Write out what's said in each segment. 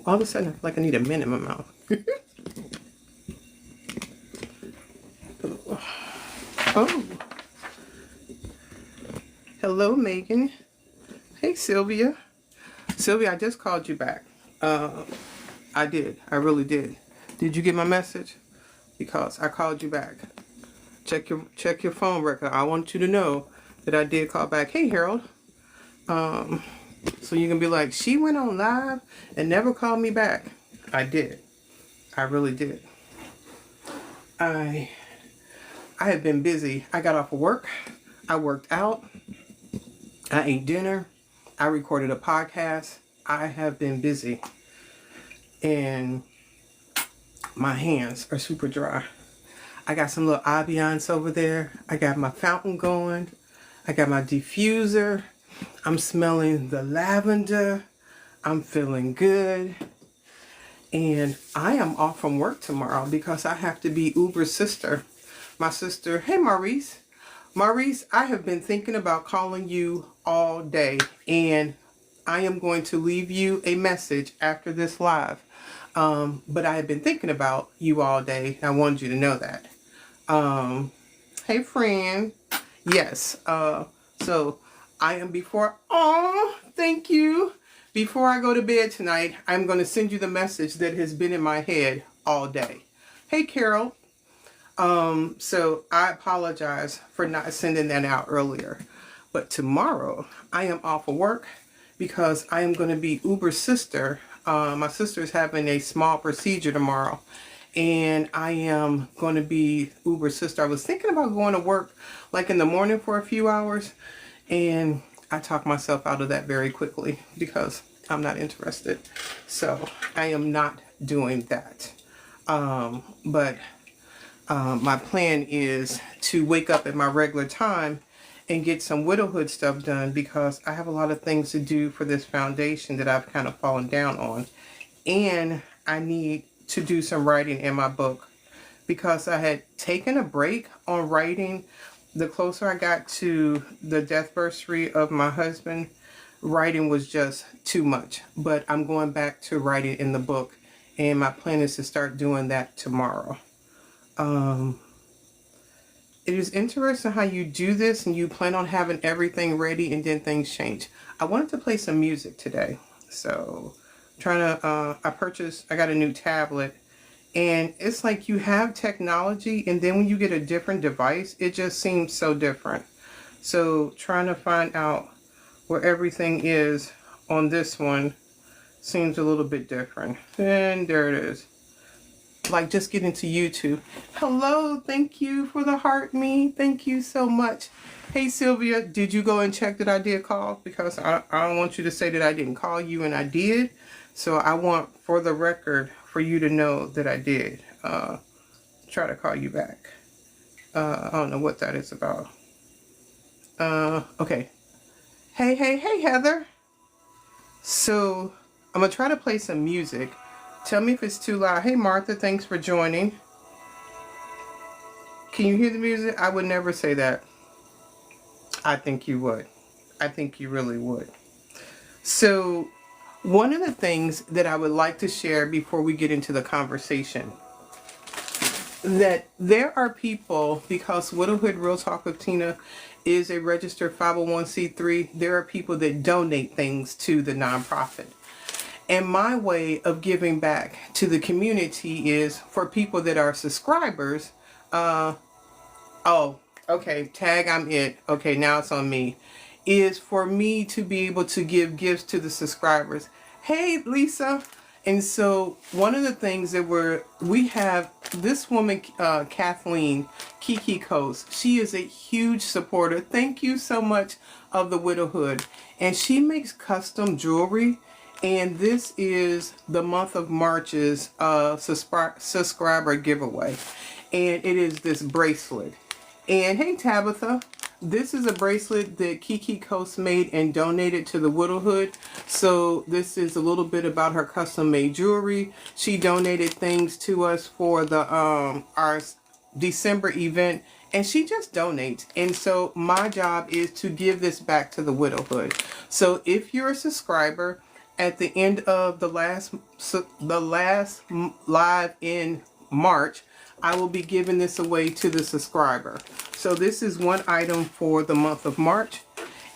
all of a sudden I feel like I need a mint in my mouth. Oh. Hello, Megan. Hey, Sylvia. Sylvia, I just called you back. I did. I really did. Did you get my message? Because I called you back. Check your phone record. I want you to know that I did call back. Hey, Harold. So you can be like, she went on live and never called me back. I did. I really did. I have been busy. I got off of work. I worked out. I ate dinner. I recorded a podcast. I have been busy. And my hands are super dry. I got some little ambiance over there. I got my fountain going. I got my diffuser. I'm smelling the lavender. I'm feeling good. And I am off from work tomorrow because I have to be Uber's sister. My sister, hey Maurice. Maurice, I have been thinking about calling you all day. And I am going to leave you a message after this live. But I have been thinking about you all day. I wanted you to know that. Hey friend. Yes. So I am thank you. Before I go to bed tonight, I'm going to send you the message that has been in my head all day. Hey Carol. So I apologize for not sending that out earlier. But tomorrow I am off of work because I am going to be Uber's sister. My sister's having a small procedure tomorrow. And I am going to be Uber's sister. I was thinking about going to work like in the morning for a few hours. And I talked myself out of that very quickly because I'm not interested. So I am not doing that. But my plan is to wake up at my regular time and get some widowhood stuff done because I have a lot of things to do for this foundation that I've kind of fallen down on. And I need to do some writing in my book because I had taken a break on writing. The closer I got to the death anniversary of my husband, writing was just too much. But I'm going back to writing in the book, and my plan is to start doing that tomorrow. It is interesting how you do this and you plan on having everything ready and then things change. I wanted to play some music today. So I got a new tablet, and it's like you have technology and then when you get a different device, it just seems so different. So trying to find out where everything is on this one seems a little bit different. And there it is. Like just getting to YouTube. Hello, thank you for the heart me. Thank you so much. Hey Sylvia, did you go and check that I did call? Because I don't want you to say that I didn't call you, and I did. So I want, for the record, for you to know that I did try to call you back. I don't know what that is about. Okay. Hey Heather. So I'm gonna try to play some music. Tell me if it's too loud. Hey Martha, thanks for joining. Can you hear the music? I would never say that. I think you would. I think you really would. So one of the things that I would like to share before we get into the conversation, that there are people, because Widowhood Real Talk with Tina is a registered 501c3, there are people that donate things to the nonprofit. And my way of giving back to the community is for people that are subscribers. Okay, tag, I'm it. Okay, now it's on me. Is for me to be able to give gifts to the subscribers. Hey, Lisa. And so one of the things that we have this woman, Kathleen, Kiki Coast. She is a huge supporter. Thank you so much of the Widowhood. And she makes custom jewelry. And this is the month of March's subscriber giveaway. And it is this bracelet. And hey, Tabitha, this is a bracelet that Kiki Coast made and donated to the Widowhood. So this is a little bit about her custom made jewelry. She donated things to us for the our December event. And she just donates. And so my job is to give this back to the Widowhood. So if you're a subscriber, at the end of the last live in March, I will be giving this away to the subscriber. So this is one item for the month of March.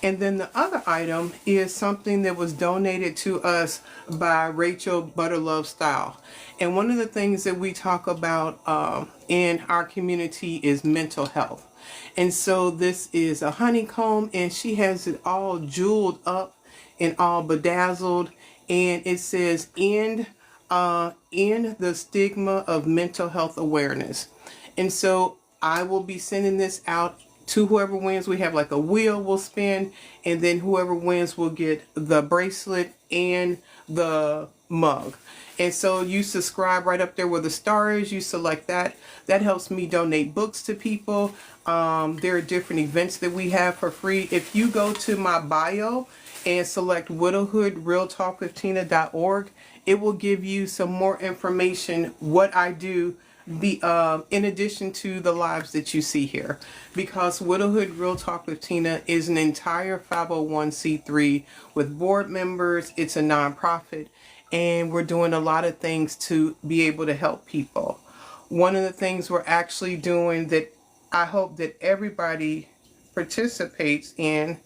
And then the other item is something that was donated to us by Rachel Butterlove Style. And one of the things that we talk about in our community is mental health. And so this is a honeycomb, and she has it all jeweled up and all bedazzled. And it says, end the stigma of mental health awareness. And so I will be sending this out to whoever wins. We have like a wheel we'll spin, and then whoever wins will get the bracelet and the mug. And so you subscribe right up there where the star is. You select that. That helps me donate books to people. There are different events that we have for free. If you go to my bio and select widowhoodrealtalkwithtina.org, it will give you some more information what I do in addition to the lives that you see here, because Widowhood Real Talk with Tina is an entire 501c3 with board members. It's a nonprofit, and we're doing a lot of things to be able to help people. One of the things we're actually doing that I hope that everybody participates in,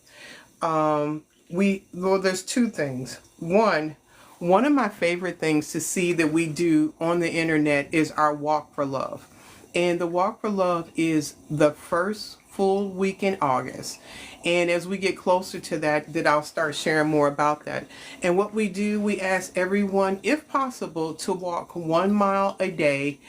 there's two things. One of my favorite things to see that we do on the internet is our Walk for Love. And the Walk for Love is the first full week in August. And as we get closer to that I'll start sharing more about that. And what we do, we ask everyone, if possible, to walk 1 mile a day,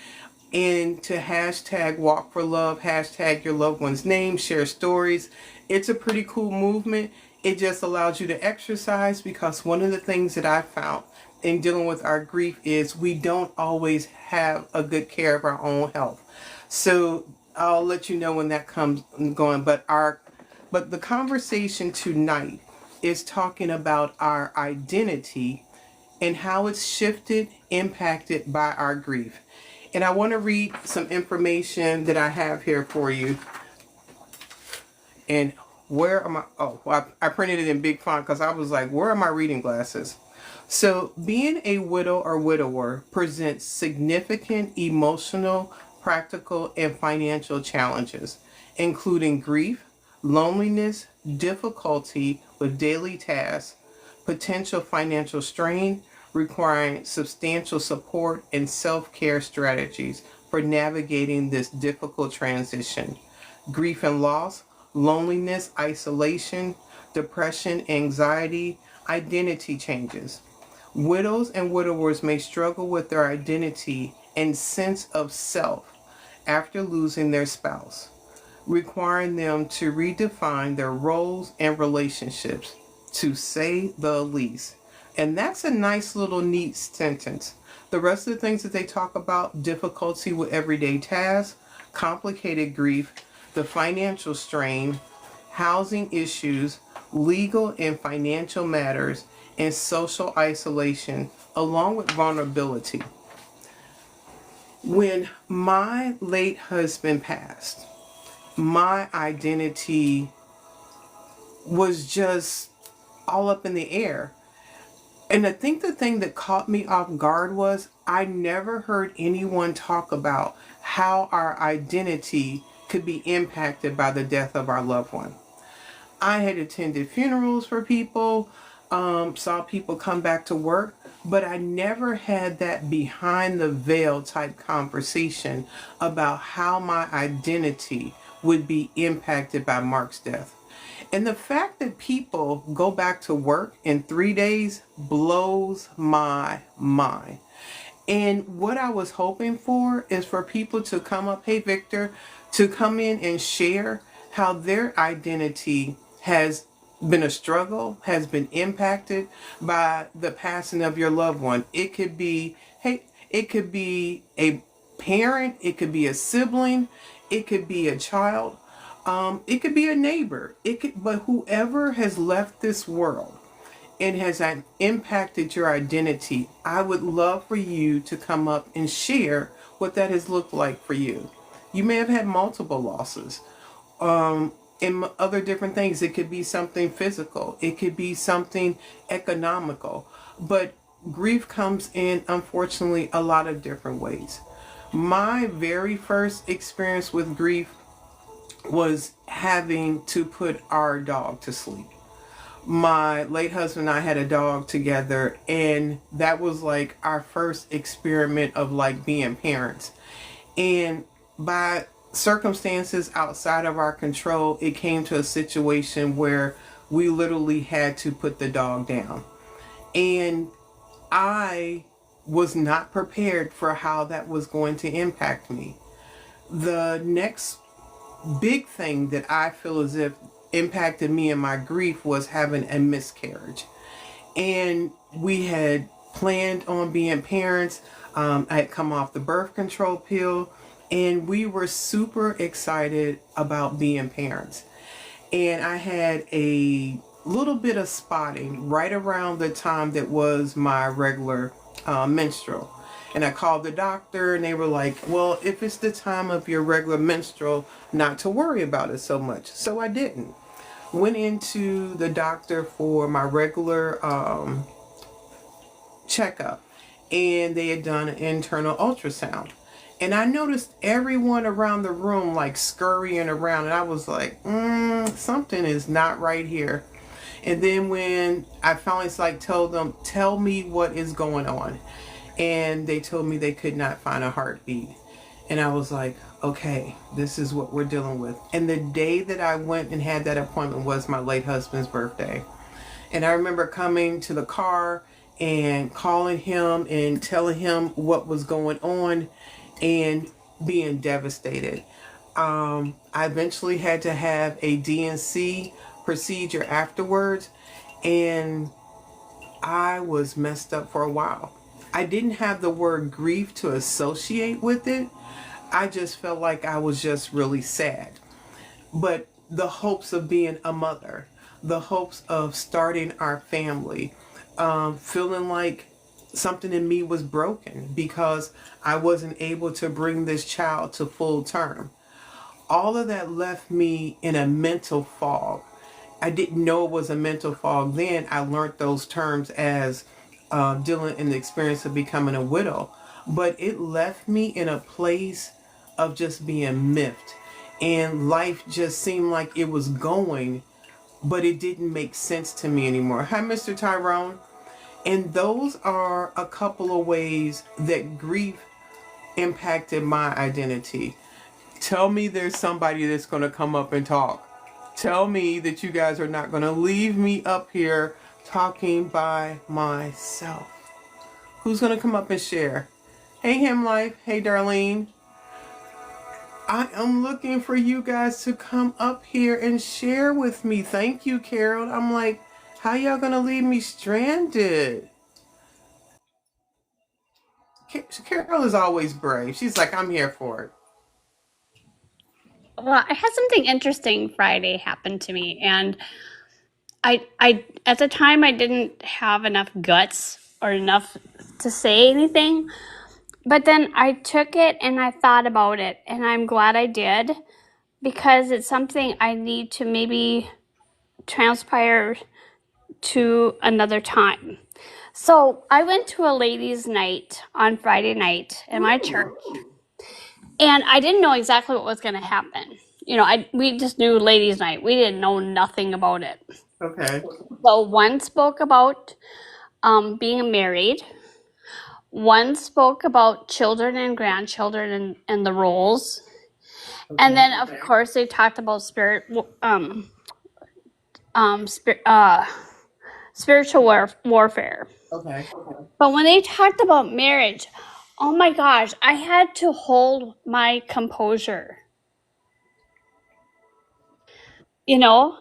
and to hashtag Walk for Love, hashtag your loved one's name, share stories. It's a pretty cool movement. It just allows you to exercise, because one of the things that I found in dealing with our grief is we don't always have a good care of our own health. So I'll let you know when that comes going. But the conversation tonight is talking about our identity and how it's shifted, impacted by our grief. And I want to read some information that I have here for you. And where am I? Oh, well, I printed it in big font because I was like, where are my reading glasses? So being a widow or widower presents significant emotional, practical, and financial challenges, including grief, loneliness, difficulty with daily tasks, potential financial strain, requiring substantial support and self-care strategies for navigating this difficult transition. Grief and loss, loneliness, isolation, depression, anxiety, identity changes. Widows and widowers may struggle with their identity and sense of self after losing their spouse, requiring them to redefine their roles and relationships, to say the least. And that's a nice little neat sentence. The rest of the things that they talk about: difficulty with everyday tasks, complicated grief, the financial strain, housing issues, legal and financial matters, and social isolation, along with vulnerability. When my late husband passed, my identity was just all up in the air. And I think the thing that caught me off guard was I never heard anyone talk about how our identity could be impacted by the death of our loved one. I had attended funerals for people, saw people come back to work, but I never had that behind the veil type conversation about how my identity would be impacted by Mark's death. And the fact that people go back to work in 3 days blows my mind. And what I was hoping for is for people to come up, hey Victor, to come in and share how their identity has been a struggle, has been impacted by the passing of your loved one. It could be, it could be a parent, it could be a sibling, it could be a child, it could be a neighbor, but whoever has left this world and has impacted your identity, I would love for you to come up and share what that has looked like for you. You may have had multiple losses. and other different things. It could be something physical, it could be something economical. But grief comes in, unfortunately, a lot of different ways. My very first experience with grief was having to put our dog to sleep. My late husband and I had a dog together, and that was like our first experiment of like being parents. And by circumstances outside of our control, it came to a situation where we literally had to put the dog down. And I was not prepared for how that was going to impact me. The next big thing that I feel as if impacted me in my grief was having a miscarriage. And we had planned on being parents. I had come off the birth control pill, and we were super excited about being parents. And I had a little bit of spotting right around the time that was my regular menstrual. And I called the doctor, and they were like, well, if it's the time of your regular menstrual, not to worry about it so much. So I didn't. Went into the doctor for my regular checkup, and they had done an internal ultrasound. And I noticed everyone around the room like scurrying around, and I was like, something is not right here. And then when I finally like told them, tell me what is going on, and they told me they could not find a heartbeat. And I was like, okay, this is what we're dealing with. And the day that I went and had that appointment was my late husband's birthday. And I remember coming to the car and calling him and telling him what was going on and being devastated. I eventually had to have a DNC procedure afterwards, and I was messed up for a while. I didn't have the word grief to associate with it. I just felt like I was just really sad. But the hopes of being a mother, the hopes of starting our family, feeling like something in me was broken because I wasn't able to bring this child to full term. All of that left me in a mental fog. I didn't know it was a mental fog then. I learned those terms as dealing in the experience of becoming a widow. But it left me in a place of just being miffed. And life just seemed like it was going, but it didn't make sense to me anymore. Hi, Mr. Tyrone. And those are a couple of ways that grief impacted my identity. Tell me there's somebody that's going to come up and talk. Tell me that you guys are not going to leave me up here talking by myself. Who's going to come up and share? Hey, Him Life. Hey, Darlene. I am looking for you guys to come up here and share with me. Thank you, Carol. I'm like, how y'all going to leave me stranded? Carol is always brave. She's like, I'm here for it. Well, I had something interesting Friday happen to me, and I at the time I didn't have enough guts or enough to say anything, but then I took it and I thought about it, and I'm glad I did because it's something I need to maybe transpire to another time. So I went to a ladies' night on Friday night in my church, Ooh. and I didn't know exactly what was going to happen. We just knew ladies' night. We didn't know nothing about it. Okay. So one spoke about being married. One spoke about children and grandchildren and the roles. And Okay. then, of course, they talked about spirit, spiritual warfare. Okay. But when they talked about marriage, oh my gosh, I had to hold my composure. You know,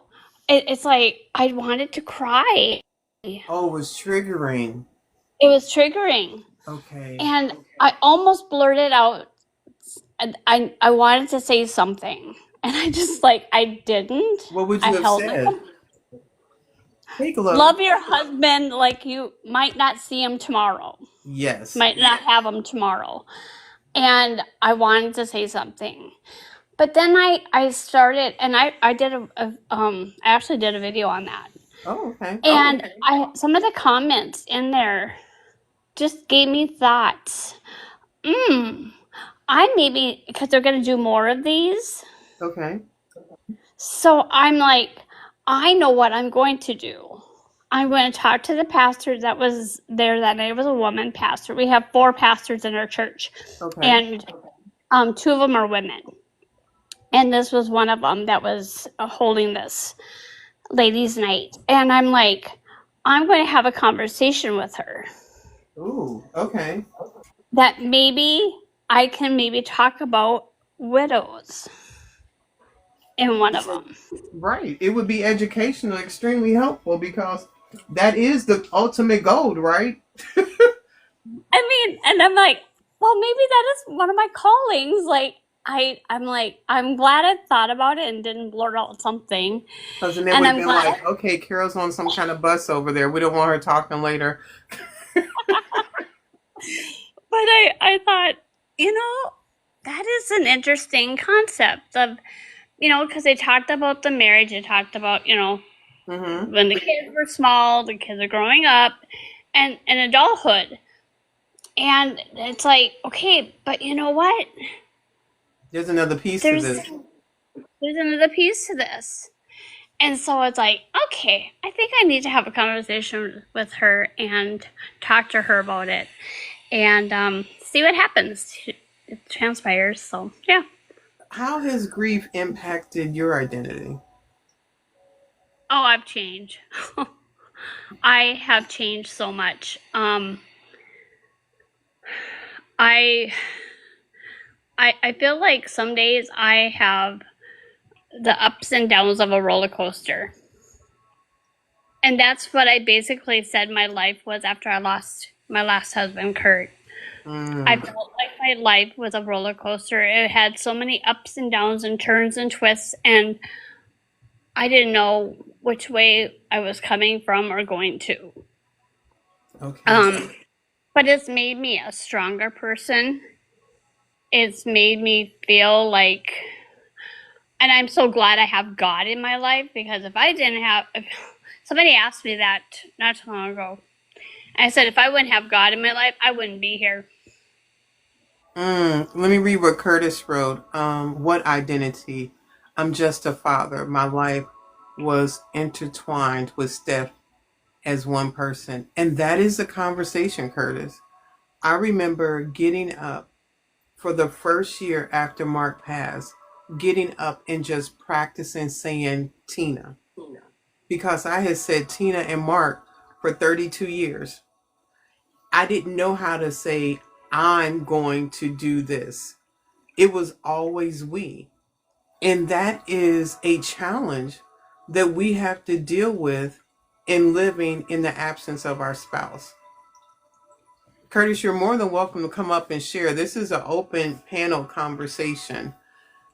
it's like I wanted to cry. It Oh, it was triggering. was triggering. Okay. And I almost blurted out. I wanted to say something. And I just like, I didn't. What would I you have held my said? Hey, Glow. love your husband like you might not see him tomorrow, Yes. might not have him tomorrow. And I wanted to say something. but then I started, and I did I actually did a video on that. Oh, okay. And I some of the comments in there just gave me thoughts. Mm, I maybe because they're going to do more of these. Okay. So I'm like, I know what I'm going to do. I'm going to talk to the pastor that was there that night. It was a woman pastor. We have 4 pastors in our church, Okay. and 2 of them are women. And this was one of them that was holding this ladies' night. And I'm like, I'm going to have a conversation with her Ooh, okay. that maybe I can maybe talk about widows in one of them. Right. It would be educational, extremely helpful because that is the ultimate goal, right? I mean, and I'm like, well, maybe that is one of my callings. Like, I'm like, I'm glad I thought about it and didn't blurt out something. Because then they And would have I'm been glad, like, okay, Carol's on some kind of bus over there. We don't want her talking later. but I thought, you know, that is an interesting concept of, because they talked about the marriage, they talked about, Mm-hmm. when the kids were small, the kids are growing up, and adulthood. And it's like, okay, but you know what? There's another piece to There's this. there's another piece to this. And so it's like, okay, I think I need to have a conversation with her and talk to her about it and see what happens. It transpires. So, yeah. How has grief impacted your identity? Oh, I've changed. I have changed so much. I, I feel like some days I have the ups and downs of a roller coaster. And that's what I basically said my life was after I lost my last husband, Kurt. I Mm, felt like my life was a roller coaster. It had so many ups and downs and turns and twists, and I didn't know which way I was coming from or going to. okay. Um, but it's made me a stronger person. It's made me feel like, and I'm so glad I have God in my life because if somebody asked me that not too long ago, I said if I wouldn't have God in my life, I wouldn't be here. Let me read what Curtis wrote. What identity? I'm just a father. My life was intertwined with Steph as one person. And that is the conversation, Curtis. I remember getting up for the first year after Mark passed, getting up and just practicing saying Tina. Because I had said Tina and Mark for 32 years. I didn't know how to say, I'm going to do this. It was always we. And that is a challenge that we have to deal with in living in the absence of our spouse. Curtis, you're more than welcome to come up and share. This is an open panel conversation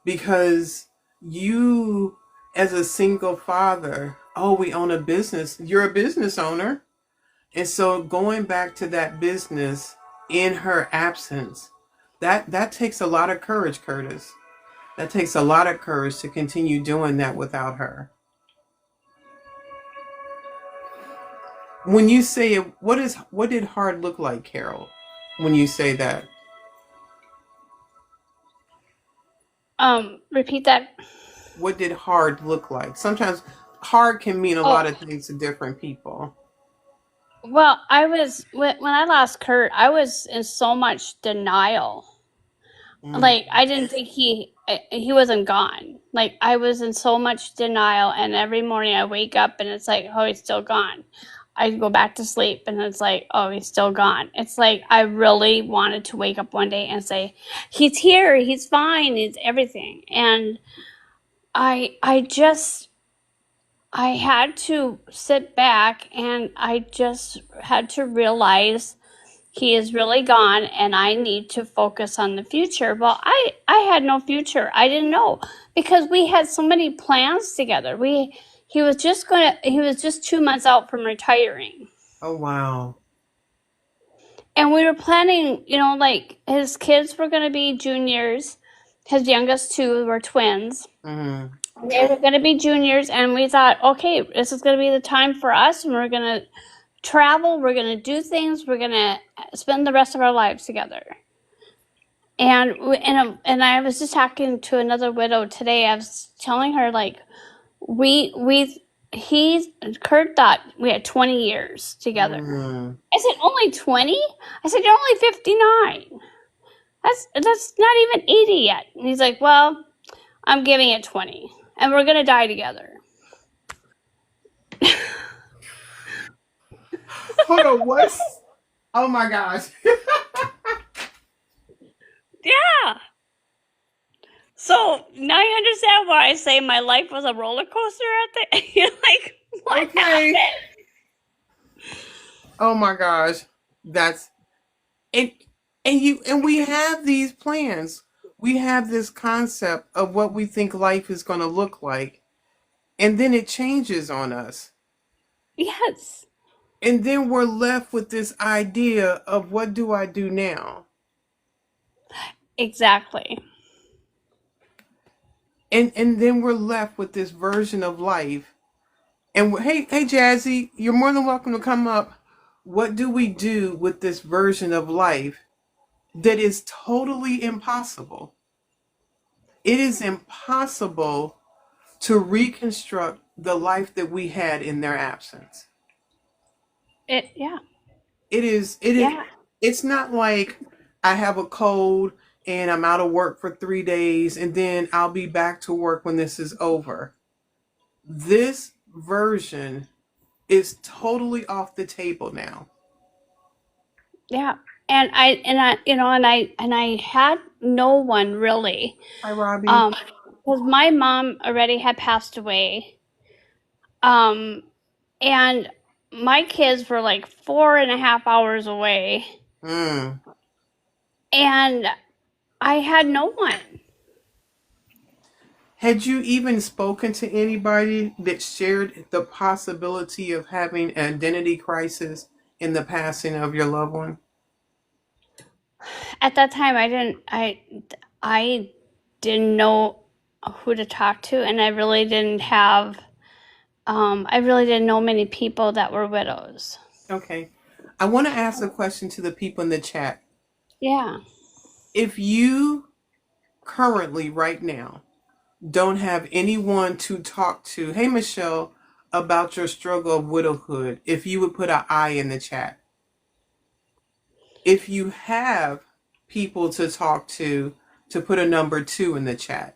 because you, as a single father, oh, we own a business. You're a business owner. And so going back to that business in her absence, that takes a lot of courage, Curtis. That takes a lot of courage to continue doing that without her. When you say it, what did hard look like, Carol? When you say that, Repeat that. what did hard look like? Sometimes hard can mean a Oh, lot of things to different people. well, I was when I lost Kurt, I was in so much denial. Mm. Like I didn't think he wasn't gone. Like I was in so much denial, and every morning I wake up and it's like, oh, he's still gone. I go back to sleep and it's like, oh, he's still gone. It's like I really wanted to wake up one day and say, he's here, he's fine, he's everything. And I just I had to sit back and I just had to realize he is really gone and I need to focus on the future. Well, I had no future. I didn't know because we had so many plans together. He was just 2 months out from retiring. Oh wow. And we were planning, like his kids were going to be juniors. his youngest two were twins. Mm. They were going to be juniors, and we thought, okay, this is going to be the time for us, and we're going to travel, we're going to do things, we're going to spend the rest of our lives together. And I was just talking to another widow today. I was telling her, like, he Kurt thought we had 20 years together. Mm. I said, only 20? I said, you're only 59. That's not even 80 yet. And he's like, well, I'm giving it 20, and we're gonna die together. Hold on, what? Oh my gosh. Yeah. So now you understand why I say my life was a roller coaster at the. You're like, what Okay. happened? Oh my gosh. That's and and we have these plans. We have this concept of what we think life is going to look like, and then it changes on us. Yes. And then we're left with this idea of what do I do now? Exactly. And then we're left with this version of life. And hey Jazzy, you're more than welcome to come up. What do we do with this version of life that is totally impossible? It is impossible to reconstruct the life that we had in their absence. Yeah. It is Yeah. it's not like I have a cold and I'm out of work for 3 days and then I'll be back to work when this is over. This version is totally off the table now. Yeah. And I had no one really, Hi Robbie. because my mom already had passed away, um, and my kids were like 4.5 hours away, Mm. and I had no one. Had you even spoken to anybody that shared the possibility of having an identity crisis in the passing of your loved one? At that time, I didn't know who to talk to, and I really didn't know many people that were widows. Okay. I want to ask a question to the people in the chat. Yeah. If you currently, right now, don't have anyone to talk to, hey Michelle, about your struggle of widowhood, if you would put an I in the chat. If you have people to talk to put a number 2 in the chat.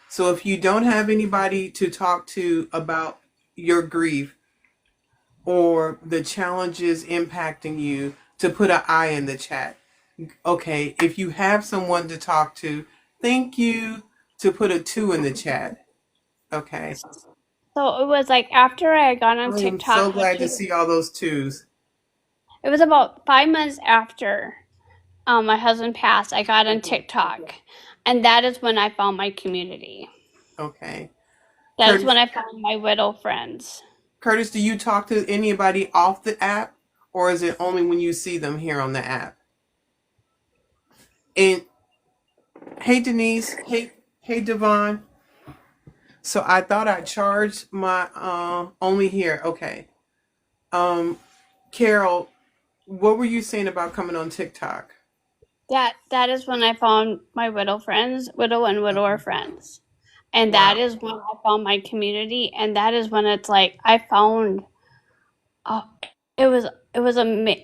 So if you don't have anybody to talk to about your grief or the challenges impacting you, to put an I in the chat. Okay, if you have someone to talk to, thank you, to put a 2 in the chat. Okay. So it was like after I had gone on I am so TikTok, glad to see all those 2s. it was about 5 months after my husband passed, I got on TikTok. And that is when I found my community. Okay. That is Curtis, when I found my widow friends. Curtis, do you talk to anybody off the app, or is it only when you see them here on the app? And hey Denise, hey Devon. So I thought I charged my only here. Okay. Um Carol, what were you saying about coming on TikTok? That is when I found my widow and widower friends. And that Wow. is when I found my community, and that is when it's like I found, oh, it was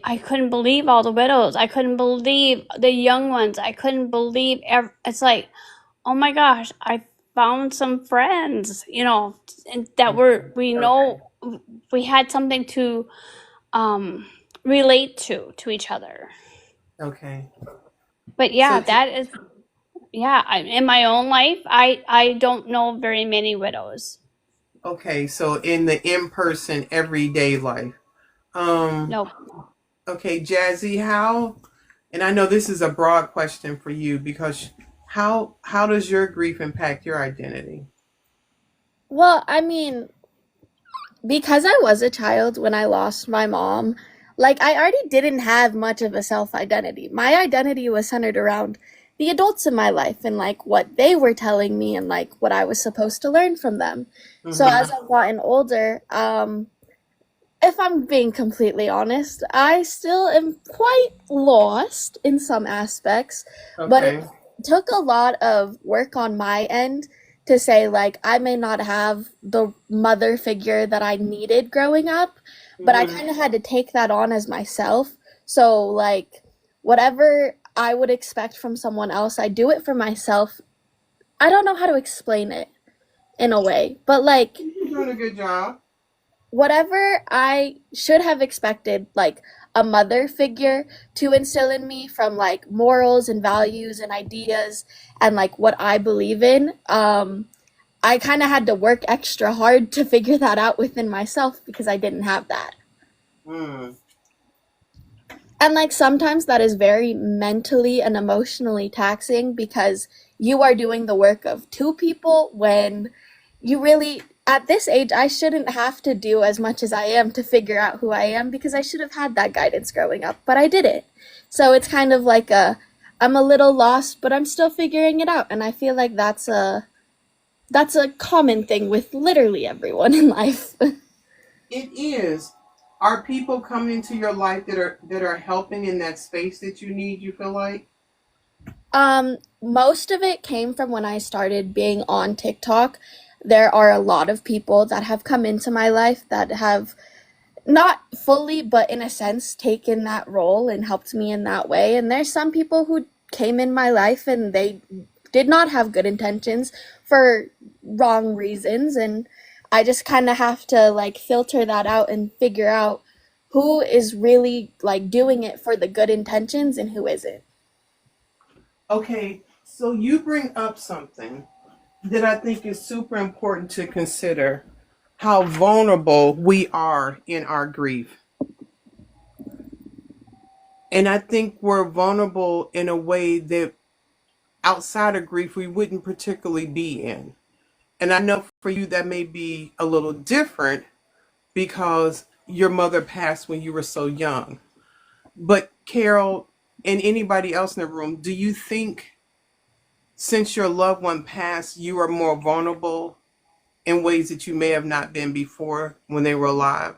I couldn't believe all the widows. I couldn't believe the young ones. I couldn't believe it's like, oh my gosh, I found some friends, and that we Okay. know we had something to relate to each other. Okay. But So yeah, that is, yeah, in my own life, I don't know very many widows. okay, so in the in-person everyday life. Um Nope. okay, Jazzy, how, and I know this is a broad question for you because how does your grief impact your identity? Well, I mean, because I was a child when I lost my mom, like I already didn't have much of a self identity. My identity was centered around the adults in my life and like what they were telling me and like what I was supposed to learn from them. So as I've gotten older, if I'm being completely honest, I still am quite lost in some aspects, but it Okay. took a lot of work on my end to say, like, I may not have the mother figure that I needed growing up, but I Mm-hmm. kind of had to take that on as myself. So, like, whatever I would expect from someone else, I do it for myself. I don't know how to explain it in a way, but like, You're doing a good job. whatever I should have expected, like a mother figure to instill in me from like morals and values and ideas and like what I believe in, I kind of had to work extra hard to figure that out within myself because I didn't have that. Mm. And like sometimes that is very mentally and emotionally taxing because you are doing the work of two people when you really, at this age, I shouldn't have to do as much as I am to figure out who I am because I should have had that guidance growing up, but I didn't. So it's kind of like I'm a little lost, but I'm still figuring it out, and I feel like that's a common thing with literally everyone in life. It is. Are people coming into your life that are helping in that space that you need, you feel like? Most of it came from when I started being on TikTok. There are a lot of people that have come into my life that have not fully, but in a sense, taken that role and helped me in that way. And there's some people who came in my life and they did not have good intentions for wrong reasons. And I just kind of have to like filter that out and figure out who is really like doing it for the good intentions and who isn't. Okay, so you bring up something that I think is super important to consider, how vulnerable we are in our grief. And I think we're vulnerable in a way that outside of grief we wouldn't particularly be in. And I know for you that may be a little different because your mother passed when you were so young. But Carol and anybody else in the room, do you think since your loved one passed, you are more vulnerable in ways that you may have not been before when they were alive?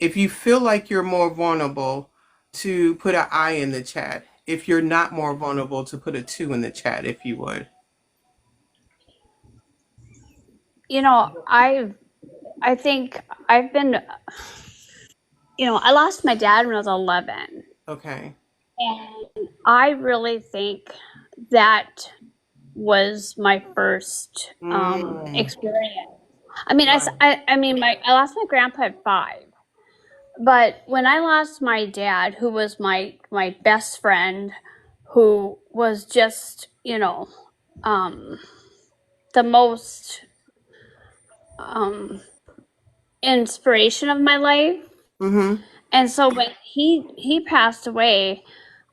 If you feel like you're more vulnerable, to put an I in the chat. If you're not more vulnerable, to put a 2 in the chat, if you would. You know, I think I've been, I lost my dad when I was 11. Okay. And I really think that was my first Mm, experience. I mean, right. I mean, I lost my grandpa at 5, but when I lost my dad, who was my best friend, who was just um, the most um, inspiration of my life, Mm-hmm. and so when he passed away,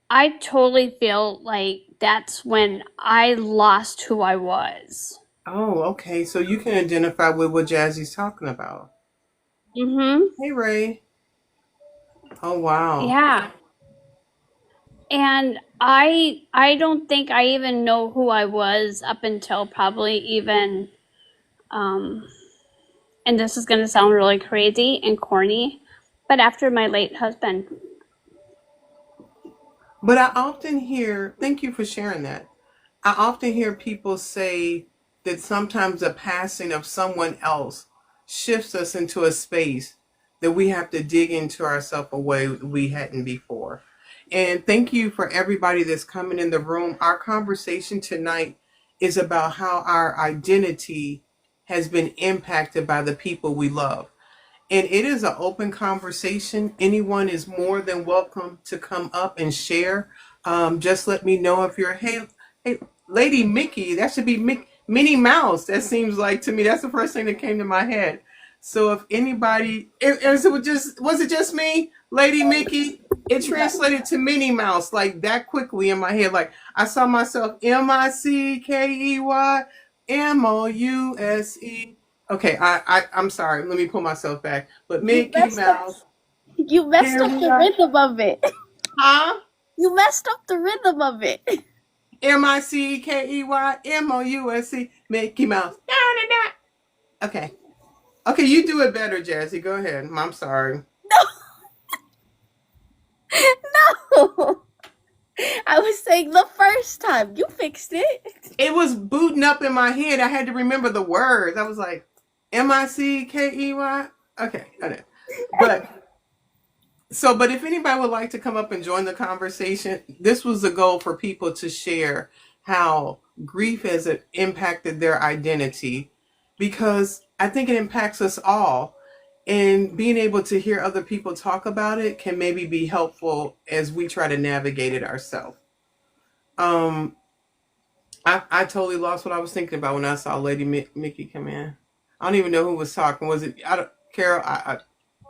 I totally feel like that's when I lost who I was. Oh, okay. So you can identify with what Jazzy's talking about. Mhm. Hey, Ray. Oh, wow. Yeah. And I don't think I even know who I was up until probably even um and this is going to sound really crazy and corny, but after my late husband. But I often hear, thank you for sharing that. I often hear people say that sometimes the passing of someone else shifts us into a space that we have to dig into ourselves a way we hadn't before. And thank you for everybody that's coming in the room. Our conversation tonight is about how our identity has been impacted by the people we love. And it is an open conversation. Anyone is more than welcome to come up and share. Just let me know if you're, hey, Lady Mickey, that should be Minnie Mouse. That seems like to me, that's the first thing that came to my head. So if anybody, was it just me, Lady Mickey? It translated to Minnie Mouse like that quickly in my head. Like I saw myself Mickey Okay, I'm sorry. Let me pull myself back. But You Mickey messed up. Mouse, You messed here up we the are. rhythm of it. Huh? You messed up the rhythm of it. Mickey Mouse, Mickey Mouse. Da, da, da. Okay. Okay, you do it better, Jazzy. Go ahead. I'm sorry. No. I was saying the first time. You fixed it. It was booting up in my head. I had to remember the words. I was like, Mickey. Okay, I know. But but if anybody would like to come up and join the conversation, this was the goal for people to share how grief has impacted their identity, because I think it impacts us all. And being able to hear other people talk about it can maybe be helpful as we try to navigate it ourselves. I totally lost what I was thinking about when I saw Lady Mickey come in. I don't even know who was talking. Was it Carol?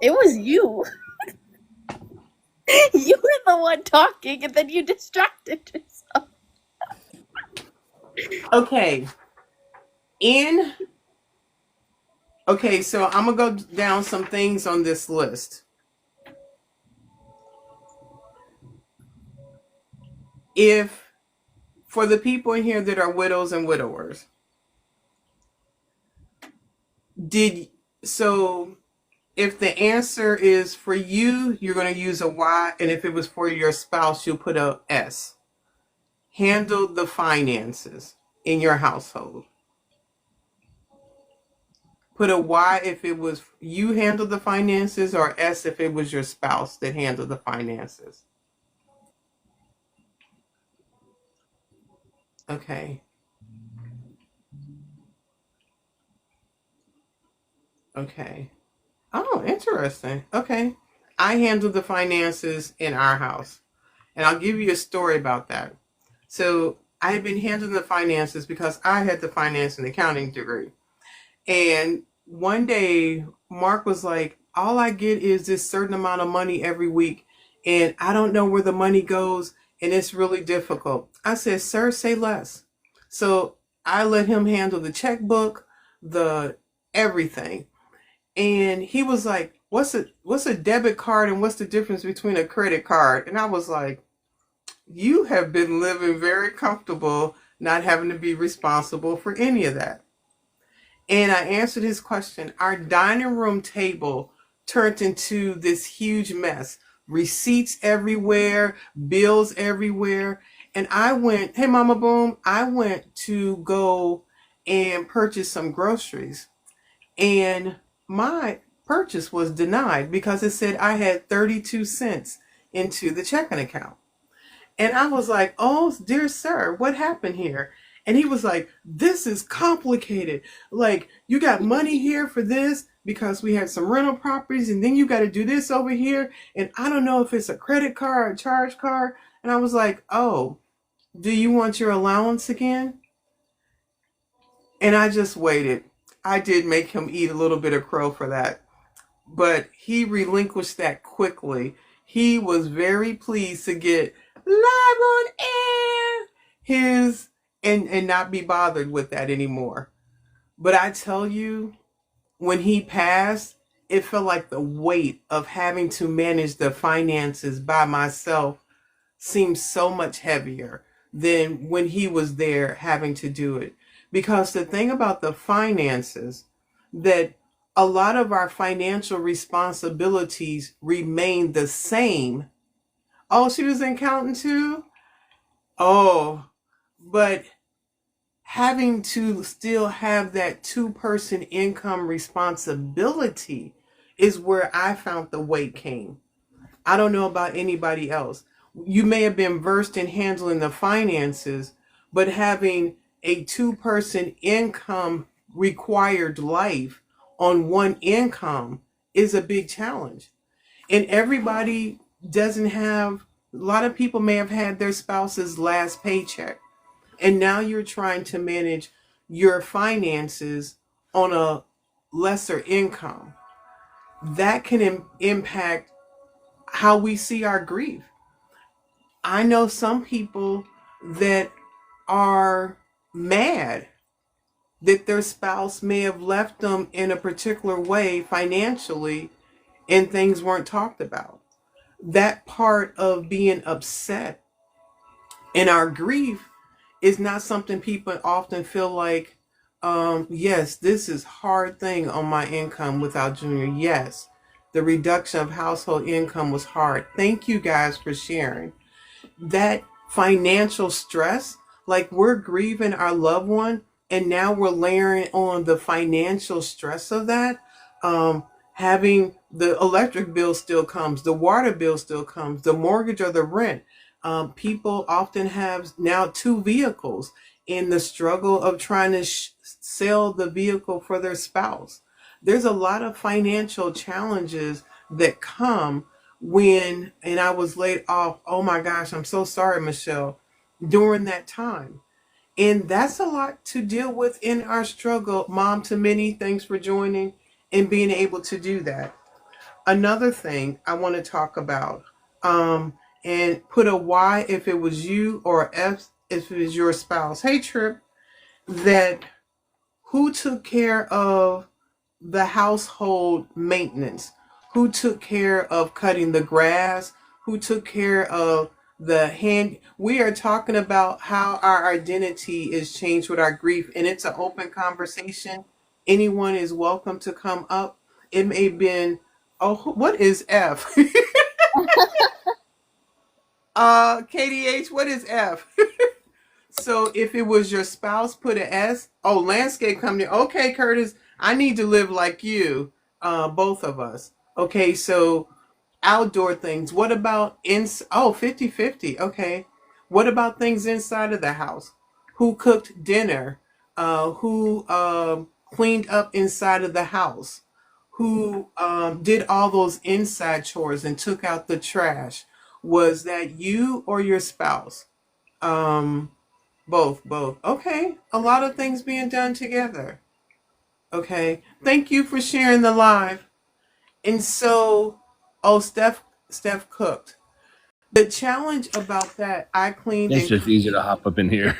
It was you. You were the one talking, and then you distracted yourself. Okay. Okay, so I'm gonna go down some things on this list. If for the people in here that are widows and widowers, did so if the answer is for you, you're going to use a Y, and if it was for your spouse, you'll put a S. Handle the finances in your household. Put a Y if it was you handled the finances, or S if it was your spouse that handled the finances. Okay. Okay. Oh, interesting. Okay. I handled the finances in our house. And I'll give you a story about that. So I had been handling the finances because I had the finance and accounting degree. And one day, Mark was like, all I get is this certain amount of money every week, and I don't know where the money goes, and it's really difficult. I said, sir, say less. So I let him handle the checkbook, the everything. And he was like, what's a debit card and what's the difference between a credit card? And I was like, you have been living very comfortable not having to be responsible for any of that. And I answered his question. Our dining room table turned into this huge mess. Receipts everywhere, bills everywhere. And I went, hey, Mama Boom, I went to go and purchase some groceries. And my purchase was denied because it said I had 32 cents into the checking account. And I was like, oh, dear sir, what happened here? And he was like, this is complicated. Like, you got money here for this because we had some rental properties, and then you got to do this over here. And I don't know if it's a credit card or a charge card. And I was like, oh, do you want your allowance again? And I just waited. I did make him eat a little bit of crow for that, but he relinquished that quickly. He was very pleased to get live on air his and not be bothered with that anymore. But I tell you, when he passed, it felt like the weight of having to manage the finances by myself seemed so much heavier than when he was there having to do it. Because the thing about the finances, that a lot of our financial responsibilities remain the same. Oh, she was in counting too? Oh, but having to still have that two-person income responsibility is where I found the weight came. I don't know about anybody else. You may have been versed in handling the finances, but having a two-person income required life on one income is a big challenge. And everybody doesn't have, a lot of people may have had their spouse's last paycheck. And now you're trying to manage your finances on a lesser income. That can impact how we see our grief. I know some people that are mad that their spouse may have left them in a particular way financially and things weren't talked about. that part of being upset and our grief is not something people often feel like, yes, this is hard thing on my income without Junior. Yes, the reduction of household income was hard. Thank you guys for sharing that financial stress. Like, we're grieving our loved one, and now we're layering on the financial stress of that. Having the electric bill still comes, the water bill still comes, the mortgage or the rent. People often have now two vehicles in the struggle of trying to sell the vehicle for their spouse. There's a lot of financial challenges that come when, and I was laid off. Oh my gosh, I'm so sorry, Michelle, during that time. And that's a lot to deal with in our struggle. Mom to many, thanks for joining and being able to do that. Another thing I want to talk about, and put a Y if it was you, or F if it was your spouse. Hey, Trip, that who took care of the household maintenance? Who took care of cutting the grass? Who took care of the hand? We are talking about how our identity is changed with our grief, and it's an open conversation. Anyone is welcome to come up. It may have been, oh, what is F? KDH, what is F? So if it was your spouse, put an S. Oh, landscape company. Okay, Curtis, I need to live like you. Both of us. Okay, so outdoor things. What about oh, 50-50. Okay. What about things inside of the house? Who cooked dinner? Who cleaned up inside of the house? Who did all those inside chores and took out the trash? Was that you or your spouse? Um, both. Okay. A lot of things being done together. Okay. Thank you for sharing the live. And so, oh, Steph cooked. The challenge about that, I cleaned It's and just easier to cleaned. hop up in here.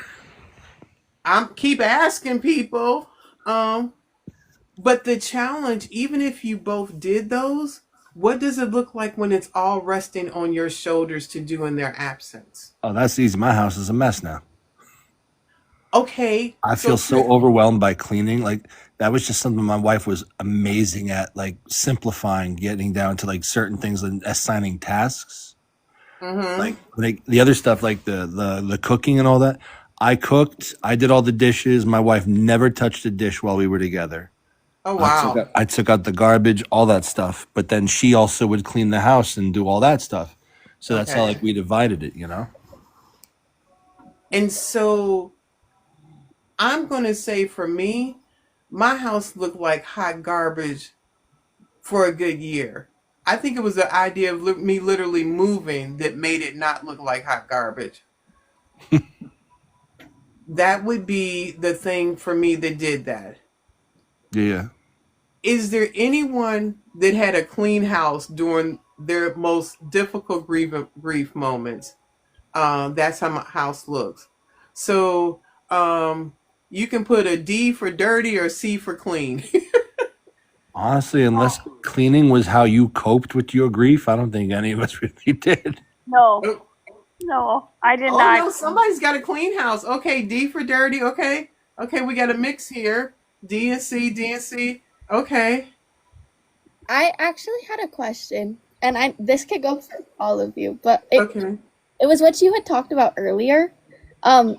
I'm keep asking people. But the challenge, even if you both did those, what does it look like when it's all resting on your shoulders to do in their absence? Oh, that's easy. My house is a mess now. Okay, I so feel so Trip, overwhelmed by cleaning. Like that was just something my wife was amazing at, like simplifying, getting down to like certain things and assigning tasks. mm-hmm. Like the other stuff, like the cooking and all that. I cooked. I did all the dishes. My wife never touched a dish while we were together. Oh wow. I took out the garbage, all that stuff. But then she also would clean the house and do all that stuff. So that's how Okay. like we divided it, you know? And so I'm gonna say for me, my house looked like hot garbage for a good year. I think it was the idea of me literally moving that made it not look like hot garbage. That would be the thing for me that did that. Yeah. Is there anyone that had a clean house during their most difficult grief moments? That's how my house looks. So you can put a D for dirty or C for clean. Honestly, unless cleaning was how you coped with your grief, I don't think any of us really did. No, Oh, no, I did oh not. no, somebody's got a clean house. Okay, D for dirty. Okay, okay, we got a mix here. D and C, D and C. Okay, I actually had a question, and this could go for all of you, but okay. it was what you had talked about earlier.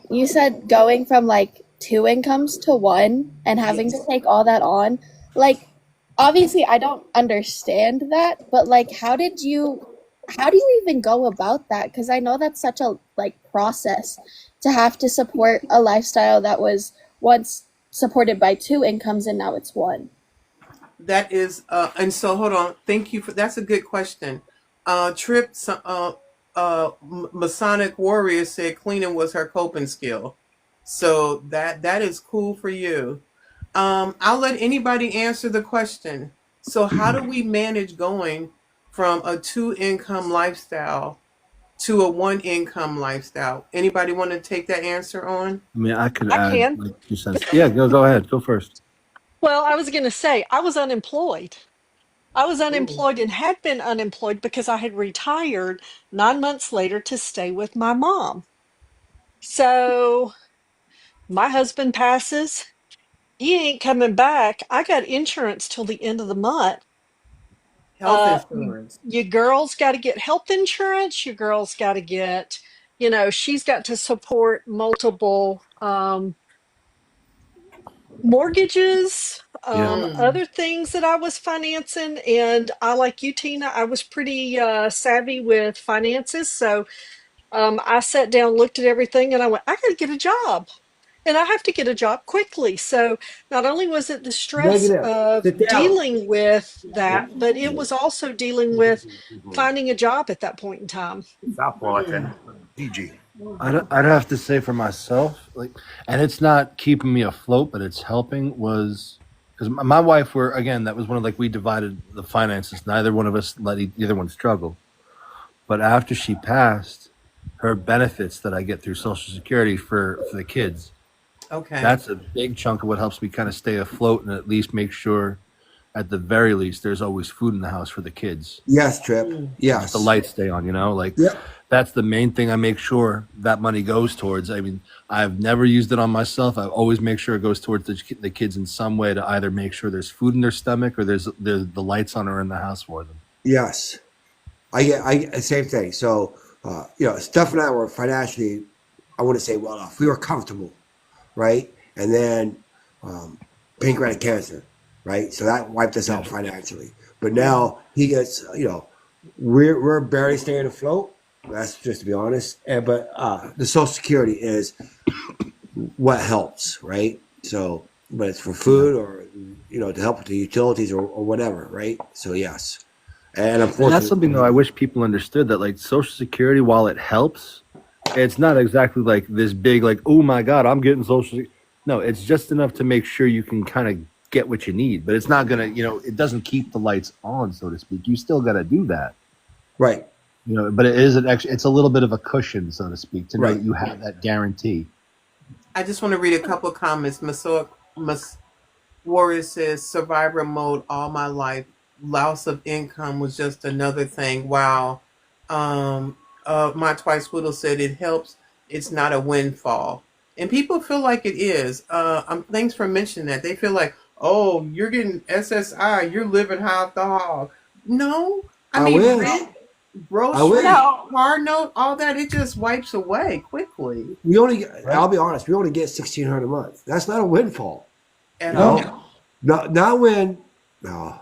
You said going from like two incomes to one and having to Yes. take all that on. Like, obviously, I don't understand that, but like, how do you even go about that? Because I know that's such a like process to have to support a lifestyle that was once supported by two incomes and now it's one. That is, and so hold on. Thank you for that's a good question. Trip, Masonic Warrior said cleaning was her coping skill, so that is cool for you. I'll let anybody answer the question. So, how do we manage going from a two income lifestyle to a one income lifestyle? Anybody want to take that answer on? I mean, I could I add can. like 2 cents. Yeah, go ahead. Go first. Well, I was going to say I was unemployed. I was Ooh. unemployed and had been unemployed because I had retired 9 months later to stay with my mom. So my husband passes. He ain't coming back. I got insurance till the end of the month. Health You, insurance. you girls got to get health insurance. You girls got to get, she's got to support multiple mortgages, Yeah. Mm. other things that I was financing. And I, like you, Tina, I was pretty savvy with finances. So I sat down, looked at everything, and I went, I got to get a job. And I have to get a job quickly. So not only was it the stress Negative. of Sit down. dealing with that, but it was also dealing with finding a job at that point in time. Softball Mm. attendant. PG. I'd have to say for myself, like, and it's not keeping me afloat, but it's helping. Was because my wife were again, that was one of like we divided the finances. Neither one of us let either one struggle. But after she passed, her benefits that I get through Social Security for the kids, Okay. that's a big chunk of what helps me kind of stay afloat and at least make sure, at the very least, there's always food in the house for the kids. Yes, Trip. Mm. Just the Yes. lights stay on, like Yep. that's the main thing I make sure that money goes towards. I mean, I've never used it on myself. I always make sure it goes towards the kids in some way to either make sure there's food in their stomach or there's the lights on or in the house for them. Yes. I same thing. So, Steph and I were financially, I wouldn't say well off. We were comfortable, right? And then pancreatic cancer, right? So that wiped us out financially. But now he gets, we're barely staying afloat. That's just to be honest. But the Social Security is what helps, right? So, but it's for food or to help with the utilities or whatever, right? So yes, and And that's unfortunately, something though I wish people understood, that like Social Security, while it helps, it's not exactly like this big like, oh my God, I'm getting Social. No, it's just enough to make sure you can kind of get what you need, but it's not gonna, it doesn't keep the lights on, so to speak. You still got to do that, right, but it is it's a little bit of a cushion, so to speak, to know right. that you have that guarantee. I just want to read a couple of comments. Warrior says, survivor mode all my life. Loss of income was just another thing. Wow. My twice widow said it helps. It's not a windfall. And people feel like it is. Thanks for mentioning that. They feel like, oh, you're getting SSI. You're living high off the hog. No. I I mean, wish. rent, I wish. grocery, No. car note, all that, it just wipes away quickly. We only. Right. I'll be honest. We only get $1,600 a month. That's not a windfall. At No, all. not when. No.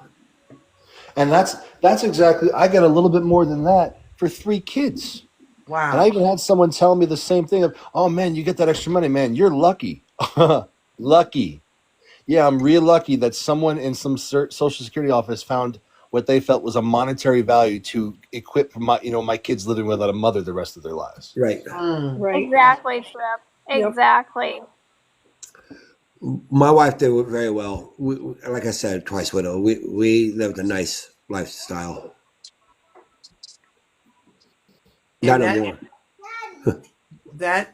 And that's exactly, I get a little bit more than that for 3 kids. And I Wow. even had someone tell me the same thing of, oh man, you get that extra money, man, you're lucky. Lucky. Yeah, I'm real lucky that someone in some Social Security office found what they felt was a monetary value to equip my kids living without a mother the rest of their lives. Right. Mm. Right. Exactly, Trip. Yep. Exactly. My wife did very well. Like I said, twice widow. We lived a nice lifestyle. Not And no that more. that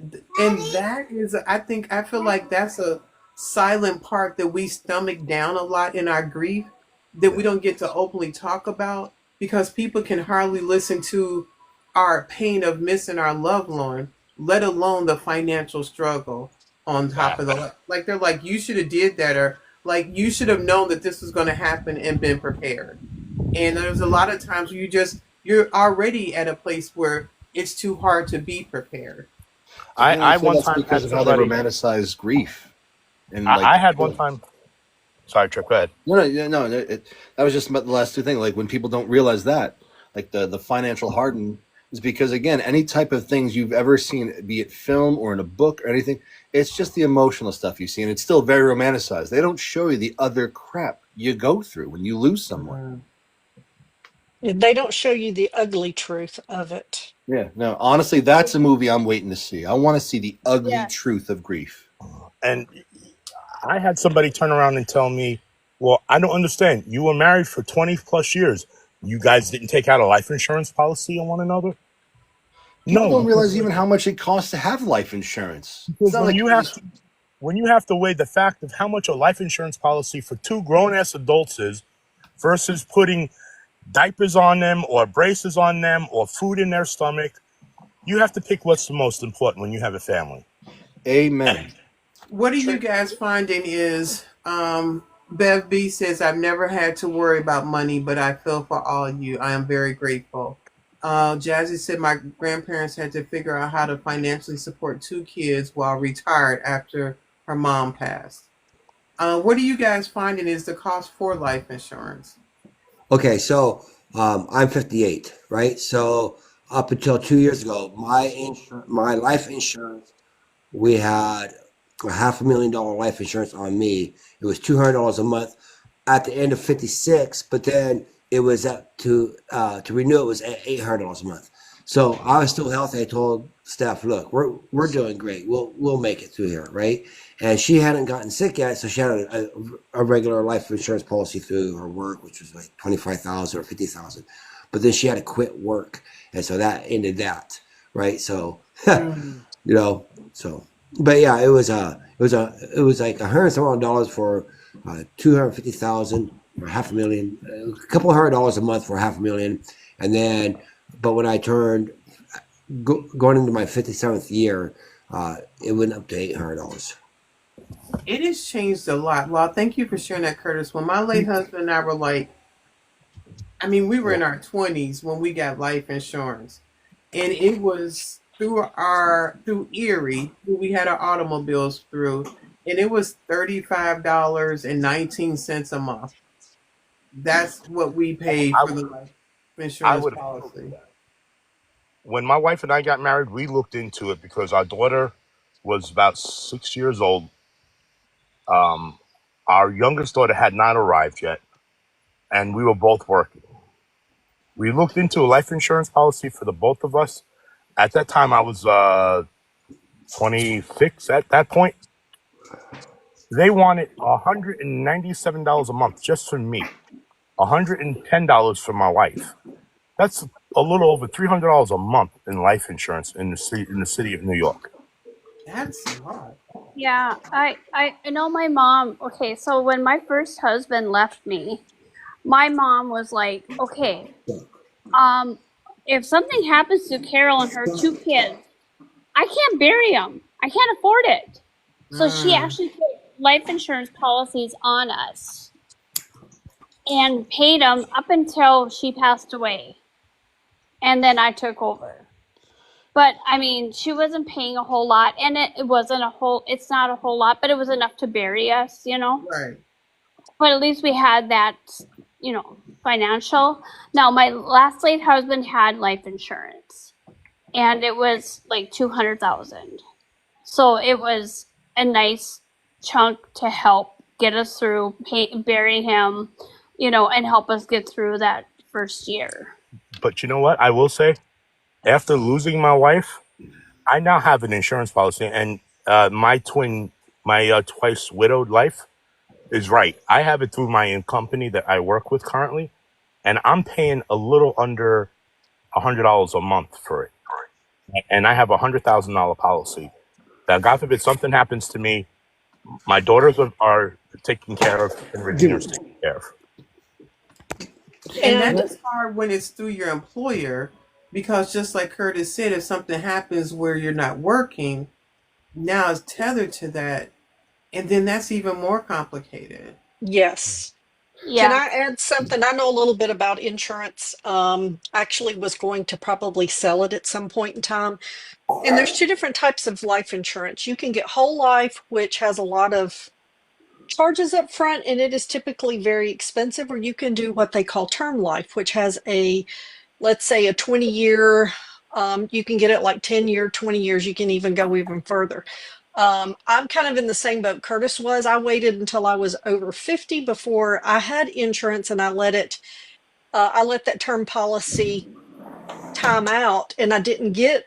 that is, I feel like that's a silent part that we stomach down a lot in our grief, that we don't get to openly talk about, because people can hardly listen to our pain of missing our loved one, let alone the financial struggle on top of the, like, they're like, you should have did that, or like, you should have known that this was going to happen and been prepared. And there's a lot of times where you're already at a place where it's too hard to be prepared. And I I feel one that's time because had of how they somebody. romanticize grief. And I had one time. Sorry, Trip. Go ahead. no, that was just about the last 2 things. Like when people don't realize that, like the financial harden is because, again, any type of things you've ever seen, be it film or in a book or anything, it's just the emotional stuff you see, and it's still very romanticized. They don't show you the other crap you go through when you lose someone. They don't show you the ugly truth of it. Yeah, no, honestly, that's a movie I'm waiting to see. I want to see the ugly Yes. truth of grief. And I had somebody turn around and tell me, "Well, I don't understand. You were married for 20 plus years. You guys didn't take out a life insurance policy on one another?" People No, don't realize even how much it costs to have life insurance. It's because not like when you have to weigh the fact of how much a life insurance policy for 2 grown ass adults is versus putting diapers on them or braces on them or food in their stomach. You have to pick what's the most important when you have a family. Amen. What are you guys finding is Bev B says, I've never had to worry about money, but I feel for all of you. I am very grateful. Jazzy said, my grandparents had to figure out how to financially support two kids while retired after her mom passed. What are you guys finding is the cost for life insurance? Okay, so I'm 58, right? So up until 2 years ago, my life insurance, we had a $500,000 life insurance on me. It was $200 a month at the end of 56, but then it was up to renew it was at $800 a month. So I was still healthy. I told Steph, look, we're doing great. We'll make it through here, right? And she hadn't gotten sick yet, so she had a regular life insurance policy through her work, which was like 25,000 or 50,000. But then she had to quit work, and so that ended that, right? So Mm, you know, so but yeah, it was like $100 for 250,000 or half a million, a couple $100 a month for half a million, and then but when I turned going into my 57th year, it went up to $800. it has changed a lot. Well, thank you for sharing that, Curtis. When my late husband and I were like, I mean, we were in our 20s when we got life insurance. And it was through Erie, who we had our automobiles through, and it was $35.19 a month. That's what we paid I, for the life I insurance would agree with policy. that. When my wife and I got married, we looked into it because our daughter was about 6 years old. Um, our youngest daughter had not arrived yet, and we were both working. We looked into a life insurance policy for the both of us. At that time, I was 26 at that point. They wanted $197 a month just for me, $110 for my wife. That's a little over $300 a month in life insurance in the city of New York. That's a lot. Yeah, I know my mom. Okay, so when my first husband left me, my mom was like, okay, um, if something happens to Carol and her two kids, I can't bury them. I can't afford it. So she Mm, actually put life insurance policies on us and paid them up until she passed away. And then I took over. But I mean, she wasn't paying a whole lot, and it wasn't a whole, it's not a whole lot, but it was enough to bury us, you know? right. But at least we had that, you know, financial. Now, my last late husband had life insurance, and it was like 200,000. So it was a nice chunk to help get us through, bury him, you know, and help us get through that first year. But you know what? I will say, after losing my wife, I now have an insurance policy, and my twice widowed life is right. I have it through my company that I work with currently, and I'm paying a little under $100 a month for it. And I have $100,000 policy. That God forbid something happens to me, my daughters are taken care of, and Regina's Dude, taken care of. And that And is hard when it's through your employer because just like Curtis said, if something happens where you're not working, now it's tethered to that. And then that's even more complicated. yes. Can Yeah. I add something? I know a little bit about insurance. Actually was going to probably sell it at some point in time. And there's two different types of life insurance. You can get whole life, which has a lot of charges up front, and it is typically very expensive, or you can do what they call term life, which has let's say a 20-year, you can get it like 10-year, 20 years, you can even go even further. I'm kind of in the same boat Curtis was. I waited until I was over 50 before I had insurance, and I let that term policy time out, and I didn't get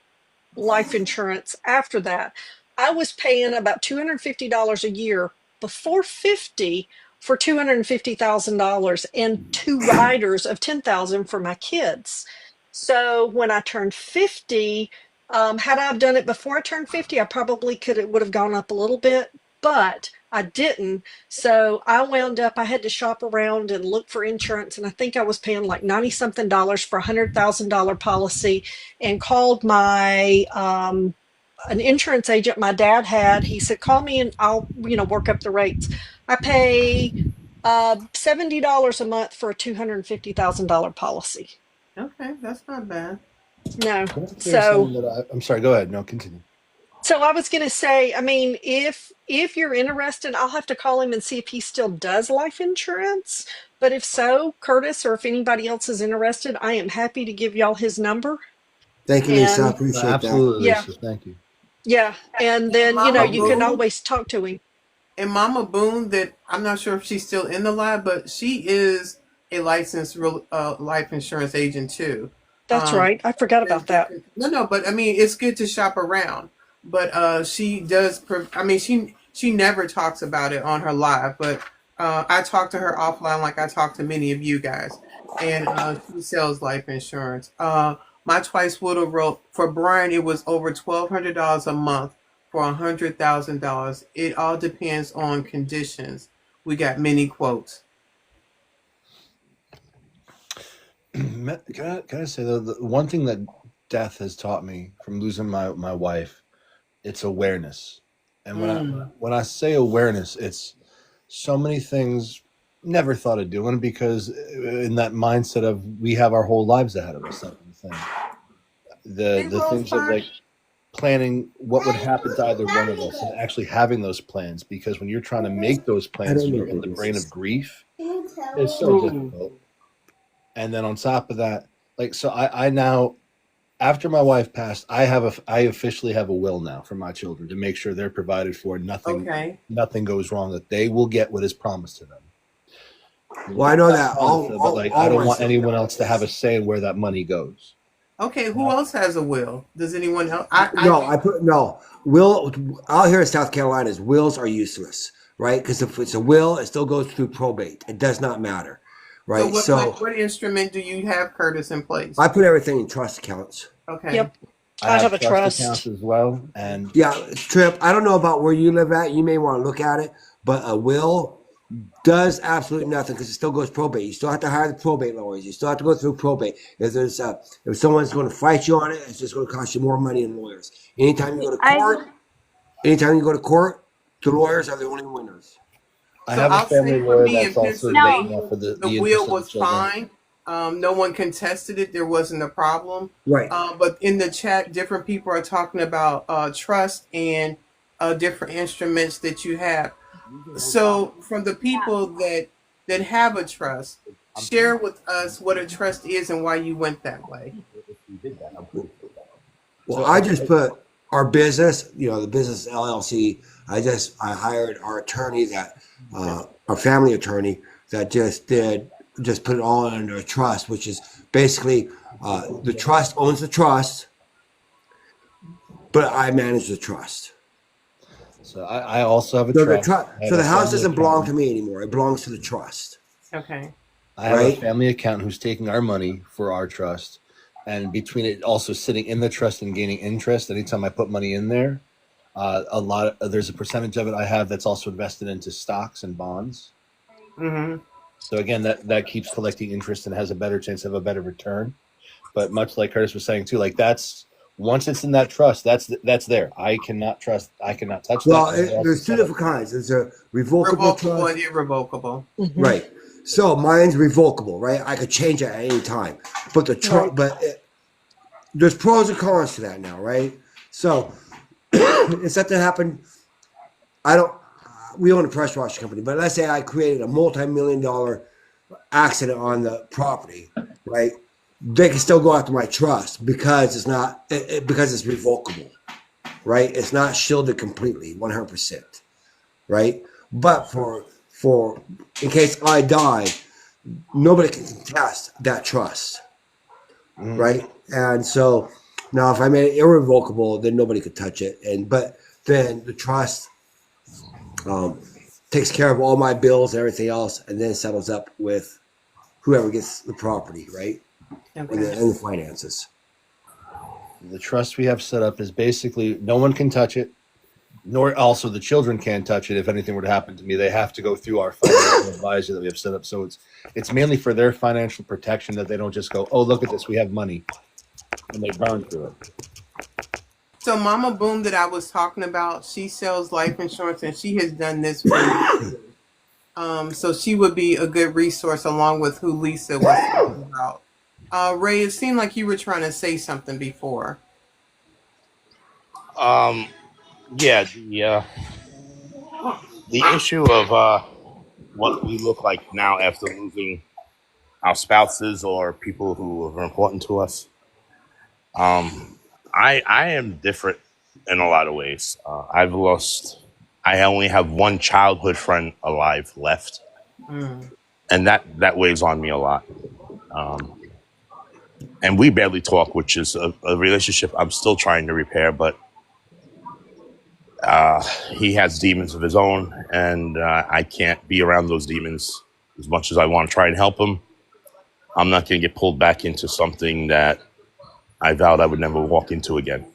life insurance after that. I was paying about $250 a year before 50 for $250,000 and two riders of 10,000 for my kids. So when I turned 50, had I done it before I turned 50, I probably could, it would have gone up a little bit. but I didn't. So I wound up, I had to shop around and look for insurance. And I think I was paying like 90 something dollars for a $100,000 policy, and called an insurance agent my dad had. He said, call me and I'll, work up the rates. I pay $70 a month for a $250,000 policy. Okay, that's not bad. No. Can I share So something I'm sorry, go ahead. No, continue. So I was going to say, I mean, if you're interested, I'll have to call him and see if he still does life insurance. But if so, Curtis, or if anybody else is interested, I am happy to give y'all his number. Thank you, Lisa. I And appreciate that. Absolutely, yeah, Lisa. Thank you. yeah. And then, Mama you can Boo always talk to him. and Mama Boone, that I'm not sure if she's still in the lab, but she is a licensed life insurance agent too. That's Um, right. I forgot there's about that. different, no, no, but I mean, it's good to shop around. But she does. I mean, she never talks about it on her live, but I talk to her offline, like I talk to many of you guys, and she sells life insurance. My twice widow wrote for Brian. It was over $1,200 a month for $100,000. It all depends on conditions. We got many quotes. Can I say though, the one thing that death has taught me from losing my wife, it's awareness. And Mm. when I say awareness, it's so many things never thought of doing because in that mindset of we have our whole lives ahead of us. That's the thing. Hey, The Rose things of like planning what would happen to either one of us and actually having those plans, because when you're trying to make those I plans don't and know you're in who the this brain is. of grief, it's so Ooh. difficult. And then on top of that, like, so I now, after my wife passed, I officially have a will now for my children to make sure they're provided for. Okay. Nothing goes wrong, that they will get what is promised to them. Well, I know that But like, I all don't my want stuff anyone now else to is. have a say in where that money goes. Okay. Who else has a will? Does anyone else? No, I put no will. Out here in South Carolina, is wills are useless, right? Because if it's a will, it still goes through probate. It does not matter, So right? what So instrument do you have, Curtis, in place? I put everything in trust accounts. Okay. Yep. I I have have a trust accounts trust. as well, and Yeah, Trip. I don't know about where you live at. You may want to look at it, but a will does absolutely nothing because it still goes probate. You still have to hire the probate lawyers. You still have to go through probate. If someone's going to fight you on it, it's just going to cost you more money in lawyers. I Anytime you go to court, the lawyers are the only winners. I So have a I'll say family for lawyer me in that's also no. looking out Pennsylvania, for the the will interest of the was children. fine. No one contested it. There wasn't a problem. Right. But in the chat, different people are talking about trust and different instruments that you have. So from the people that have a trust, share with us what a trust is and why you went that way. Well, I just put our business, the business LLC. I hired our attorney our family attorney that just put it all under a trust, which is basically the trust owns the trust, but I manage the trust. So I also have a So trust. I so have the a house family doesn't belong accountant. to me anymore. It belongs to the trust, Okay. I have a right? family accountant who's taking our money for our trust, and between it also sitting in the trust and gaining interest anytime I put money in there. There's a percentage of it I have that's also invested into stocks and bonds. Mm-hmm. So again, that keeps collecting interest and has a better chance of a better return. But much like Curtis was saying too, like that's once it's in that trust, that's there. I cannot touch that. Well, Nobody else can there's two set up. different kinds. There's a revocable Revocable and trust. irrevocable. Hmm. Right. So mine's revocable, right? I could change it at any time. But Right. there's pros and cons to that now, right? So if something happened, I don't. We own a pressure washing company, but let's say I created a multi-million-dollar accident on the property, right? They can still go after my trust because it's not because it's revocable, right? It's not shielded completely, 100%, right? But for in case I die, nobody can contest that trust, right? And so now if I made it irrevocable, then nobody could touch it. But then the trust takes care of all my bills and everything else, and then settles up with whoever gets the property, right? Okay. And the finances. The trust we have set up is basically no one can touch it. Nor also the children can't touch it if anything were to happen to me. They have to go through our financial advisor that we have set up. So it's mainly for their financial protection that they don't just go, oh, look at this, we have money, and they burn through it. So Mama Boom that I was talking about, she sells life insurance and she has done this for years. So she would be a good resource along with who Lisa was talking about. Ray, it seemed like you were trying to say something before. Um, yeah, the issue of what we look like now after losing our spouses or people who are important to us. I am different in a lot of ways. I only have one childhood friend alive left, Mm. and that weighs on me a lot. And we barely talk, which is a relationship I'm still trying to repair. But he has demons of his own, and I can't be around those demons as much as I want to try and help him. I'm not going to get pulled back into something that I vowed I would never walk into again.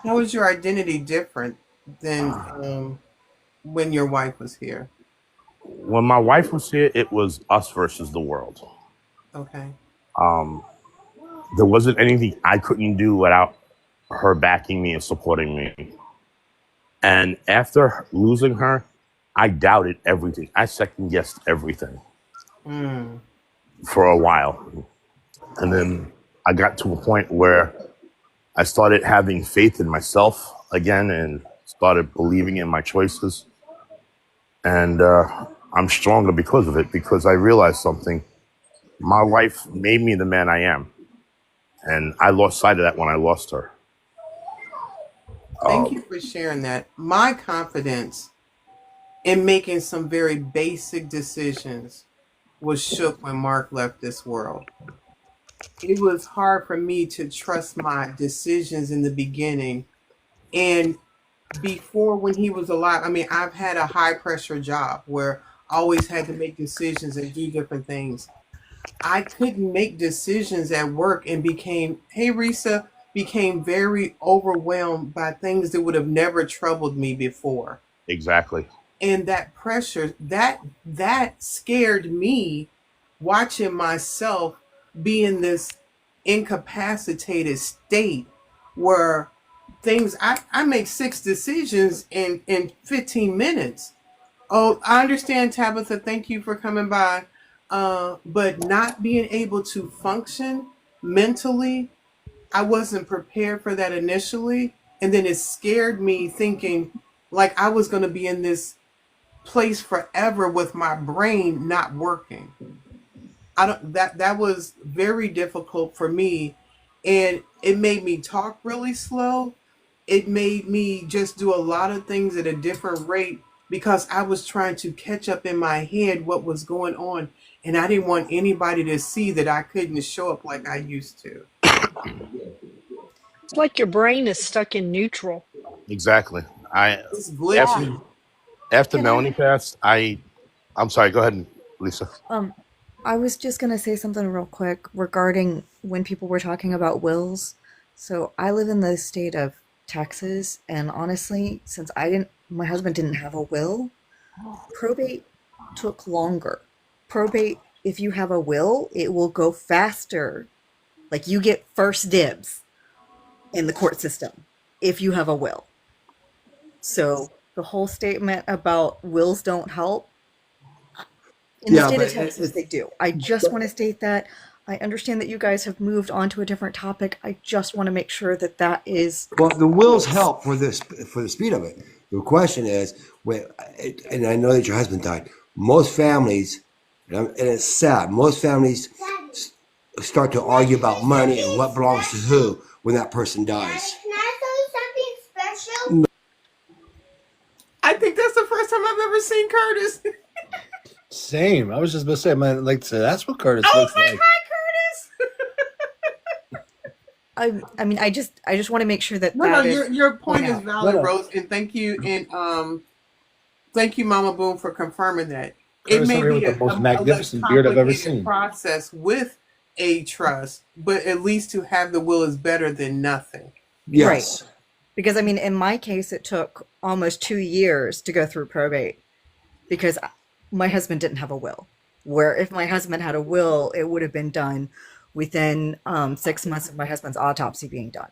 How is your identity different than when your wife was here? When my wife was here, it was us versus the world. Okay. There wasn't anything I couldn't do without her backing me and supporting me. And after losing her, I doubted everything. I second guessed everything Mm. for a while. And then I got to a point where I started having faith in myself again and started believing in my choices. And I'm stronger because of it, because I realized something. My wife made me the man I am. And I lost sight of that when I lost her. Thank you for sharing that. My confidence in making some very basic decisions was shook when Mark left this world. It was hard for me to trust my decisions in the beginning. And before, when he was alive, I mean, I've had a high pressure job where I always had to make decisions and do different things. I couldn't make decisions at work and hey, Risa, became very overwhelmed by things that would have never troubled me before. Exactly. And that pressure, that scared me, watching myself be in this incapacitated state where I make 6 decisions in 15 minutes. Oh, I understand, Tabitha. Thank you for coming by. But not being able to function mentally, I wasn't prepared for that initially. And then it scared me thinking like I was going to be in this place forever with my brain not working. I don't that was very difficult for me, and it made me talk really slow. It made me just do a lot of things at a different rate because I was trying to catch up in my head what was going on, and I didn't want anybody to see that I couldn't show up like I used to. It's like your brain is stuck in neutral. Exactly. I It's after glitchy. after Can I? Melanie passed, I'm sorry, go ahead, Lisa. Um, I was just gonna say something real quick regarding when people were talking about wills. So I live in the state of Texas, and honestly, since my husband didn't have a will, probate took longer. Probate, if you have a will, it will go faster. Like you get first dibs in the court system if you have a will. So the whole statement about wills don't help, in the Yeah, state but of Texas, they do. I just want to state that. I understand that you guys have moved on to a different topic. I just want to make sure that that is well, the wills clear. help for the speed of it. The question is, and I know that your husband died. Most families, and it's sad. Most families start to argue about money and what belongs to who when that person dies. Can I tell you something special? I think that's the first time I've ever seen Curtis. Same. I was just about to say, man, like, so that's what Curtis I was looks like, like. "Hi, Curtis." I mean, I just want to make sure that No, no, that is your point pointed is out. valid, No, no. Rose, and thank you, and thank you, Mama Boom, for confirming that. It Curtis may over here be with the most a less magnificent beard I've ever complicated seen. process with a trust, but at least to have the will is better than nothing. Yes. Because I mean, in my case, it took almost 2 years to go through probate because my husband didn't have a will. Where if my husband had a will, it would have been done within 6 months of my husband's autopsy being done.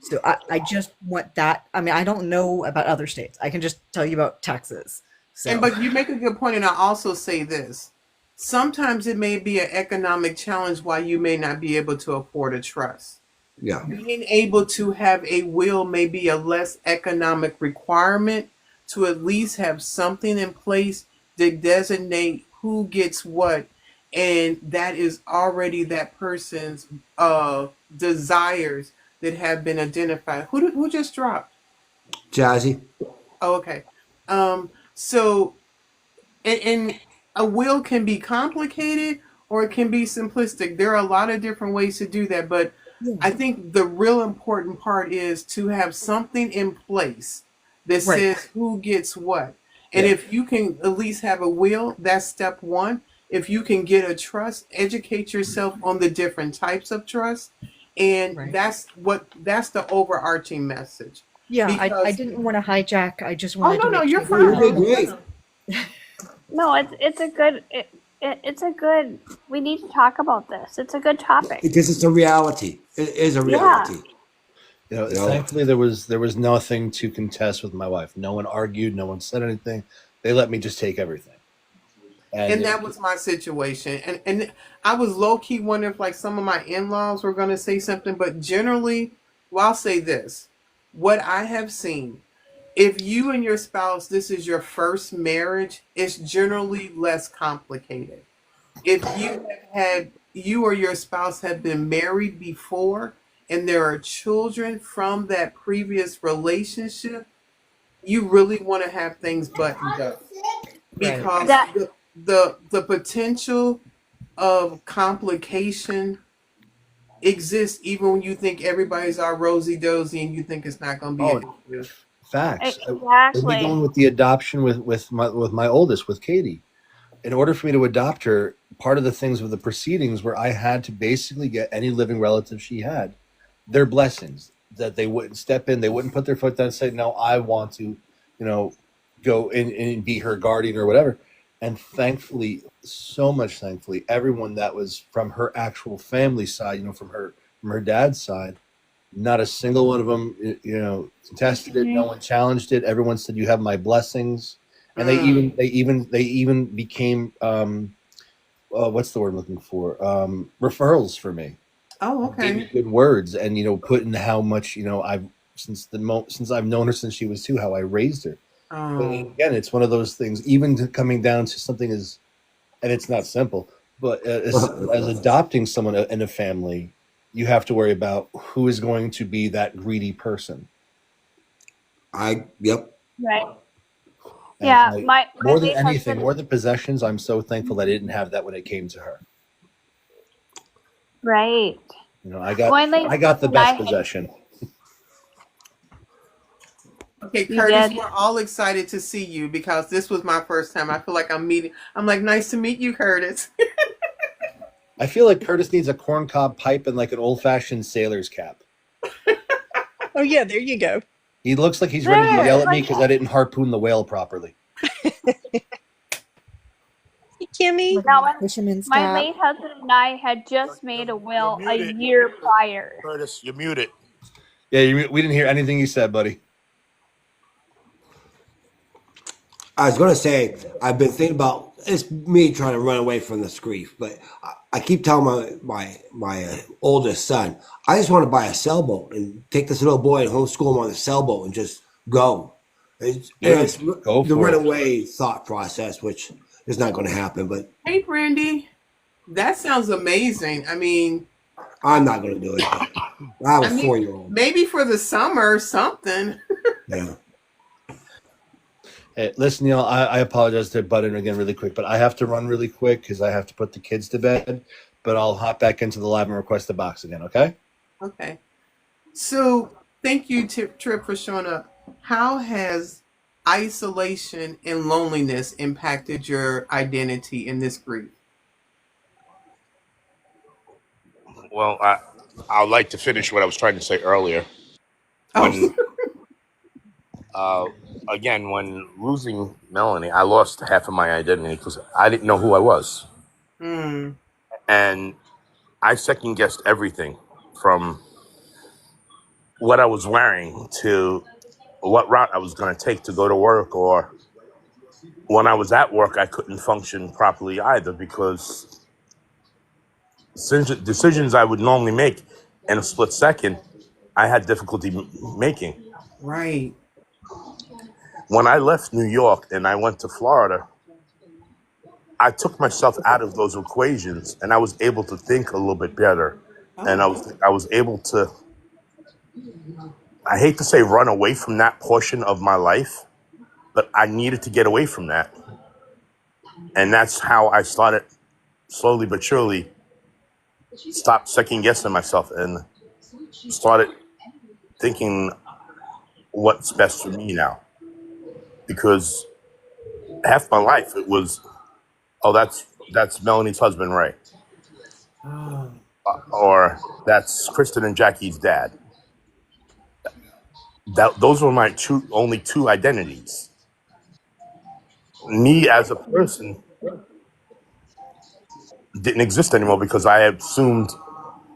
So I just want that. I mean, I don't know about other states. I can just tell you about Texas. And So but you make a good point, and I also say this. Sometimes it may be an economic challenge why you may not be able to afford a trust. Yeah. Being able to have a will may be a less economic requirement to at least have something in place to designate who gets what, and that is already that person's desires that have been identified. Who just dropped? Jazzy. Oh, okay. So and a will can be complicated or it can be simplistic. There are a lot of different ways to do that, but yeah, I think the real important part is to have something in place that right. says who gets what. And Yeah. if you can at least have a will, that's step one. If you can get a trust, educate yourself on the different types of trust. And Right. that's the overarching message. Yeah, I Because didn't want to hijack. I just oh wanted no to no, make you're sure No, that we you're were fine. doing all. great. No, it's a good it's a good. We need to talk about this. It's a good topic. Because it's a reality. It is a Yeah. reality. You know, You know. thankfully there was nothing to contest with my wife. No one argued. No one said anything. They let me just take everything. And And that was my situation. And I was low key wondering if like some of my in laws were gonna say something, but generally, well, I'll say this. What I have seen, if you and your spouse, this is your first marriage, it's generally less complicated. If you or your spouse have been married before and there are children from that previous relationship, you really want to have things buttoned up Right. because That the potential of complication exists even when you think everybody's all rosy dozy and you think it's not going to be oh, an issue. facts. With me exactly. going with the adoption with my oldest, with Katie. In order for me to adopt her, part of the things of the proceedings where I had to basically get any living relative she had their blessings, that they wouldn't step in, they wouldn't put their foot down and say, no, I want to, go in and be her guardian or whatever. And thankfully, so much thankfully, everyone that was from her actual family side, from her dad's side, not a single one of them, contested it. No Mhm. one challenged it. Everyone said, "You have my blessings," and they Mm. even they even they even became what's the word I'm looking for? Referrals for me. Oh, Gave me okay. good words, and put in how much I've since I've known her since she was 2, how I raised her. But Oh. again, it's one of those things. Even coming down to something as, and it's not simple, but as adopting someone in a family, you have to worry about who is going to be that greedy person. Yep. Right. And Yeah. My more than late anything, husband. more than possessions, I'm so thankful that I didn't have that when it came to her. Right. I got My late I got the husband and I best had. possession. Okay, You Curtis, did. we're all excited to see you because this was my first time. I feel like I'm like, nice to meet you, Curtis. I feel like Curtis needs a corncob pipe and like an old fashioned sailor's cap. Oh yeah, there you go. He looks like he's ready to There. yell at me Like because I didn't harpoon the whale properly. Hey, Kimmy. Like now, a fisherman's my cap. late husband and I had You're, just you're, made a you're will a muted, year prior. Curtis. You're muted. Yeah, we didn't hear anything you said, buddy. I was going to say, I've been thinking about it's me trying to run away from this grief, but I keep telling my oldest son, I just want to buy a sailboat and take this little boy and homeschool him on a sailboat and just go. It's Go the for it. runaway thought process, which is not going to happen, but Hey, Brandy, that sounds amazing. I'm not going to do it. But I have a I mean, 4-year-old. maybe for the summer or something. Yeah. Hey, listen, I apologize to butt in again really quick, but I have to run really quick because I have to put the kids to bed. But I'll hop back into the live and request the box again, okay? Okay. So, thank you, Trip, for showing up. How has isolation and loneliness impacted your identity in this grief? Well, I'd like to finish what I was trying to say earlier. Oh, When uh, again, when losing Melanie, I lost half of my identity because I didn't know who I was, mm, and I second guessed everything from what I was wearing to what route I was going to take to go to work, or when I was at work, I couldn't function properly either because decisions I would normally make in a split second, I had difficulty making. right. When I left New York and I went to Florida, I took myself out of those equations and I was able to think a little bit better. And Oh, I was able to, I hate to say run away from that portion of my life, but I needed to get away from that. And that's how I started slowly but surely stop second guessing myself and started thinking what's best for me now. Because half my life it was, oh, that's Melanie's husband, Ray, oh, or that's Kristen and Jackie's dad. Those were my only two identities. Me as a person didn't exist anymore because I assumed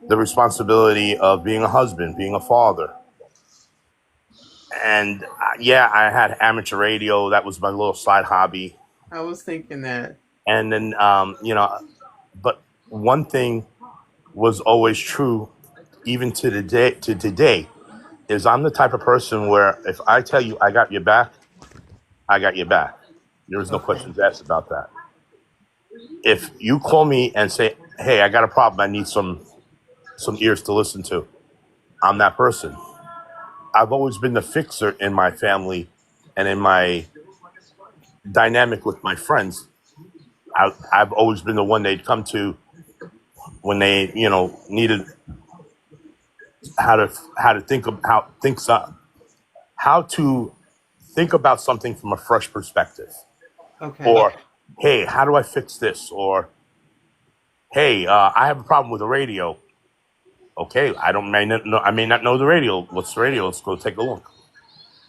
the responsibility of being a husband, being a father. And yeah, I had amateur radio. That was my little side hobby. I was thinking that. And then, but one thing was always true, even to today, is I'm the type of person where if I tell you I got your back, I got your back. There is no Okay. questions asked about that. If you call me and say, "Hey, I got a problem. I need some ears to listen to," I'm that person. I've always been the fixer in my family and in my dynamic with my friends. I've always been the one they'd come to when they, needed how to think of how to think about something from a fresh perspective, Okay. or hey, how do I fix this, or hey, I have a problem with the radio. Okay, I may not know the radio. What's the radio? Let's go take a look.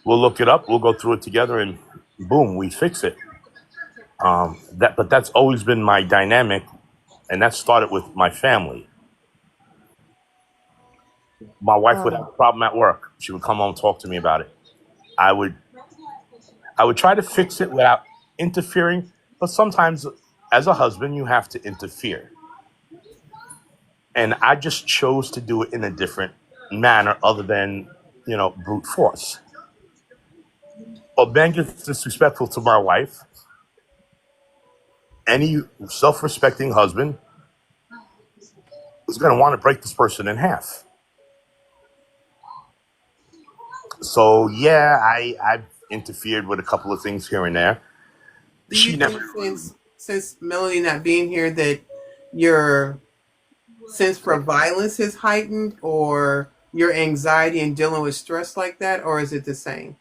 We'll look it up. We'll go through it together, and boom, we fix it. But that's always been my dynamic, and that started with my family. My wife would have a problem at work. She would come home and talk to me about it. I would I would try to fix it without interfering, but sometimes as a husband you have to interfere. And I just chose to do it in a different manner other than, brute force. A man gets disrespectful to my wife, any self-respecting husband is going to want to break this person in half. So yeah, I've interfered with a couple of things here and there. Do you She never. think since Melanie not being here that your sense for violence is heightened, or your anxiety in dealing with stress like that, or is it the same?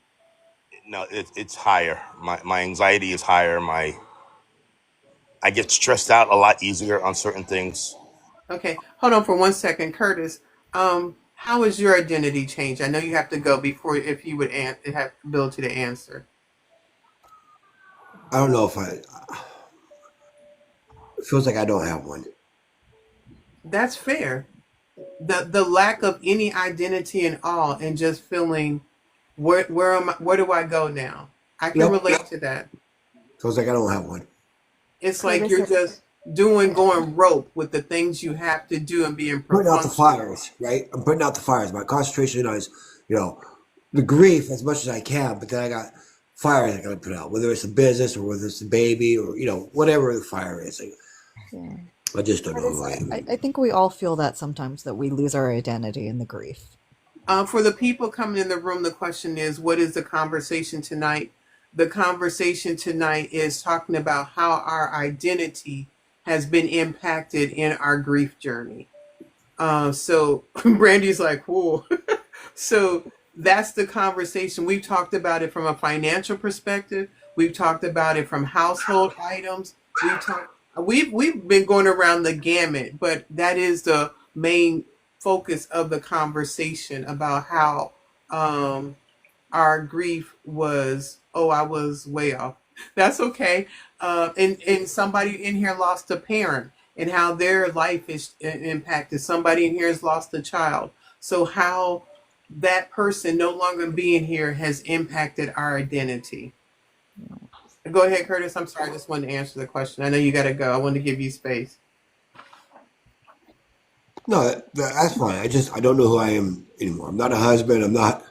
No, it's higher. My anxiety is higher. I get stressed out a lot easier on certain things. Okay, hold on for 1 second, Curtis. How has your identity changed? I know you have to go before if you would have the ability to answer. I don't know if I. It feels like I don't have one. That's fair. The lack of any identity at all, and just feeling where do I go now? I can Yep. relate to that. Feels like I don't have one. It's like Curtis, you're just going rope with the things you have to do and being Putting out the perfunctory. fires, right? I'm putting out the fires. My concentration is, you know, the grief as much as I can, but then I got fires I got to put out, whether it's the business or whether it's the baby or whatever the fire is. yeah. I just don't know Curtis, who I am. I think we all feel that sometimes that we lose our identity in the grief. For the people coming in the room, the question is, what is the conversation tonight? The conversation tonight is talking about how our identity has been impacted in our grief journey. So Brandy's like, whoa. So that's the conversation. We've talked about it from a financial perspective. We've talked about it from household items. We've been going around the gamut, but that is the main focus of the conversation about how um, our grief was, oh, I was way off. That's okay. And somebody in here lost a parent, and how their life is impacted. Somebody in here has lost a child. So how that person no longer being here has impacted our identity. Go ahead, Curtis. I'm sorry. I just wanted to answer the question. I know you got to go. I wanted to give you space. No, that's fine. I don't know who I am anymore. I'm not a husband. I'm not.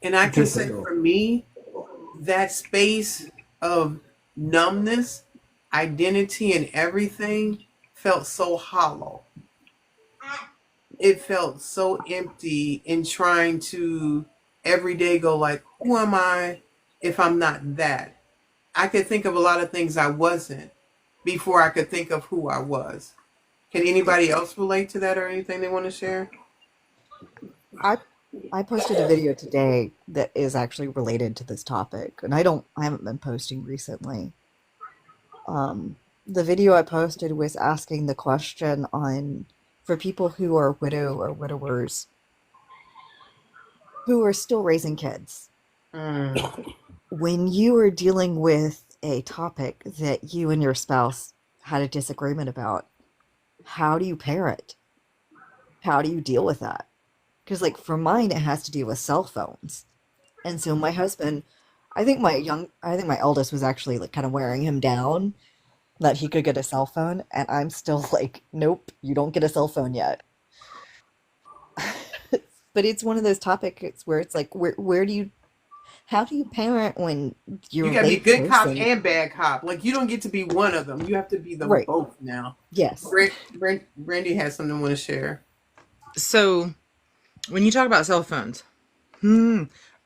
And I can Just say don't know. for me, that space of numbness, identity, and everything felt so hollow. It felt so empty in trying to every day go like, who am I if I'm not that? I could think of a lot of things I wasn't before I could think of who I was. Can anybody else relate to that or anything they want to share? I I posted a video today that is actually related to this topic, and I haven't been posting recently. The video I posted was asking the question on for people who are widow or widowers who are still raising kids. Mm. When you are dealing with a topic that you and your spouse had a disagreement about, how do you parent? How do you deal with that? Because, like, for mine, it has to do with cell phones. And so my husband, I think my eldest was actually like kind of wearing him down that he could get a cell phone, and I'm still like, nope, you don't get a cell phone yet. But it's one of those topics where it's like, where do you, how do you parent when You you're a got to be late good cop person? and bad cop. Like, you don't get to be one of them. You have to be them Right. both now. Yes. Brandy has something to want to share. So when you talk about cell phones,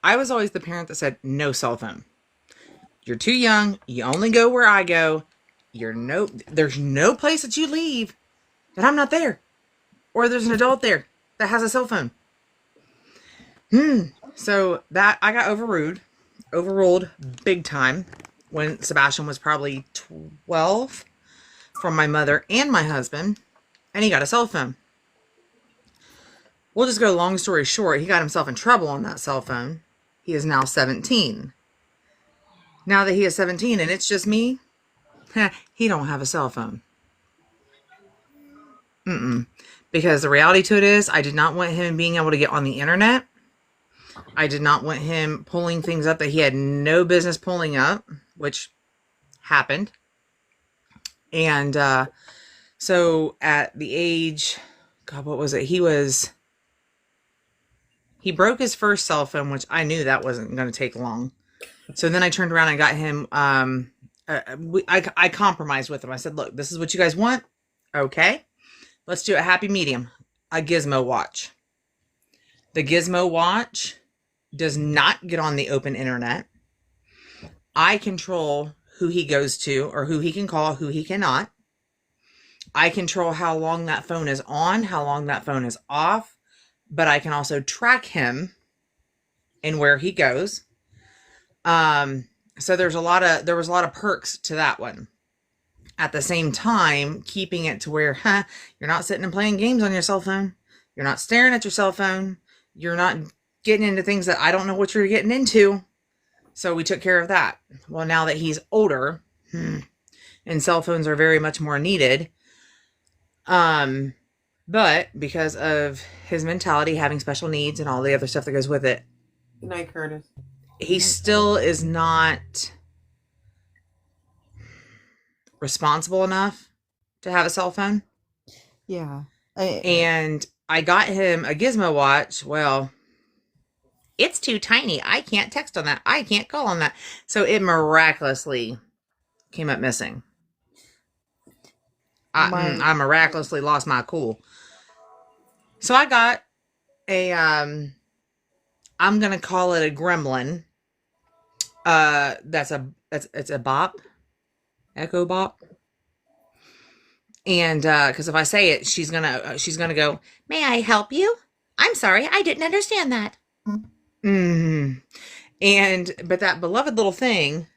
I was always the parent that said no cell phone. You're too young. You only go where I go. There's no place that you leave that I'm not there, or there's an adult there that has a cell phone. So that I got overruled big time when Sebastian was probably 12 from my mother and my husband, and he got a cell phone. We'll just go long story short, he got himself in trouble on that cell phone. He is now 17. Now that he is 17 and it's just me, he don't have a cell phone. Because the reality to it is, I did not want him being able to get on the internet. I did not want him pulling things up that he had no business pulling up, which happened. And so at the age, God, what was it? He broke his first cell phone, which I knew that wasn't going to take long. So then I turned around and got him, I compromised with him. I said, look, this is what you guys want. Okay, let's do a happy medium, a gizmo watch. The gizmo watch does not get on the open internet. I control who he goes to or who he can call, who he cannot. I control how long that phone is on, how long that phone is off, but I can also track him and where he goes. So there was a lot of perks to that one. At the same time, keeping it to where, you're not sitting and playing games on your cell phone. You're not staring at your cell phone. You're not getting into things that I don't know what you're getting into. So we took care of that. Well, now that he's older, and cell phones are very much more needed, but because of his mentality, having special needs and all the other stuff that goes with it, Good night, Curtis. he still is not responsible enough to have a cell phone. Yeah. And I got him a gizmo watch. Well, it's too tiny. I can't text on that. I can't call on that. So it miraculously came up missing. I miraculously lost my cool. So I got a, I'm going to call it a gremlin. It's a bop, Echo Bop. And, cause if I say it, she's gonna go, may I help you? I'm sorry. I didn't understand that. Mm. But that beloved little thing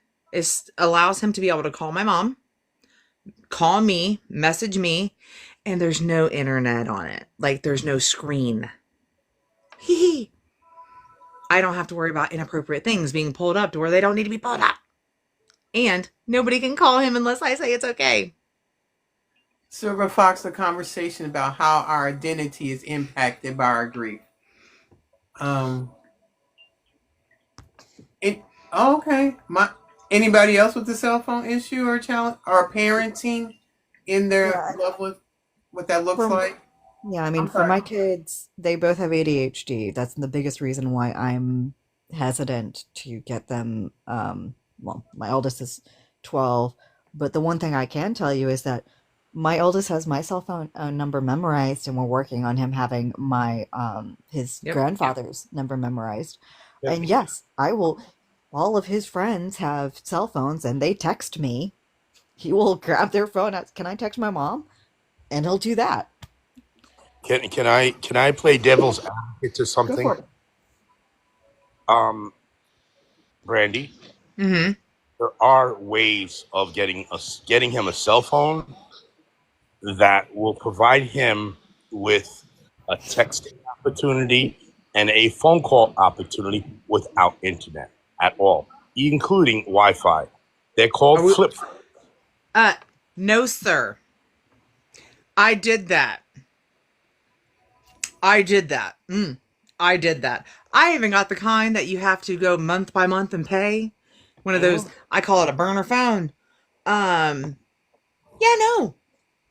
allows him to be able to call my mom, call me, message me, and there's no internet on it. Like there's no screen. Hee hee. I don't have to worry about inappropriate things being pulled up to where they don't need to be pulled up. And nobody can call him unless I say it's okay. Silver Fox, a conversation about how our identity is impacted by our grief. Um, it, okay. Anybody else with the cell phone issue or challenge or parenting in their Yeah, love with what that looks for like? yeah, I mean, I'm for sorry. my kids, they both have ADHD. That's the biggest reason why I'm hesitant to get them. Well, my eldest is 12, but the one thing I can tell you is that my eldest has my cell phone number memorized, and we're working on him having my his Yep. grandfather's number memorized. Yep. And yes, I will. All of his friends have cell phones, and they text me. He will grab their phone. Can I text my mom? And he'll do that. Can I play devil's advocate to Go something? for it. Brandy, Mm-hmm. there are ways of getting him a cell phone that will provide him with a texting opportunity and a phone call opportunity without internet at all, including Wi-Fi. They're Are called we? flip. No, sir. I did that. I did that. I did that. I even got the kind that you have to go month by month and pay. One of those. Oh, I call it a burner phone. Um. Yeah. No.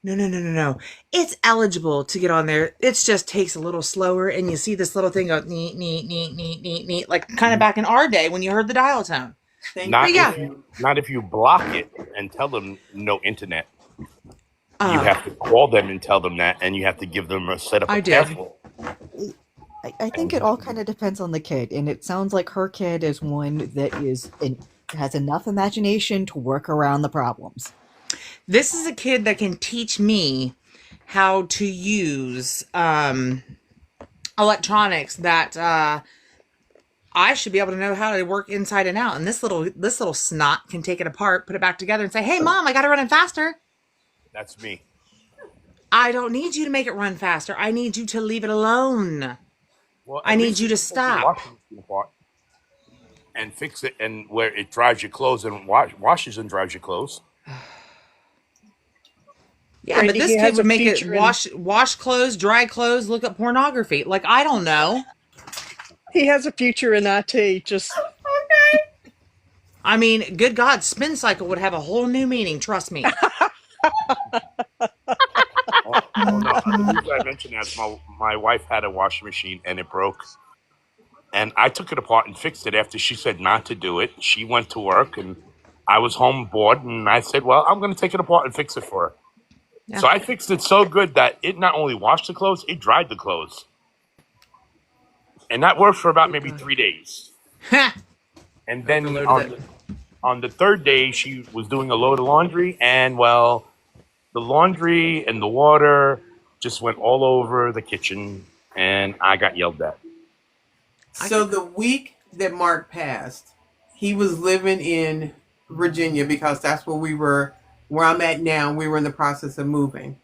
No, no, no, no, no. It's eligible to get on there. It just takes a little slower, and you see this little thing go neat, neat, neat, neat, neat, neat, like kind of back in our day when you heard the dial tone. thank But Not yeah, if you. you not if you block it and tell them no internet. You uh, have to call them and tell them that, and you have to give them set up a I did. password. I think it all kind of depends on the kid, and it sounds like her kid is one that has enough imagination to work around the problems. This is a kid that can teach me how to use electronics that I should be able to know how to work inside and out. And this little snot can take it apart, put it back together, and say, "Hey, mom, I got to run it faster." That's me. I don't need you to make it run faster. I need you to leave it alone. Well, I at need least you you to can take your stop. washing machine apart and fix it, and where it dries your clothes and washes and dries your clothes. Yeah, but Brandy, this he kid has would a make it future in wash clothes, dry clothes, look up pornography. Like I don't know. IT. Just I mean, good God, spin cycle would have a whole new meaning. Trust me. Oh no! The reason I mentioned that is my wife had a washing machine and it broke, and I took it apart and fixed it after she said not to do it. She went to work, and I was home bored, and I said, "Well, I'm going to take it apart and fix it for her." Yeah. So I fixed it so good that it not only washed the clothes, it dried the clothes, and that worked for about Good maybe God. 3 days. Ha! And then Overloaded it. on the third day, she was doing a load of laundry, and well, the laundry and the water just went all over the kitchen, and I got yelled at. I So could. the week that Mark passed, he was living in Virginia because that's where I'm at now. We were in the process of moving.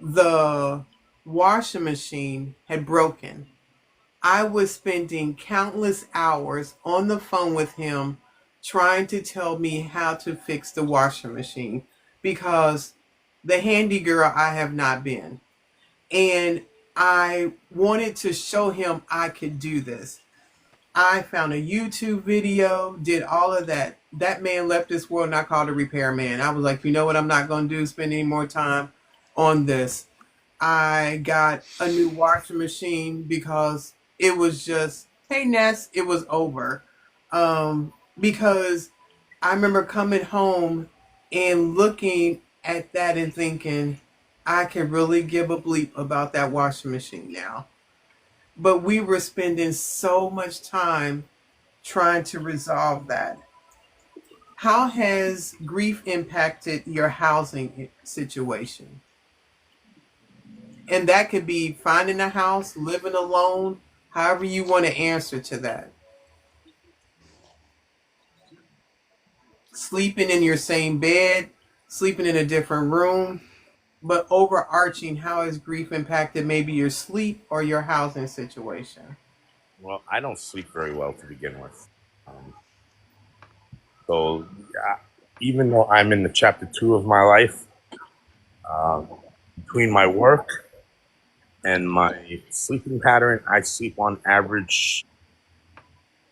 The washing machine had broken. I was spending countless hours on the phone with him trying to tell me how to fix the washing machine because the handy girl I have not been. And I wanted to show him I could do this. I found a YouTube video, did all of that. That man left this world and I called a repairman. I was like, you know what I'm not going to do? Spend any more time on this. I got a new washing machine because it was just, hey, Ness, it was over. Because I remember coming home and looking at that and thinking, I can really give a bleep about that washing machine now. But we were spending so much time trying to resolve that. How has grief impacted your housing situation? And that could be finding a house, living alone, however you want to answer to that. Sleeping in your same bed, sleeping in a different room. But overarching, how has grief impacted maybe your sleep or your housing situation? Well, I don't sleep very well to begin with. Um, so yeah, even though I'm in the chapter 2 of my life, um, between my work and my sleeping pattern, I sleep on average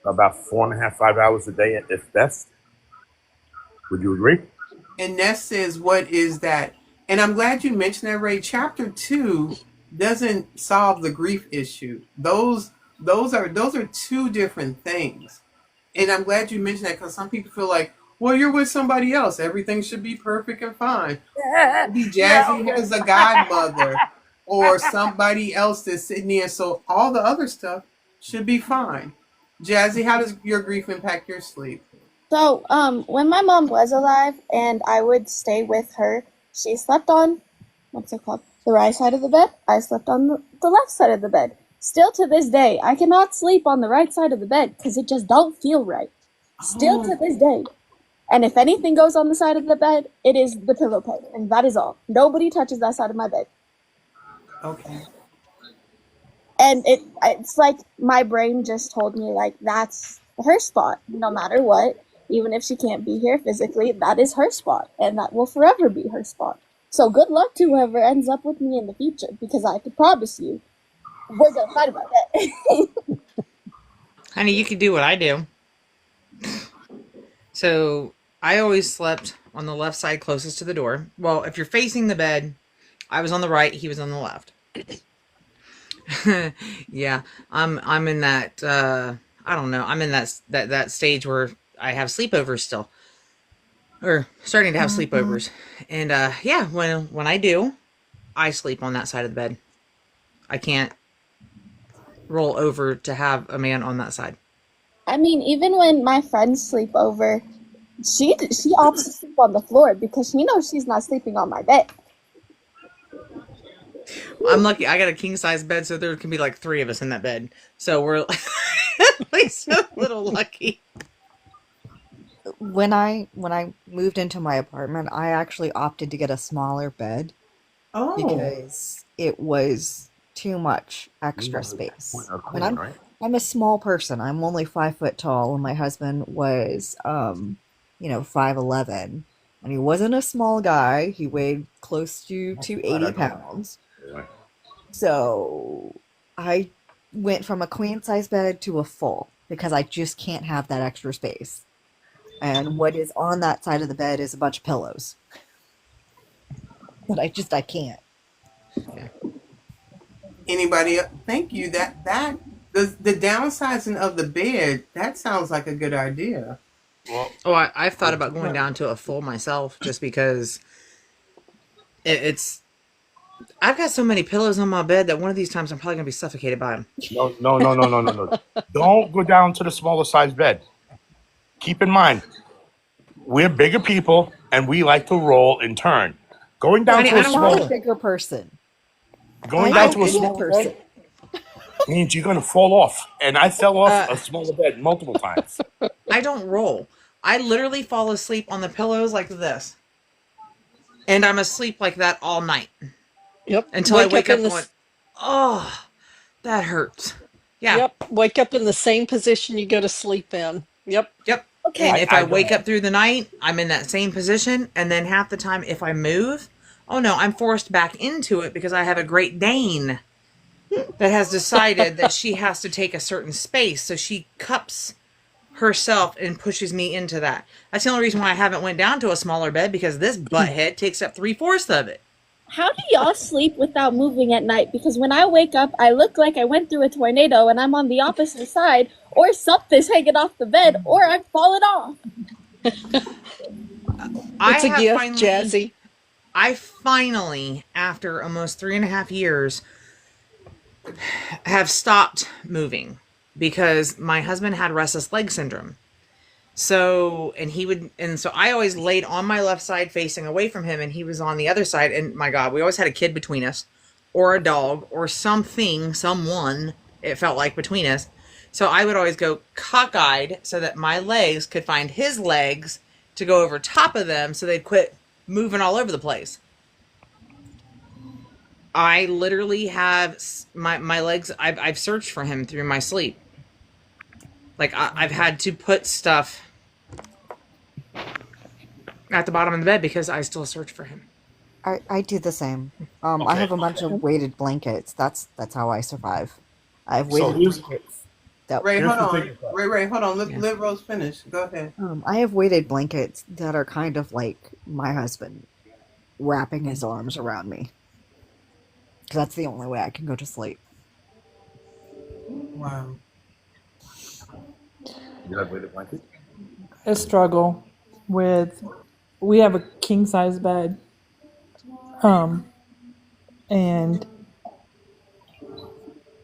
about 4.5, 5 hours a day if best. Would you agree? And Ness says, what is that? And I'm glad you mentioned that, Ray. Chapter 2 doesn't solve the grief issue. Those are two different things. And I'm glad you mentioned that because some people feel like, well, you're with somebody else. Everything should be perfect and fine. Maybe Jazzy has a godmother or somebody else that's sitting there. So all the other stuff should be fine. Jazzy, how does your grief impact your sleep? So, when my mom was alive and I would stay with her, she slept on, what's it called? The right side of the bed. I slept on the left side of the bed. Still to this day, I cannot sleep on the right side of the bed because it just don't feel right. Still to this day. And if anything goes on the side of the bed, it is the pillow peg, and that is all. Nobody touches that side of my bed. Okay. And it's like my brain just told me like that's her spot no matter what, even if she can't be here physically, that is her spot and that will forever be her spot. So good luck to whoever ends up with me in the future, because I can promise you we're gonna fight about that. Honey, you could do what I do. So I always slept on the left side closest to the door. Well, if you're facing the bed, I was on the right, he was on the left. Yeah, I'm in that I don't know. I'm in that stage where I have sleepovers still. Or starting to have sleepovers. And yeah, when I do, I sleep on that side of the bed. I can't roll over to have a man on that side. I mean, even when my friends sleep over, she opts to sleep on the floor because she knows she's not sleeping on my bed. I'm lucky. I got a king size bed, so there can be like 3 of us in that bed. So we're at least a little lucky. When I moved into my apartment, I actually opted to get a smaller bed Oh, because it was too much You extra want space. a And queen, right? I'm a small person. I'm only 5 foot tall, and my husband was 5'11", and he wasn't a small guy. He weighed close to Glad 280 I don't know. pounds. Anyway. So I went from a queen size bed to a full because I just can't have that extra space. And what is on that side of the bed is a bunch of pillows. But I can't. anybody else? Thank you. The downsizing of the bed, that sounds like a good idea. Well, Oh, I've thought about going down to a full myself just because it's. I've got so many pillows on my bed that one of these times I'm probably going to be suffocated by them. no. Don't go down to the smaller size bed. Keep in mind, we're bigger people and we like to roll in turn. Going down Honey, to I a don't I'm not a roll. smaller bigger person. going I'm down a to a bigger smaller person. bed means you're gonna fall off. And I fell off Uh, a smaller bed multiple times. I don't roll. I literally fall asleep on the pillows like this. And I'm asleep like that all night Yep. until I Wake wake up up in going, this. oh, that hurts. Yeah. Yep. Wake up in the same position you go to sleep in. Yep. Yep. Okay, And if I I wake don't. up through the night, I'm in that same position. And then half the time, if I move, oh no, I'm forced back into it because I have a Great Dane that has decided that she has to take a certain space. So she cups herself and pushes me into that. That's the only reason why I haven't went down to a smaller bed, because this butthead takes up 3/4 of it. how do y'all sleep without moving at night? Because when I wake up, I look like I went through a tornado and I'm on the opposite side, or something's hanging off the bed, or I've fallen off. I It's a have gift, finally, Jazzy. I finally, after almost 3.5 years, have stopped moving because my husband had restless leg syndrome. So, so I always laid on my left side facing away from him, and he was on the other side. And my God, we always had a kid between us, or a dog, or someone, it felt like, between us. So I would always go cockeyed so that my legs could find his legs to go over top of them so they'd quit moving all over the place. I literally have my legs. I've searched for him through my sleep. Like I've had to put stuff at the bottom of the bed because I still search for him. I do the same. I Okay. have a bunch of weighted blankets. That's how I survive. I have So weighted here's blankets that Ray, here's hold the on. thing. Ray, hold on. Yeah. Let Rose finish. Go ahead. I have weighted blankets that are kind of like my husband wrapping his arms around me. 'Cause that's the only way I can go to sleep. Wow. You have weighted blanket? A struggle with we have a king size bed. And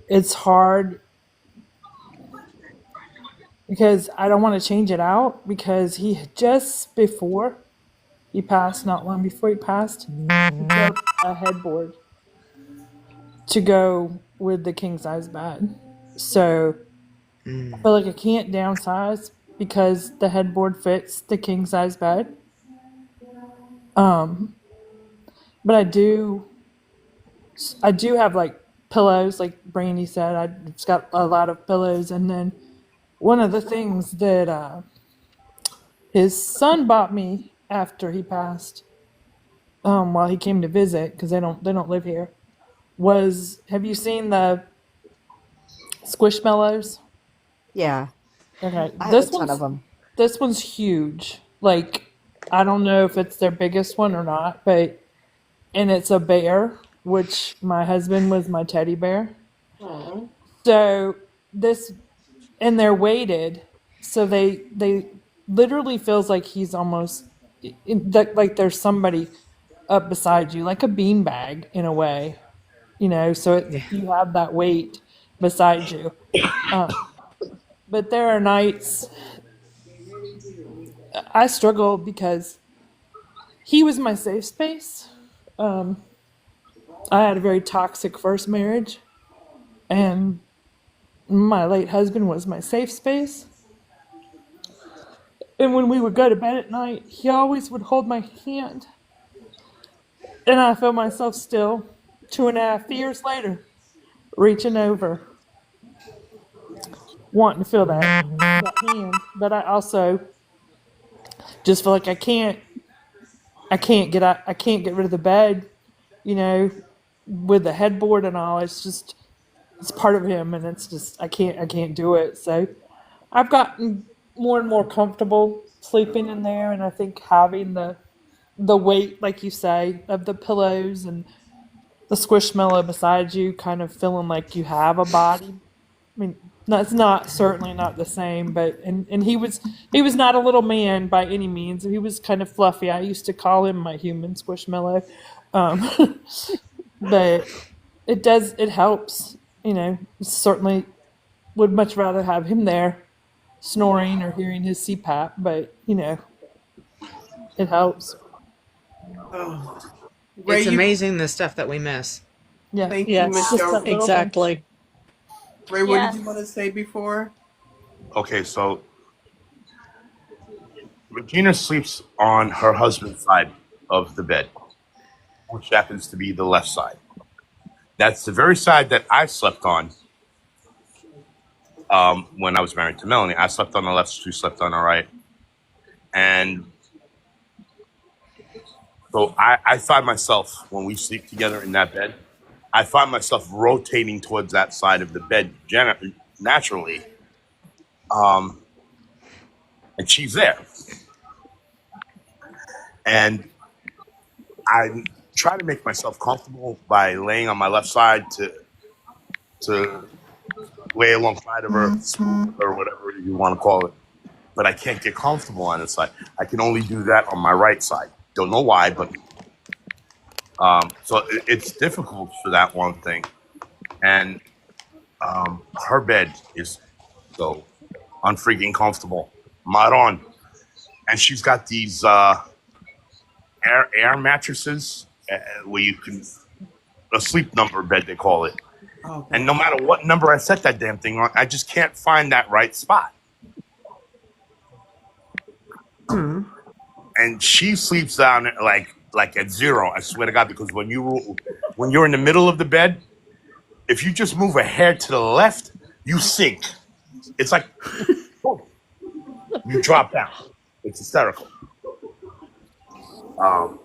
it's hard because I don't want to change it out because he just before he passed, not long before he passed, he took a headboard to go with the king size bed. So I feel like I can't downsize because the headboard fits the king size bed. But I do have like pillows, like Brandy said. It's got a lot of pillows, and then one of the things that his son bought me after he passed, while he came to visit, because they don't live here, was have you seen the Squishmallows? Yeah, Okay, I have a ton of them. this one's huge. Like I don't know if it's their biggest one or not, but and it's a bear, which my husband was my teddy bear. Oh. So this and they're weighted, so they literally feels like he's almost like there's somebody up beside you, like a beanbag in a way, So Yeah. you have that weight beside you. But there are nights I struggle because he was my safe space. I had a very toxic first marriage, and my late husband was my safe space. And when we would go to bed at night, he always would hold my hand. And I feel myself still, 2.5 years later, reaching over, wanting to feel that hand. But I also just feel like I can't get rid of the bed, you know, with the headboard and all. It's part of him, and it's just I can't do it. So I've gotten more and more comfortable sleeping in there, and I think having the weight, like you say, of the pillows and the squishmallow beside you, kind of feeling like you have a body. I mean, that's not certainly not the same, but and he was not a little man by any means. He was kind of fluffy. I used to call him my human squishmallow, but it helps. Certainly would much rather have him there snoring or hearing his CPAP, but it helps. Oh. Ray, It's you. amazing the stuff that we miss. Yeah, Thank you, just Yes, Michelle. that little thing. exactly. Ray, what did you want to Yes. say before? Okay, so Regina sleeps on her husband's side of the bed, which happens to be the left side. That's the very side that I slept on when I was married to Melanie. I slept on the left, she slept on the right. And so I find myself, when we sleep together in that bed, I find myself rotating towards that side of the bed naturally. And she's there. And I try to make myself comfortable by laying on my left side to lay alongside of her, or whatever you want to call it. But I can't get comfortable on this side. I can only do that on my right side. Don't know why, but so it's difficult for that one thing. And her bed is so unfreaking comfortable, mud on, and she's got these air mattresses where you can a sleep number bed they call it. Okay. And no matter what number I set that damn thing on, I just can't find that right spot. and she sleeps down like at zero. I swear to God, because when you're in the middle of the bed, if you just move a hair to the left, you sink. It's like boom, you drop down. It's hysterical. Um,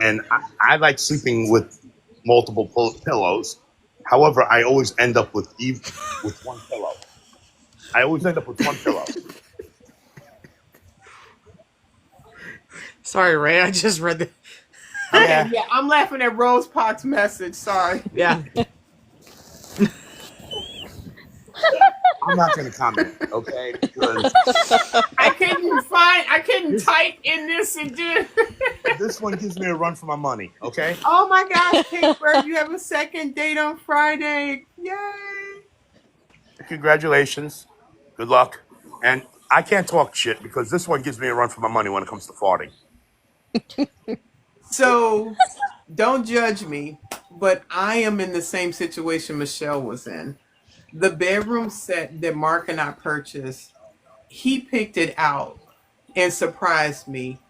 and I like sleeping with multiple pillows. However, I always end up with one pillow. I always end up with one pillow. Sorry, Ray. I just read the. Yeah, Yeah, I'm laughing at Rose Potts' message. Sorry. Yeah. I'm not going to comment, okay? Because I couldn't type in this and do it. this one gives me a run for my money, okay? Oh my gosh, Kate Bird, you have a second date on Friday. Yay. Congratulations. Good luck. And I can't talk shit because this one gives me a run for my money when it comes to farting. So don't judge me, but I am in the same situation Michelle was in. The bedroom set that Mark and I purchased, he picked it out and surprised me.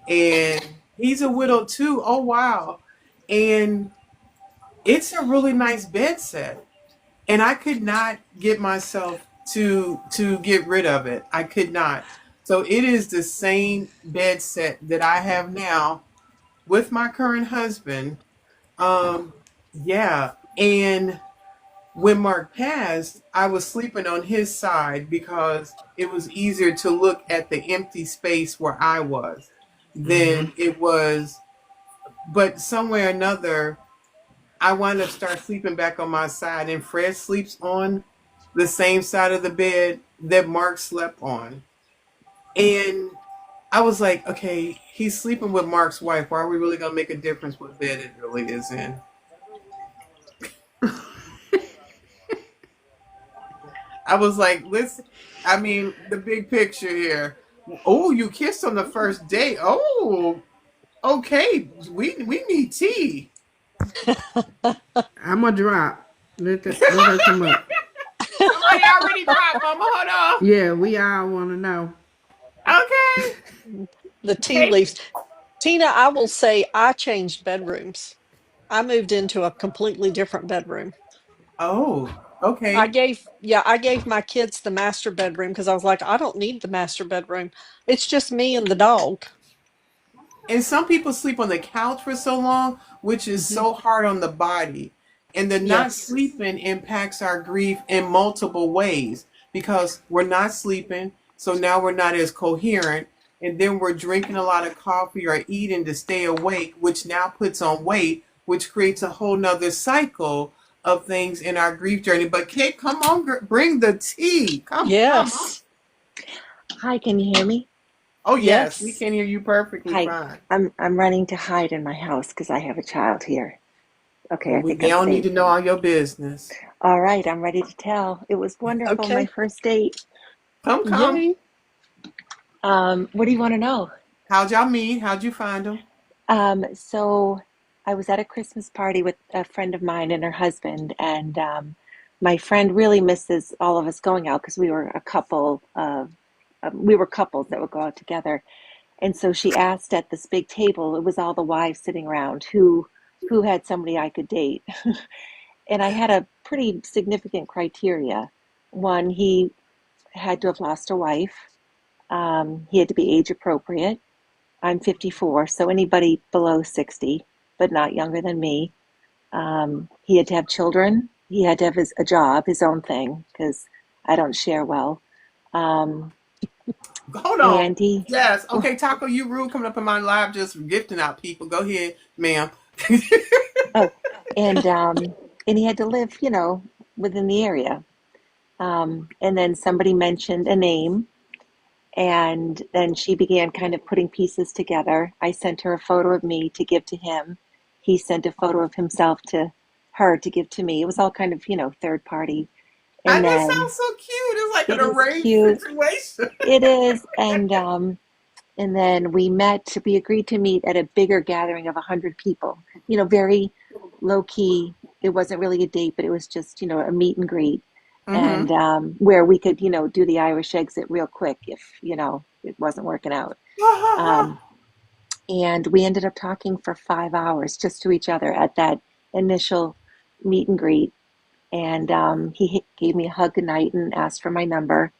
And he's a widow too. Oh wow. And it's a really nice bed set. And I could not get myself to get rid of it. I could not. So it is the same bed set that I have now with my current husband. Yeah. And when Mark passed, I was sleeping on his side because it was easier to look at the empty space where I was than it was. But somewhere or another, I wound up start sleeping back on my side, and Fred sleeps on the same side of the bed that Mark slept on. And I was like, okay, he's sleeping with Mark's wife. Why are we really gonna make a difference what bed it really is in? I was like, listen, I mean, the big picture here. Oh, you kissed on the first date. Oh, okay. We need tea. I'm gonna drop. Let her come up. Somebody already dropped, Mama. Hold Yeah, we all want to know. on. Okay. The tea Hey. leaves. Tina, I will say I changed bedrooms. I moved into a completely different bedroom. Oh, okay. I gave my kids the master bedroom because I was like, I don't need the master bedroom. It's just me and the dog. And some people sleep on the couch for so long, which is Hmm. so hard on the body. And the not Yes. sleeping impacts our grief in multiple ways because we're not sleeping. So now we're not as coherent. And then we're drinking a lot of coffee or eating to stay awake, which now puts on weight, which creates a whole nother cycle of things in our grief journey. But Kate, come on, bring the tea. Come on. Yes. Hi, can you hear me? Oh yes, we Yes. can hear you perfectly Hi. fine. I'm running to hide in my house because I have a child here. Okay, Well, I we think I'm don't need safe. to know all your business. All right, I'm ready to tell. It was wonderful, my Okay. first date. Come. Yay. What do you want to know? How'd y'all meet? How'd you find them? So I was at a Christmas party with a friend of mine and her husband, and my friend really misses all of us going out because we were a couple of we were couples that would go out together. And so she asked at this big table, it was all the wives sitting around, who had somebody I could date. And I had a pretty significant criteria. One, he had to have lost a wife. He had to be age appropriate. I'm 54, so anybody below 60, but not younger than me. He had to have children. He had to have a job, his own thing, because I don't share well. Um, Hold on. and he, Yes. Okay, Taco, you rude coming up in my live just gifting out people. Go ahead, ma'am. oh, and he had to live, within the area. And then somebody mentioned a name, and then she began kind of putting pieces together. I sent her a photo of me to give to him. He sent a photo of himself to her to give to me. It was all kind of, third party. I And That then sounds so cute. It's like an it is arranged cute. situation. It is. And then we agreed to meet at a bigger gathering of 100 people, very low key. It wasn't really a date, but it was just, a meet and greet. and where we could, do the Irish exit real quick if, it wasn't working out. Um, and we ended up talking for 5 hours just to each other at that initial meet and greet. And he gave me a hug goodnight and asked for my number.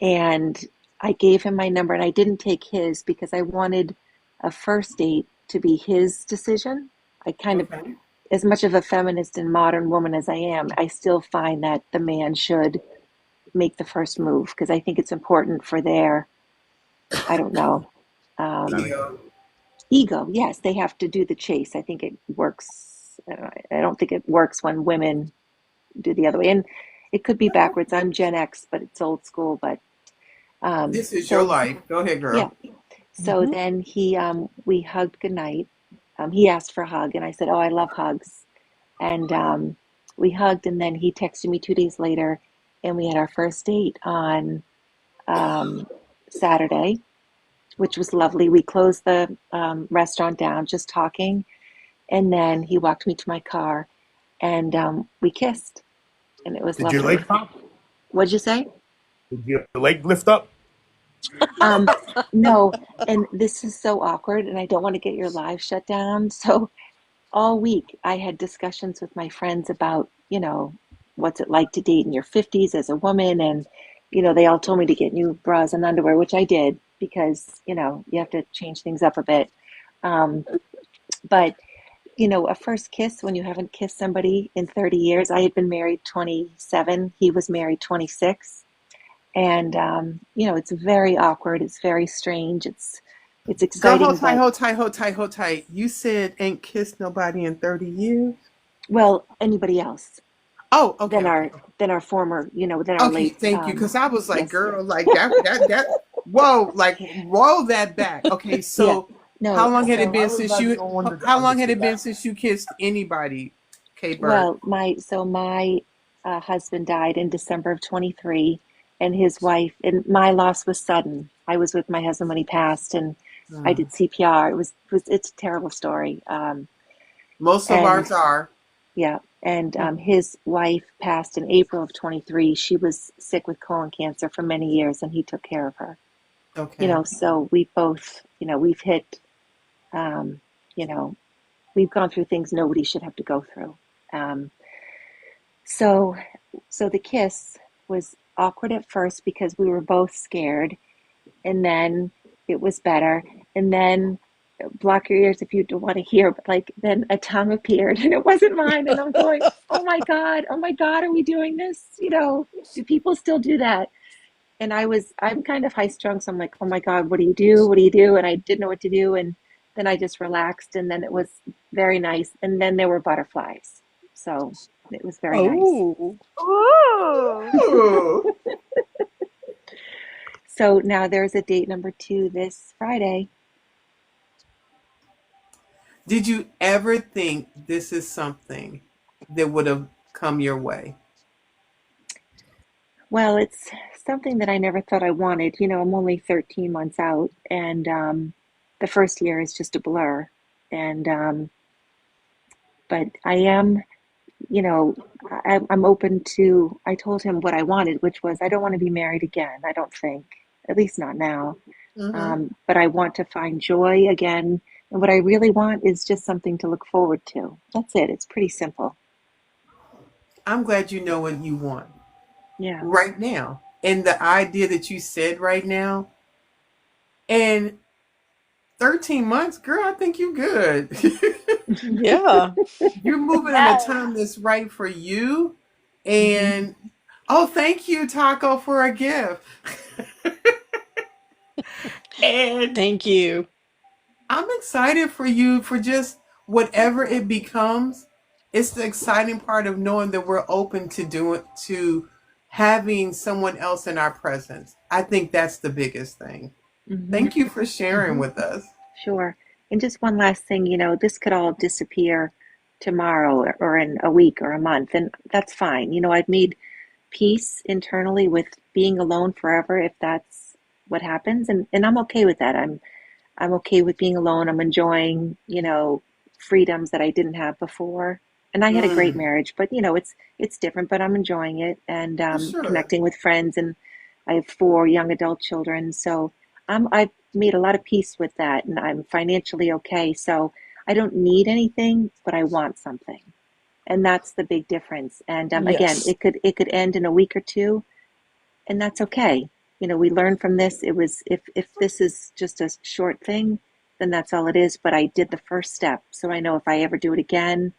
And I gave him my number, and I didn't take his because I wanted a first date to be his decision. I kind of, Okay. as much of a feminist and modern woman as I am, I still find that the man should make the first move because I think it's important for their, I don't know, um, Ego. ego. Yes, they have to do the chase. I think it works. I don't think it works when women do the other way. And it could be backwards. I'm Gen X, but it's old school. But This is your so life. Go ahead, yeah. girl. So then we hugged goodnight. He asked for a hug, and I said, "Oh, I love hugs." And we hugged, and then he texted me 2 days later, and we had our first date on um, Saturday, which was lovely. We closed the restaurant down, just talking, and then he walked me to my car, and we kissed, and it was Did your lovely. leg pop? What'd you say? Did your leg lift up? Um, no, and this is so awkward, and I don't want to get your live shut down. So all week I had discussions with my friends about, what's it like to date in your 50s as a woman, and they all told me to get new bras and underwear, which I did because, you have to change things up a bit. Um, but a first kiss when you haven't kissed somebody in 30 years. I had been married 27, he was married 26. And it's very awkward. It's very strange. It's Girl, exciting, hold tight, but hold tight, hold tight, hold tight. You said ain't kissed nobody in 30 years? well, anybody else Oh, okay, than okay. our former, than our Okay, late. thank you. Because I was like, Yes, girl, like whoa, like roll that back. Okay, yeah, so how no. long had it So been Why was since I the you, only one to how long had say it been that? since you kissed anybody, K Bird? well, my husband died in December of 23, and his wife. And my loss was sudden. I was with my husband when he passed, and I Hmm. did CPR. It's a terrible story. Most of And ours are. Yeah, and Hmm. his wife passed in April of 23. She was sick with colon cancer for many years, and he took care of her. Okay. So we both, we've hit, um, you know, we've gone through things nobody should have to go through. Um, so, so the kiss was awkward at first because we were both scared, and then it was better, and then block your ears if you don't want to hear, but like then a tongue appeared and it wasn't mine, and I'm going, oh my God, are we doing this? Do people still do that? And I'm kind of high strung, so I'm like, oh my God, what do you do? What do you do? And I didn't know what to do, and then I just relaxed, and then it was very nice, and then there were butterflies, so it was very nice. Oh, Ooh. Ooh. So now there's a date number 2 this Friday. Did you ever think this is something that would have come your way? Well, it's something that I never thought I wanted. I'm only 13 months out, and the first year is just a blur. And but I am, you know, I'm open to. I told him what I wanted, which was I don't want to be married again. I don't think, at least not now. Mm-hmm. But I want to find joy again, and what I really want is just something to look forward to. That's it. It's pretty simple. I'm glad you know what you want Yeah. right now. And the idea that you said right now, and 13 months, girl, I think you good. yeah. You're moving in a Yes. time that's right for you. Hmm. And oh, thank you, Taco, for a gift. And Thank you. I'm excited for you for just whatever it becomes. It's the exciting part of knowing that we're open to having someone else in our presence. I think that's the biggest thing. Hmm. Thank you for sharing with us. Sure. And just one last thing, this could all disappear tomorrow or in a week or a month, and that's fine. I've made peace internally with being alone forever if that's what happens, and I'm okay with that. I'm okay with being alone. I'm enjoying, freedoms that I didn't have before. And I had a great Mm, marriage, but it's different, but I'm enjoying it and for sure. connecting with friends. And I have 4 young adult children. So I've made a lot of peace with that, and I'm financially okay. So I don't need anything, but I want something. And that's the big difference. And again, Yes. it could end in a week or two, and that's okay. We learn from this. It was if this is just a short thing, then that's all it is. But I did the first step, so I know if I ever do it again,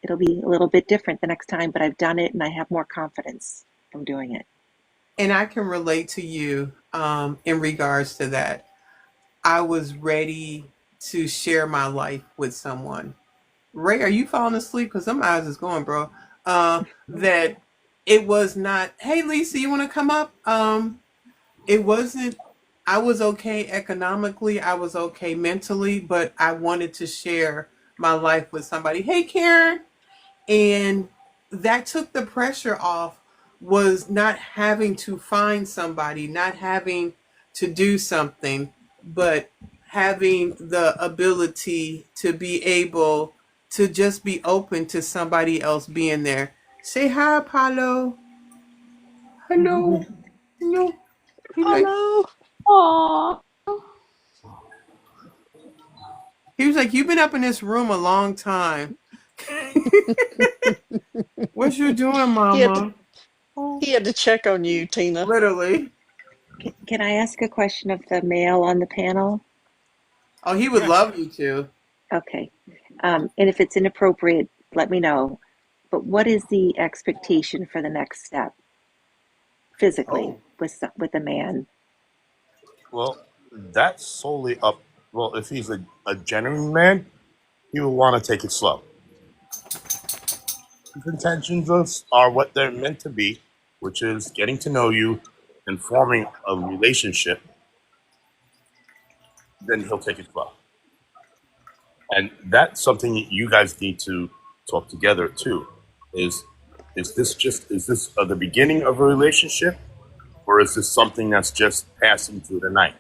it'll be a little bit different the next time. But I've done it, and I have more confidence from doing it. And I can relate to you in regards to that. I was ready to share my life with someone. Ray, are you falling asleep? Because some eyes is going, bro. That it was not, hey, Lisa, you want to come up? It wasn't, I was okay economically. I was okay mentally, but I wanted to share my life with somebody. Hey, Karen. And that took the pressure off, was not having to find somebody, not having to do something, but having the ability to be able to just be open to somebody else being there. Say hi, Apollo. Hello. Hello. He like, Hello. Aw. he was like, you've been up in this room a long time. What you doing, He had to mama? he had to check on you, Tina. Literally. Can I ask a question of the male on the panel? Oh, he would love you to. Okay. And if it's inappropriate, let me know. But what is the expectation for the next step physically Oh. with a man? Well, that's solely up. Well, if he's a genuine man, he will want to take it slow. His intentions are what they're meant to be, which is getting to know you and forming a relationship. Then he'll take it slow, and that's something that you guys need to talk together too. Is is this the beginning of a relationship, or is this something that's just passing through the night?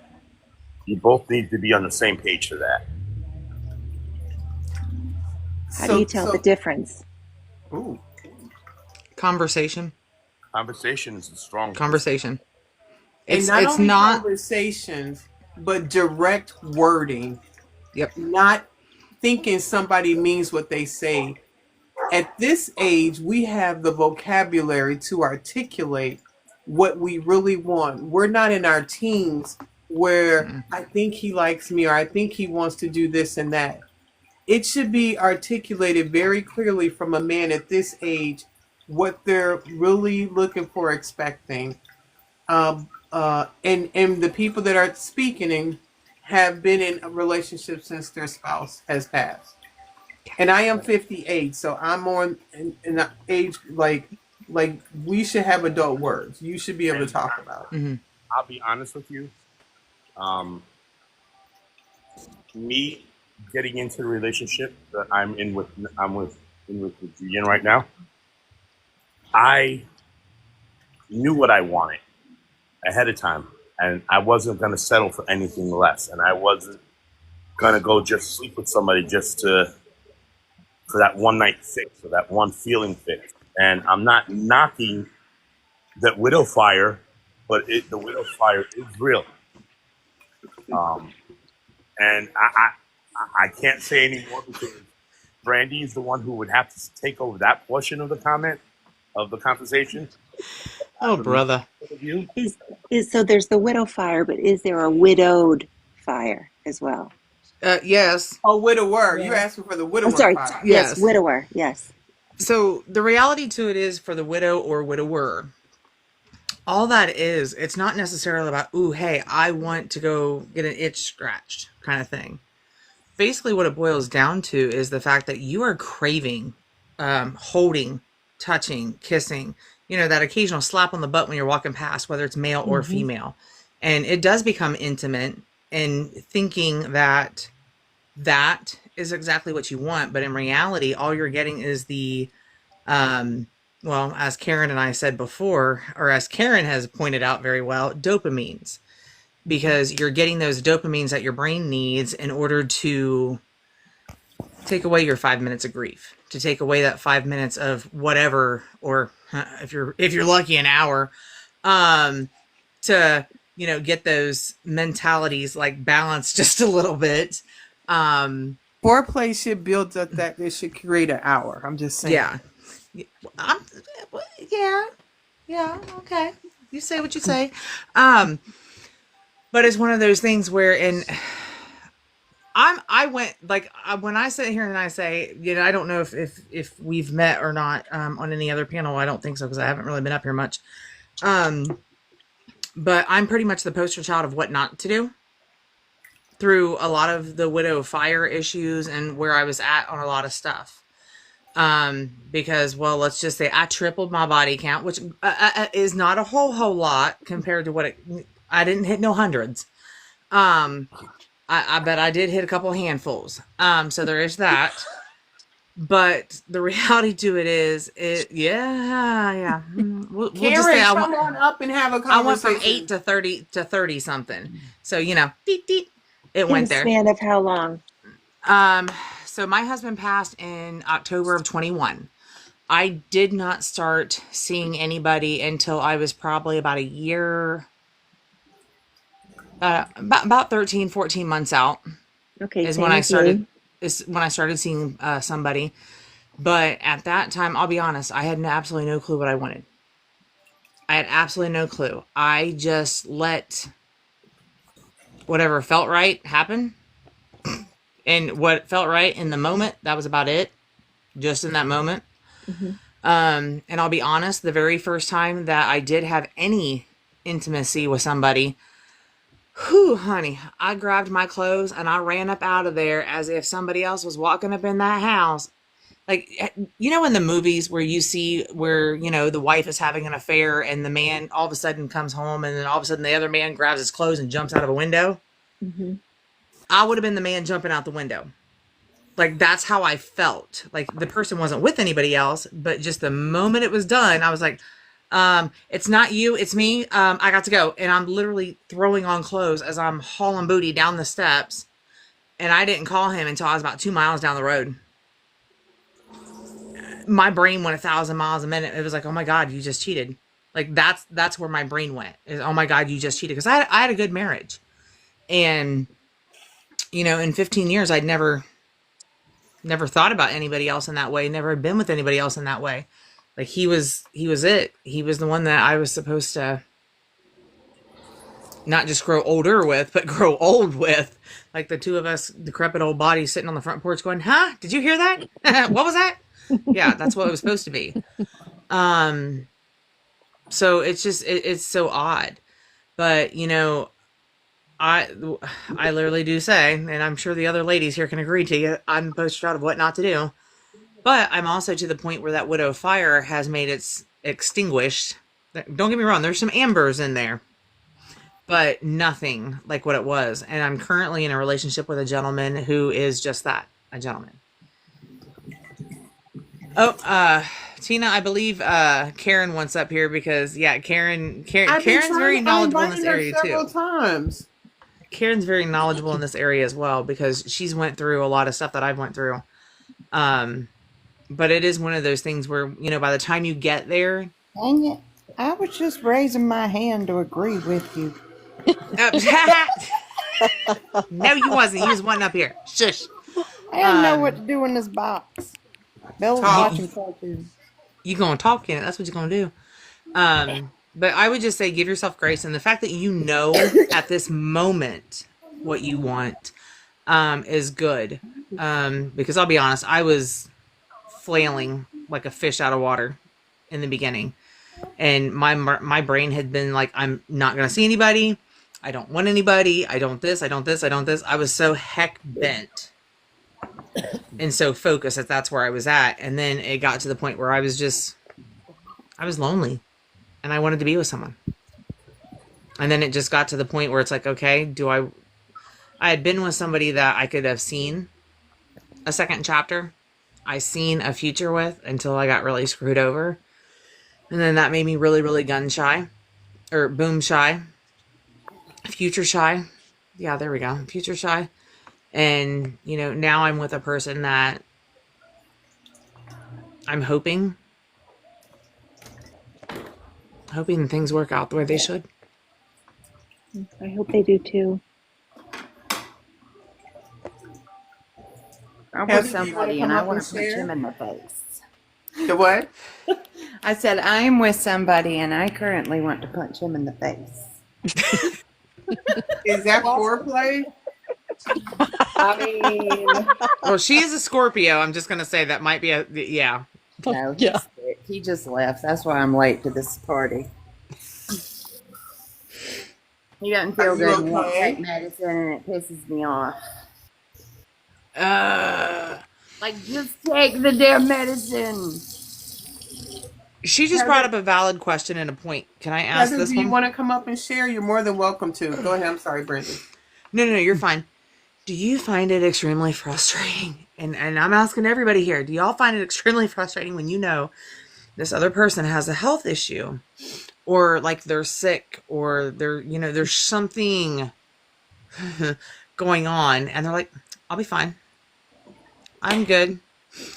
You both need to be on the same page for that. How do you So, tell the so, difference? ooh. Conversation. Conversation is a strong word. Conversation. And not It's only not. conversations, but direct wording, Yep. not thinking somebody means what they say. At this age, we have the vocabulary to articulate what we really want. We're not in our teens where Mm. I think he likes me or I think he wants to do this and that. It should be articulated very clearly from a man at this age what they're really looking for, expecting. And the people that are speaking in have been in a relationship since their spouse has passed. And I am 58, so I'm more in the age like we should have adult words. You should be able to And talk about it. Hmm. I'll be honest with you. Um, Me getting into the relationship that I'm with Julian right now, I knew what I wanted ahead of time, and I wasn't going to settle for anything less, and I wasn't going to go just sleep with somebody just to for that one night fix or that one feeling fix. And I'm not knocking that widow fire, but the widow fire is real. Um, and I can't say anymore because Brandy is the one who would have to take over that portion of the comment of the conversation. Oh, As a man's brother. point of view, Is so there's the widow fire, but is there a widowed fire as well? Yes. Oh, widower. You're Yeah. asking for the I'm widower sorry. fire. Yes, Yes. widower. Yes. So the reality to it is, for the widow or widower, all that is, it's not necessarily about, ooh, hey, I want to go get an itch scratched kind of thing. Basically, what it boils down to is the fact that you are craving holding, touching, kissing, that occasional slap on the butt when you're walking past, whether it's male or Hmm. female. And it does become intimate, and thinking that that is exactly what you want. But in reality, all you're getting is the um, well, as Karen and I said before, or as Karen has pointed out very well, dopamines, because you're getting those dopamines that your brain needs in order to take away your 5 minutes of grief, to take away that 5 minutes of whatever, or if you're lucky, an hour, to, you know, get those mentalities like balanced just a little bit. Foreplay should build up that it should create an hour. I'm just saying. Yeah. I'm, yeah, okay. You say what you say. But it's one of those things where, when I sit here and I say, you know, I don't know if we've met or not on any other panel. I don't think so, because I haven't really been up here much. But I'm pretty much the poster child of what not to do through a lot of the widow fire issues and where I was at on a lot of stuff. Because, well, let's just say I tripled my body count, which is not a whole lot compared to what I didn't hit no hundreds. I bet I did hit a couple handfuls. So there is that. But the reality to it is, yeah. We'll Karen, just say come on up and have a conversation. I went from 8 to 30 something. So, you know, it In went a there. span of how long? So my husband passed in October of 21. I did not start seeing anybody until I was probably about a year, about 13, 14 months out. Okay, Is same when I with started. me. Is when I started seeing somebody. But at that time, I'll be honest, I had absolutely no clue what I wanted. I had absolutely no clue. I just let whatever felt right happen. And what felt right in the moment, that was about it. Just in that moment. Mm-hmm. And I'll be honest, the very first time that I did have any intimacy with somebody, whew, honey, I grabbed my clothes and I ran up out of there as if somebody else was walking up in that house. Like, you know, in the movies where you see where, you know, the wife is having an affair and the man all of a sudden comes home and then all of a sudden the other man grabs his clothes and jumps out of a window. Mm-hmm. I would have been the man jumping out the window. Like, that's how I felt. Like, the person wasn't with anybody else, but just the moment it was done, I was like, it's not you, it's me. I got to go. And I'm literally throwing on clothes as I'm hauling booty down the steps. And I didn't call him until I was about 2 miles down the road. My brain went 1,000 miles a minute. It was like, oh my God, you just cheated. Like, that's where my brain went. Is, oh my God, you just cheated. Because I had a good marriage. And, you know, in 15 years, I'd never thought about anybody else in that way. Never been with anybody else in that way. Like, he was it. He was the one that I was supposed to not just grow older with, but grow old with. Like, the two of us, decrepit old bodies sitting on the front porch going, huh? Did you hear that? What was that? Yeah, that's what it was supposed to be. So it's just, it's so odd. But, you know, I literally do say, and I'm sure the other ladies here can agree to you, I'm poster child of what not to do. But I'm also to the point where that widow fire has made its extinguished. Don't get me wrong, there's some ambers in there, but nothing like what it was. And I'm currently in a relationship with a gentleman who is just that, a gentleman. Oh, Tina, I believe Karen wants up here because, yeah, Karen's very knowledgeable in this area several too. times. Karen's very knowledgeable in this area as well because she's went through a lot of stuff that I've went through. But it is one of those things where, you know, by the time you get there. Dang it. I was just raising my hand to agree with you. No, you wasn't. You was one up here. Shush. I didn't know what to do in this box. Bill was watching cartoons. You gonna talk in it. That's what you're gonna do. But I would just say give yourself grace. And the fact that you know at this moment what you want is good. Because I'll be honest, I was flailing like a fish out of water in the beginning. And my brain had been like, I'm not going to see anybody. I don't want anybody. I don't this. I was so heck bent and so focused that that's where I was at. And then it got to the point where I was lonely and I wanted to be with someone. And then it just got to the point where it's like, okay, I had been with somebody that I could have seen a second chapter. I seen a future with until I got really screwed over. And then that made me really, really gun shy or boom shy, future shy. Yeah, there we go. Future shy. And, now I'm with a person that I'm hoping things work out the way they should. I hope they do too. I'm with Heather, do you want to somebody and come I up and want to punch him share? in the face. The what? I said, I'm with somebody and I currently want to punch him in the face. Is that foreplay? I mean, Well, she is a Scorpio. I'm just going to say that might be yeah. no, he's Yeah. sick. He just left. That's why I'm late to this party. He doesn't Are feel you good and won't take okay? medicine, and it pisses me off. Uh, Like, just take the damn medicine. she just brought Heather, up a valid question and a point. Can I ask Heather, do this you one? want to come up and share? You're more than welcome to. Go ahead. I'm sorry, Brandon. No, you're fine. Do you find it extremely frustrating? And I'm asking everybody here, do y'all find it extremely frustrating when you know this other person has a health issue, or like they're sick, or there's something going on, and they're like, I'll be fine. I'm good.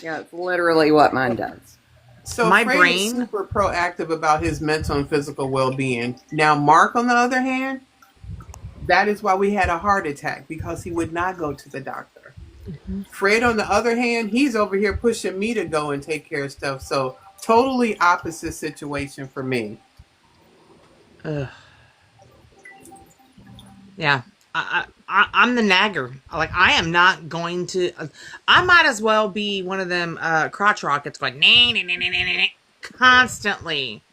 Yeah, it's literally what mine does. So My Fred is brain, super proactive about his mental and physical well-being. Now, Mark, on the other hand, that is why we had a heart attack because he would not go to the doctor. Fred, on the other hand, he's over here pushing me to go and take care of stuff. So totally opposite situation for me. ugh, yeah. I'm the nagger. Like, I am not going to. I might as well be one of them crotch rockets going nah, nah, nah, nah, nah, nah, constantly.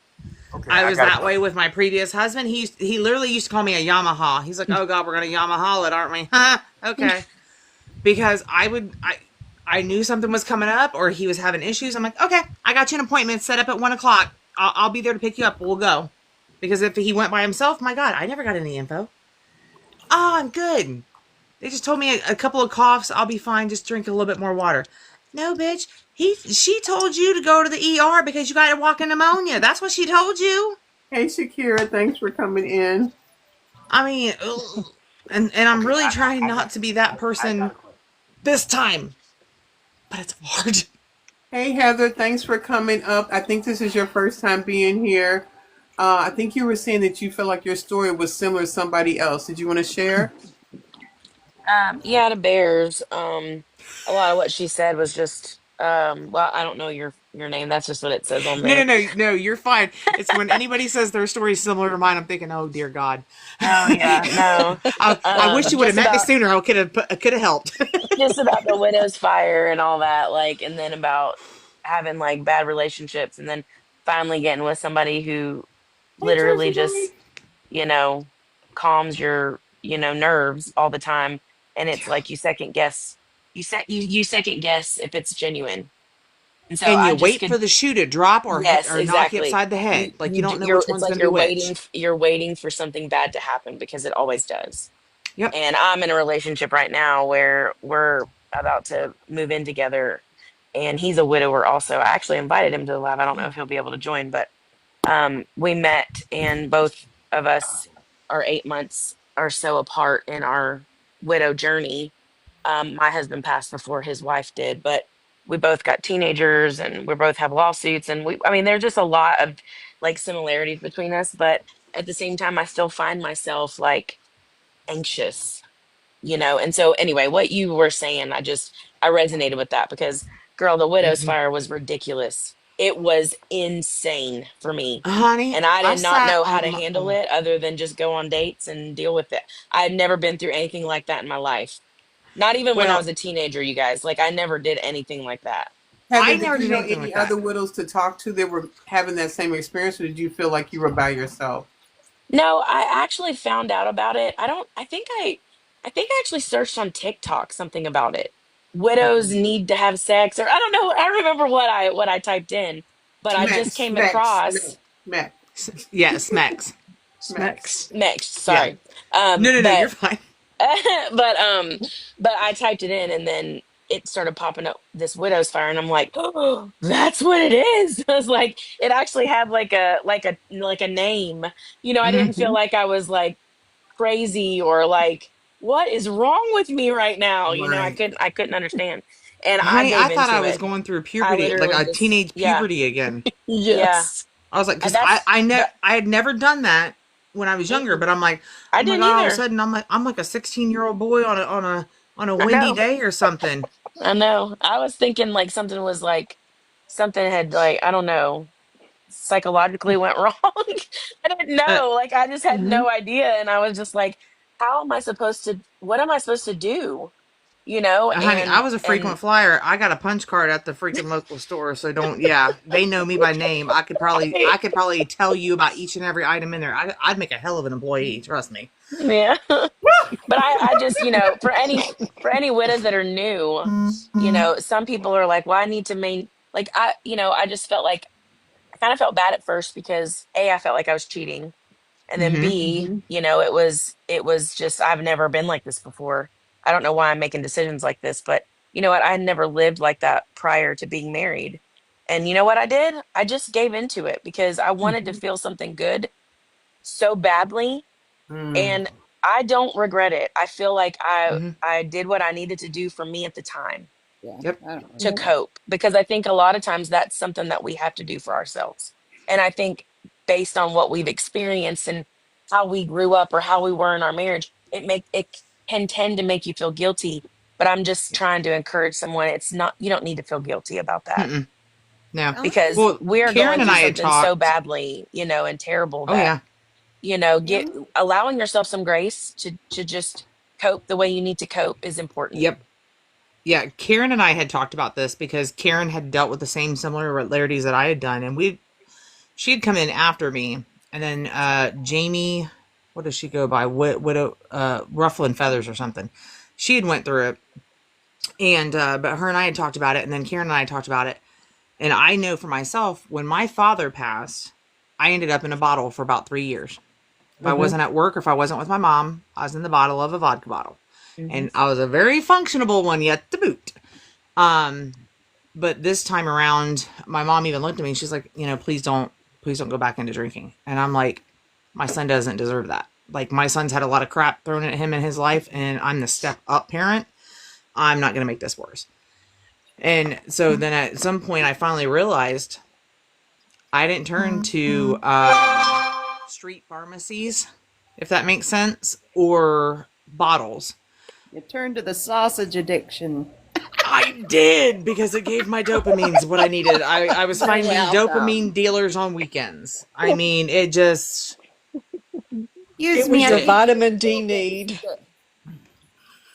Okay, I I was got a that way question. with my previous husband. He literally used to call me a Yamaha. He's like, "Oh God, we're gonna Yamaha it, aren't we?" Huh? Okay. Because I knew something was coming up, or he was having issues. I'm like, okay, I got you an appointment set up at 1 o'clock. I'll be there to pick you up. We'll go. Because if he went by himself, my God, I never got any info. Oh, I'm good. They just told me a couple of coughs. I'll be fine. Just drink a little bit more water. No, bitch. She told you to go to the ER because you got a walking pneumonia. That's what she told you. Hey, Shakira, thanks for coming in. I mean, ugh. and I'm Okay, really trying I got not to be that I got person a question. this time, but it's hard. Hey, Heather, thanks for coming up. I think this is your first time being here. I think you were saying that you feel like your story was similar to somebody else. Did you want to share? Yeah, the Bears. A lot of what she said was just well, I don't know your name. That's just what it says on No, no, there. no, no. You're fine. It's when anybody says their story is similar to mine. I'm thinking, oh dear God. Oh yeah, no. I wish you would have Just met me about sooner. I could have helped. just about the widow's fire and all that, like, and then about having like bad relationships, and then finally getting with somebody who Hey, literally Jersey Mike. just, you know, calms your, nerves all the time, and it's like you second guess, you second guess if it's genuine. And so And I you just wait could. for the shoe to drop Yes, or knock you exactly. upside the head. Like you don't know You're, which it's one's like going to be which. you're waiting for something bad to happen because it always does. Yep. And I'm in a relationship right now where we're about to move in together, and he's a widower also. I actually invited him to the lab. I don't know if he'll be able to join, but we met, and both of us are 8 months or so apart in our widow journey. My husband passed before his wife did, but we both got teenagers, and we both have lawsuits, and I mean, there's just a lot of like similarities between us, but at the same time, I still find myself like anxious, and so anyway, what you were saying, I resonated with that because, girl, the widow's Hmm. fire was ridiculous. It was insane for me, Honey, and I I did not sat know how on to my. handle it other than just go on dates and deal with it. I had never been through anything like that in my life, not even when I was Well, a teenager, you guys. Like, I never did anything like that. Heather, I did never you did know anything any like that. other widows to talk to that were having that same experience, or did you feel like you were by yourself? No, I actually found out about it. I think I actually searched on TikTok something about it. Widows need to have sex, or I don't know. I remember what I typed in, but I just Max, came Max, across no, Max, Yeah, smacks. Max. Smacks. next. Yeah. Sorry. No, no, no. But You're fine. but I typed it in, and then it started popping up this widow's fire, and I'm like, oh, that's what it is. I was like, it actually had like a name. I didn't feel Hmm. like I was like crazy or like what is wrong with me right now? You know, Right. I couldn't understand. And I Honey, I gave thought I into was it. going through I puberty, like literally a just, teenage yeah, puberty again. yeah. Yes. I was like, And because that's that. I had never done that when I was younger, Mm-mm, but I'm like, I oh my didn't god, all of a either. sudden I'm like a 16-year-old boy on a I windy know. day or something. I know. I was thinking like something was like, something had like, I don't know, psychologically went wrong. I didn't Uh, know. Like, I just had Hmm. no idea. And I was just like, how am I supposed to, what am I supposed to do? You know? honey, I was a And frequent flyer. I got a punch card at the freaking local store, so don't. Yeah, they know me by name. I could probably tell you about each and every item in there. I'd make a hell of an employee. Trust me. yeah. But I just, you know, for any widows that are new, you know, some people are like, well, I need to like you know, I just felt like I kind of felt bad at first because A, I felt like I was cheating. And then Mm-hmm. B, you know, it was just I've never been like this before. I don't know why I'm making decisions like this, but you know what? I had never lived like that prior to being married. And you know what I did? I just gave into it because I wanted to feel something good so badly, Mm. and I don't regret it. I feel like Mm-hmm. I did what I needed to do for me at the time Yeah, Yep. I don't to regret cope, because I think a lot of times that's something that we have to do for ourselves. And I think based on what we've experienced and how we grew up or how we were in our marriage, it can tend to make you feel guilty. But I'm just trying to encourage someone. It's not, you don't need to feel guilty about that, Mm-mm. No. because Well, we are Karen going and through I had something so talked. badly, you know, and terrible Oh that, yeah. you know, it. get allowing yourself some grace to just cope the way you need to cope is important. Yep. Yeah, Karen and I had talked about this because Karen had dealt with the same similarities that I had done, and she had come in after me, and then Jamie, what does she go by? Widow, Ruffle and Feathers or something. She had went through it, and but her and I had talked about it, and then Karen and I talked about it, and I know for myself when my father passed, I ended up in a bottle for about 3 years. If I Mm-hmm. wasn't at work, or if I wasn't with my mom, I was in the bottle of a vodka bottle, Hmm. and I was a very functionable one yet to boot. Um, but this time around, my mom even looked at me and she's like, you know, please don't go back into drinking. And I'm like, my son doesn't deserve that. Like, my son's had a lot of crap thrown at him in his life, and I'm the step up parent. I'm not going to make this worse. And so then at some point, I finally realized I didn't turn to street pharmacies, if that makes sense, or bottles. You turn to the sausage addiction. I did, because it gave my dopamines what I needed. I was You're finding welcome. dopamine dealers on weekends. I mean, it just Excuse It me, was I your think you vitamin D need need. to.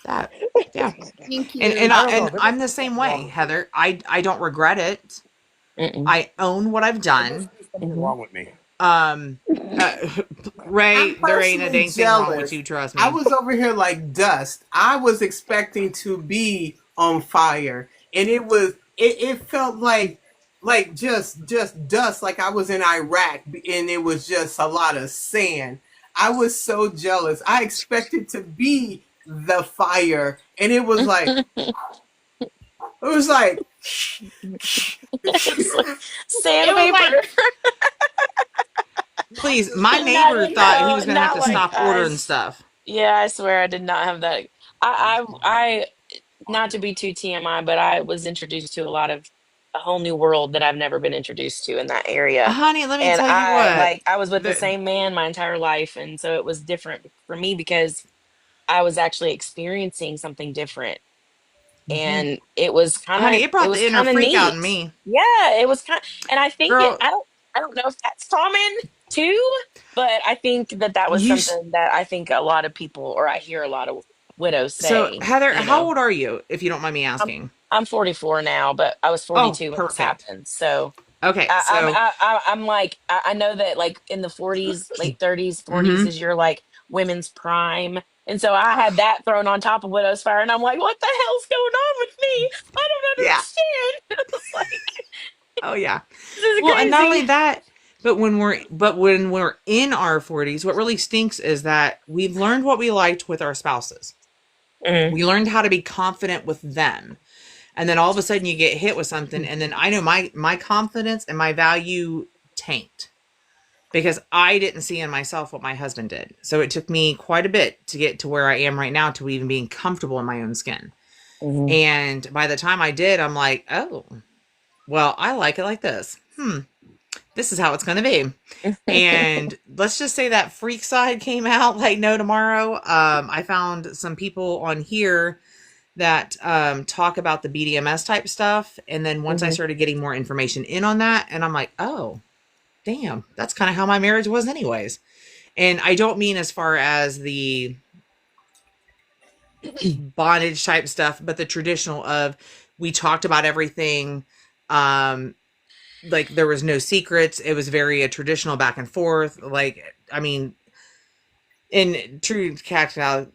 that, yeah. Thank And you. I don't know. I'm There's the same something wrong way, with me. Heather. I don't regret it. Mm-mm. I own what I've There must done. be something Hmm. wrong with me. Um, uh, Ray, I'm there ain't a personally dang thing wrong with jealous. you. Trust I me. was over here like dust. I was expecting to be on fire, and it felt like just dust, like I was in Iraq, and it was just a lot of sand. I was so jealous. I expected to be the fire, and it was like It's like it was sandpaper. like Please, my neighbor Not, thought he no, was gonna have not to like stop ordering us. stuff. Yeah, I swear I did not have that. I not to be too TMI, but I was introduced to a whole new world that I've never been introduced to in that area. Honey, let me And tell you what. I was with the The, same man my entire life, and so it was different for me because I was actually experiencing something different, mhm. and Honey, it it brought was the inner kind of freak out in neat. me. Yeah, it was and I think Girl, I don't know if that's common too, but I think that was you. something that I think a lot of people, or I hear a lot of widows So, say, Heather, you how know. old are you, if you don't mind me I'm asking? I'm 44 now, but I was Oh, 42 when this perfect. happened. So Okay, so, I'm like, I know that like in the 40s, late 30s, 40s mm-hmm. is your like women's prime. And so I had that thrown on top of Widow's Fire, and I'm like, what the hell's going on with me? I don't Yeah. understand. It was like, Oh, yeah. this is Well, and not only crazy. that, but when we're in our 40s, what really stinks is that we've learned what we liked with our spouses. Hmm. We learned how to be confident with them. And then all of a sudden you get hit with something, and then I know my confidence and my value tanked. because I didn't see in myself what my husband did. So it took me quite a bit to get to where I am right now, to even being comfortable in my own skin. Hmm. And by the time I did, I'm like, oh, well, I like it like this. This is how it's going to be. And let's just say that freak side came out like no tomorrow. I found some people on here that talk about the BDMS type stuff. And then once I Hmm. started getting more information in on that, and I'm like, oh, damn, that's kind of how my marriage was, anyways. And I don't mean as far as the bondage type stuff, but the traditional of, we talked about everything. Like there was no secrets. It was very a traditional back and forth. Like, I mean, in true cacti,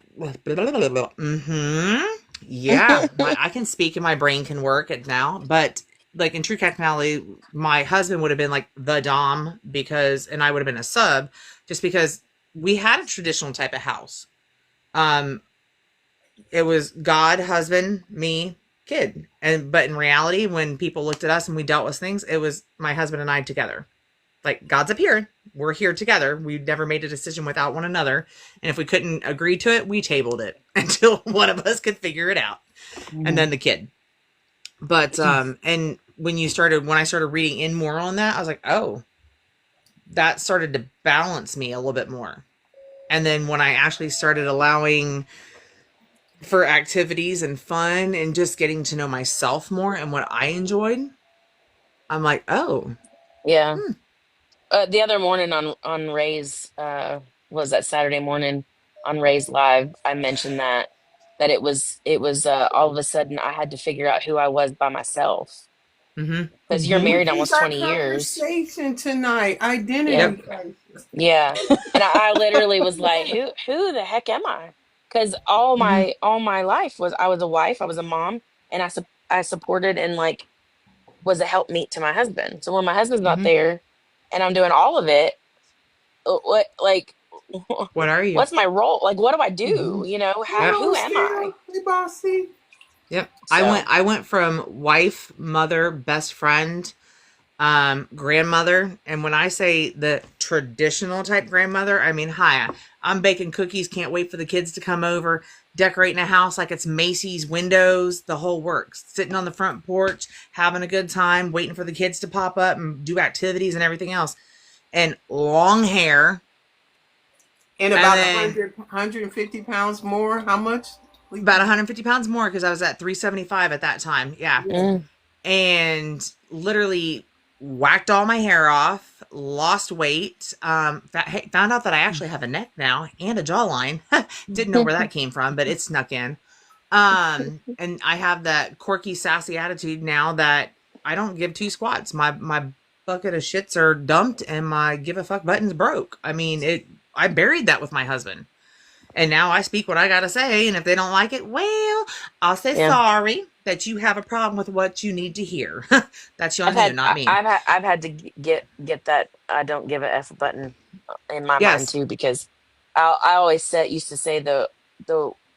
yeah, I can speak and my brain can work it now. But like in true cactionality, my husband would have been like the dom, because, and I would have been a sub, just because we had a traditional type of house. Um, it was God, husband, me, kid. And but in reality, when people looked at us and we dealt with things, it was my husband and I together. Like, God's up here, we're here together. We never made a decision without one another. And if we couldn't agree to it, we tabled it until one of us could figure it out. And then the kid. But and when I started reading in more on that, I was like, oh, that started to balance me a little bit more. And then when I actually started allowing for activities and fun and just getting to know myself more and what I enjoyed, I'm like, oh, Yeah. The other morning on Ray's was that Saturday morning on Ray's live, I mentioned that it was all of a sudden I had to figure out who I was by myself, because you're We mm-hmm. married did almost our 20 years. conversation tonight. Identity Yep. Yep. crisis. Yeah. And I literally was like, who the heck am I? Because Mm-hmm. all my life was, I was a wife, I was a mom, and I supported and like was a helpmeet to my husband. So when my husband's not Mm-hmm. there and I'm doing all of it, what like What are you? what's my role? Like, what do I Mm-hmm. do? You know, Hey, Yep. who am Lucille. I? Hey, Bossy. Yep. So I went from wife, mother, best friend, grandmother. And when I say the traditional type grandmother, I mean, hi, I'm baking cookies, can't wait for the kids to come over, decorating a house like it's Macy's windows, the whole works. Sitting on the front porch, having a good time, waiting for the kids to pop up and do activities and everything else. And long hair. And And about then 150 pounds more. How much? about 150 pounds more because I was at 375 at that time. Yeah. Yeah. mm, And literally whacked all my hair off, lost weight, found out that I actually have a neck now and a jawline. Didn't know where that came from, but it snuck in. And I have that quirky, sassy attitude now that I don't give two squats. My bucket of shits are dumped and my give a fuck button's broke. I mean, I buried that with my husband. And now I speak what I gotta say, and if they don't like it, well, I'll say yeah. sorry that you have a problem with what you need to hear. That's on you, not me. I've had to get that I don't give a F button in my mind Yes. too, because I always said used to say the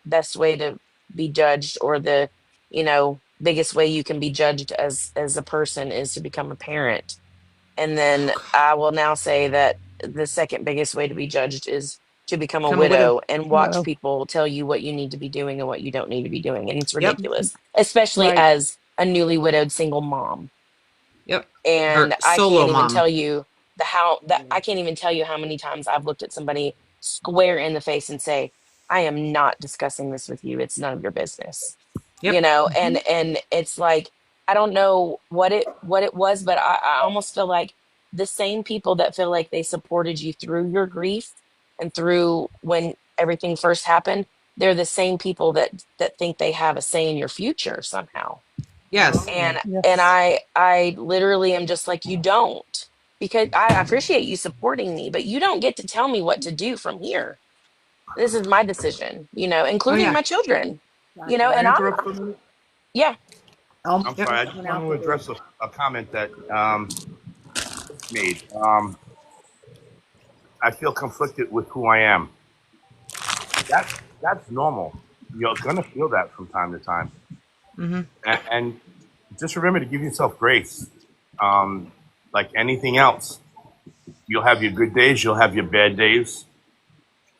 best way to be judged, or the, biggest way you can be judged as a person, is to become a parent. And then I will now say that the second biggest way to be judged is to become a Become a widow. widow and watch Well, people tell you what you need to be doing and what you don't need to be doing. And it's Yep. ridiculous, especially Right. as a newly widowed single mom. Yep. Or And I solo can't even mom. tell you I can't even tell you how many times I've looked at somebody square in the face and say, I am not discussing this with you. It's none of your business. Yep. And it's like, I don't know what it was, but I almost feel like the same people that feel like they supported you through your grief and through when everything first happened, they're the same people that think they have a say in your future somehow. Yes. and and Yes. I literally am just like, you don't, because I appreciate you supporting me, but you don't get to tell me what to do from here. This is my decision, Oh including yeah. my children, Can and I I'm interrupt for a minute? yeah. I'm Yep. sorry. I just want to address a comment that made. I feel conflicted with who I am. That that's normal. You're gonna feel that from time to time, Mm-hmm. and just remember to give yourself grace. Like anything else, You'll have your good days, you'll have your bad days,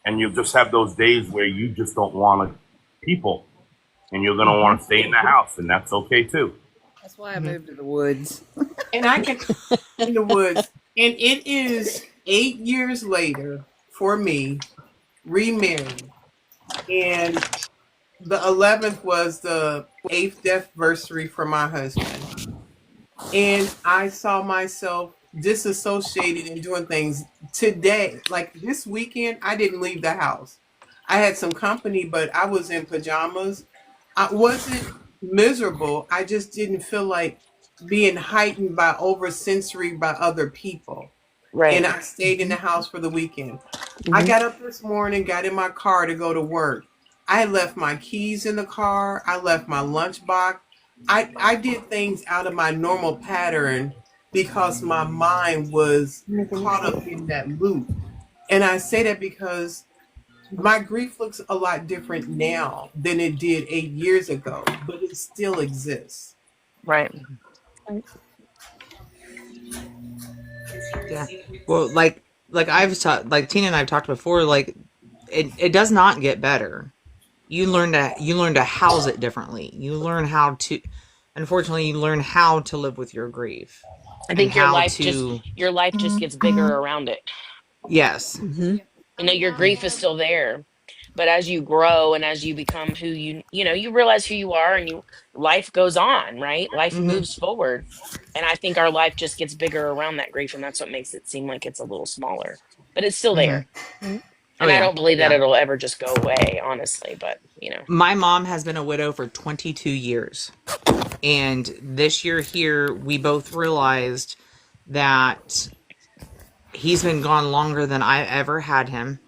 and you'll just have those days where you just don't want people, and you're gonna want to stay in the house, and that's okay too. That's why I moved to the woods. And I can in the woods. And it is 8 years later for me, remarried. And the 11th was the 8th death anniversary for my husband. And I saw myself disassociated and doing things today. Like this weekend, I didn't leave the house. I had some company, but I was in pajamas. I wasn't miserable. I just didn't feel like being heightened by oversensory by other people. And Right. I stayed in the house for the weekend. I Hmm. got up this morning, got in my car to go to work. I left my keys in the car. I left my lunchbox. I did things out of my normal pattern because my mind was caught up in that loop. And I say that because my grief looks a lot different now than it did 8 years ago, but it still exists. Right. Yeah. Well, like I've taught, like Tina and I've talked before, like it does not get better. You learn to house it differently. You learn how to, unfortunately, you learn how to live with your grief I and think your how life just to, your life just gets bigger around it. yes. Hmm. Yep. You know, I mean, your I grief is have. still there, but as you grow and as you become who you realize who you are, and life goes on, right? Life Hmm. moves forward. And I think our life just gets bigger around that grief, and that's what makes it seem like it's a little smaller, but it's still Hmm. there. Mhm. Oh And I yeah, don't believe that yeah. it'll ever just go away, honestly, but My mom has been a widow for 22 years. And this year here, we both realized that he's been gone longer than I ever had him.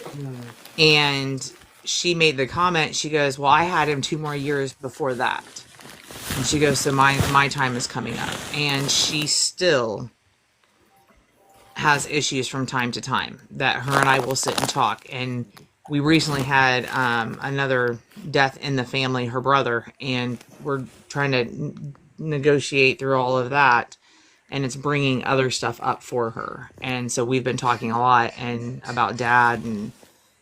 Mm. And she made the comment, she goes, well, I had him 2 more years before that. And she goes, so my time is coming up. And she still has issues from time to time that her and I will sit and talk. And we recently had another death in the family, her brother, and we're trying to negotiate through all of that. And it's bringing other stuff up for her. And so we've been talking a lot and about dad and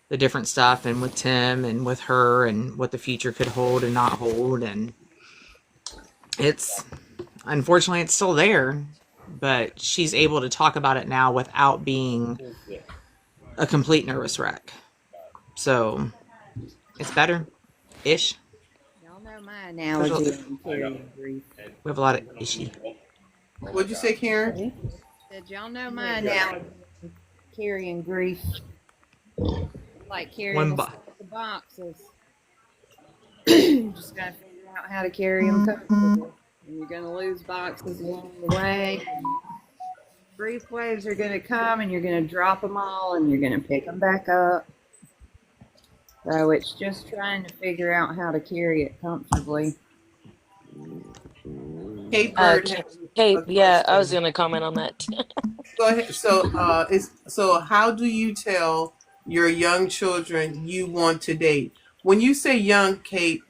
the different stuff, and with Tim and with her, and what the future could hold and not hold. And it's, unfortunately, it's still there, but she's able to talk about it now without being a complete nervous wreck. So it's better ish. Y'all know my There's a, analogy on carrying grief. we have a lot of ishy. What'd you say, Karen? Said y'all know my analogy on carrying grief, like carrying One a bu- stack of boxes. You just gotta figure out how to carry them comfortably. And you're gonna lose boxes along the way. Grief waves are gonna come, and you're gonna drop them all, and you're gonna pick them back up. So it's just trying to figure out how to carry it comfortably. Kate Bird K- has a Kate, yeah, I was question. going to comment on that. Go ahead. So how do you tell your young children you want to date? When you say young, Kate,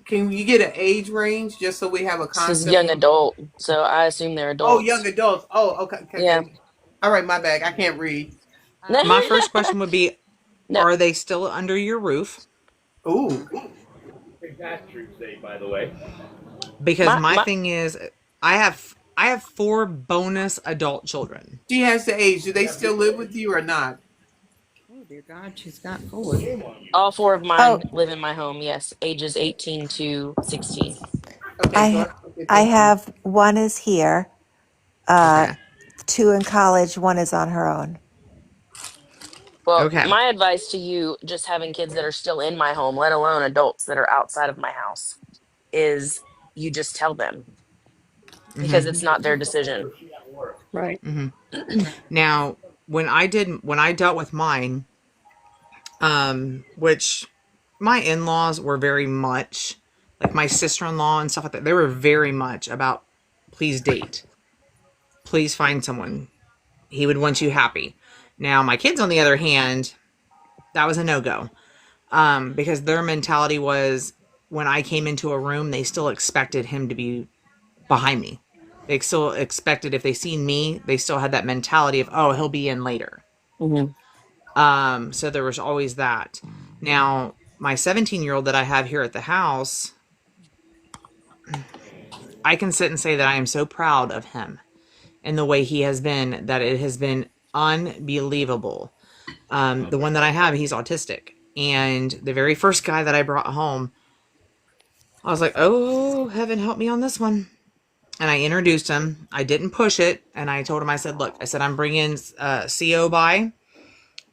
can you get an age range just so we have a This is concept young of? adult, so I assume they're Oh, young adults. adults. Oh, okay, okay, Yeah. okay. All right, my bag. I can't read. My I first question would be, No, are they still under your roof? Ooh, Because my my my thing is, I have four bonus adult children. she has the age. Do they still live with you or not? oh dear God, she's got four. all four of Oh, mine live in my home. Yes, ages 18 to 16. Okay, I go. Okay, I thank you. have one is here, uh, Okay. two in college, one is on her own. Well, Okay. my advice to you, just having kids that are still in my home, let alone adults that are outside of my house, is you just tell them Mm-hmm. because it's not their decision. Right. Mm-hmm. Now, when I dealt with mine, which my in-laws were very much like my sister-in-law and stuff like that, they were very much about, please date, please find someone, he would want you happy. Now my kids, on the other hand, that was a no-go, because their mentality was, when I came into a room, they still expected him to be behind me. They still expected, if they seen me, they still had that mentality of, oh, he'll be in later. Hmm. So there was always that. Now, my 17-year-old that I have here at the house, I can sit and say that I am so proud of him and the way he has been, that it has been unbelievable. The one that I have, he's autistic. And the very first guy that I brought home, I was like, oh, heaven help me on this one. And I introduced him. I didn't push it. And I told him, I said, look, I said, I'm bringing CO by.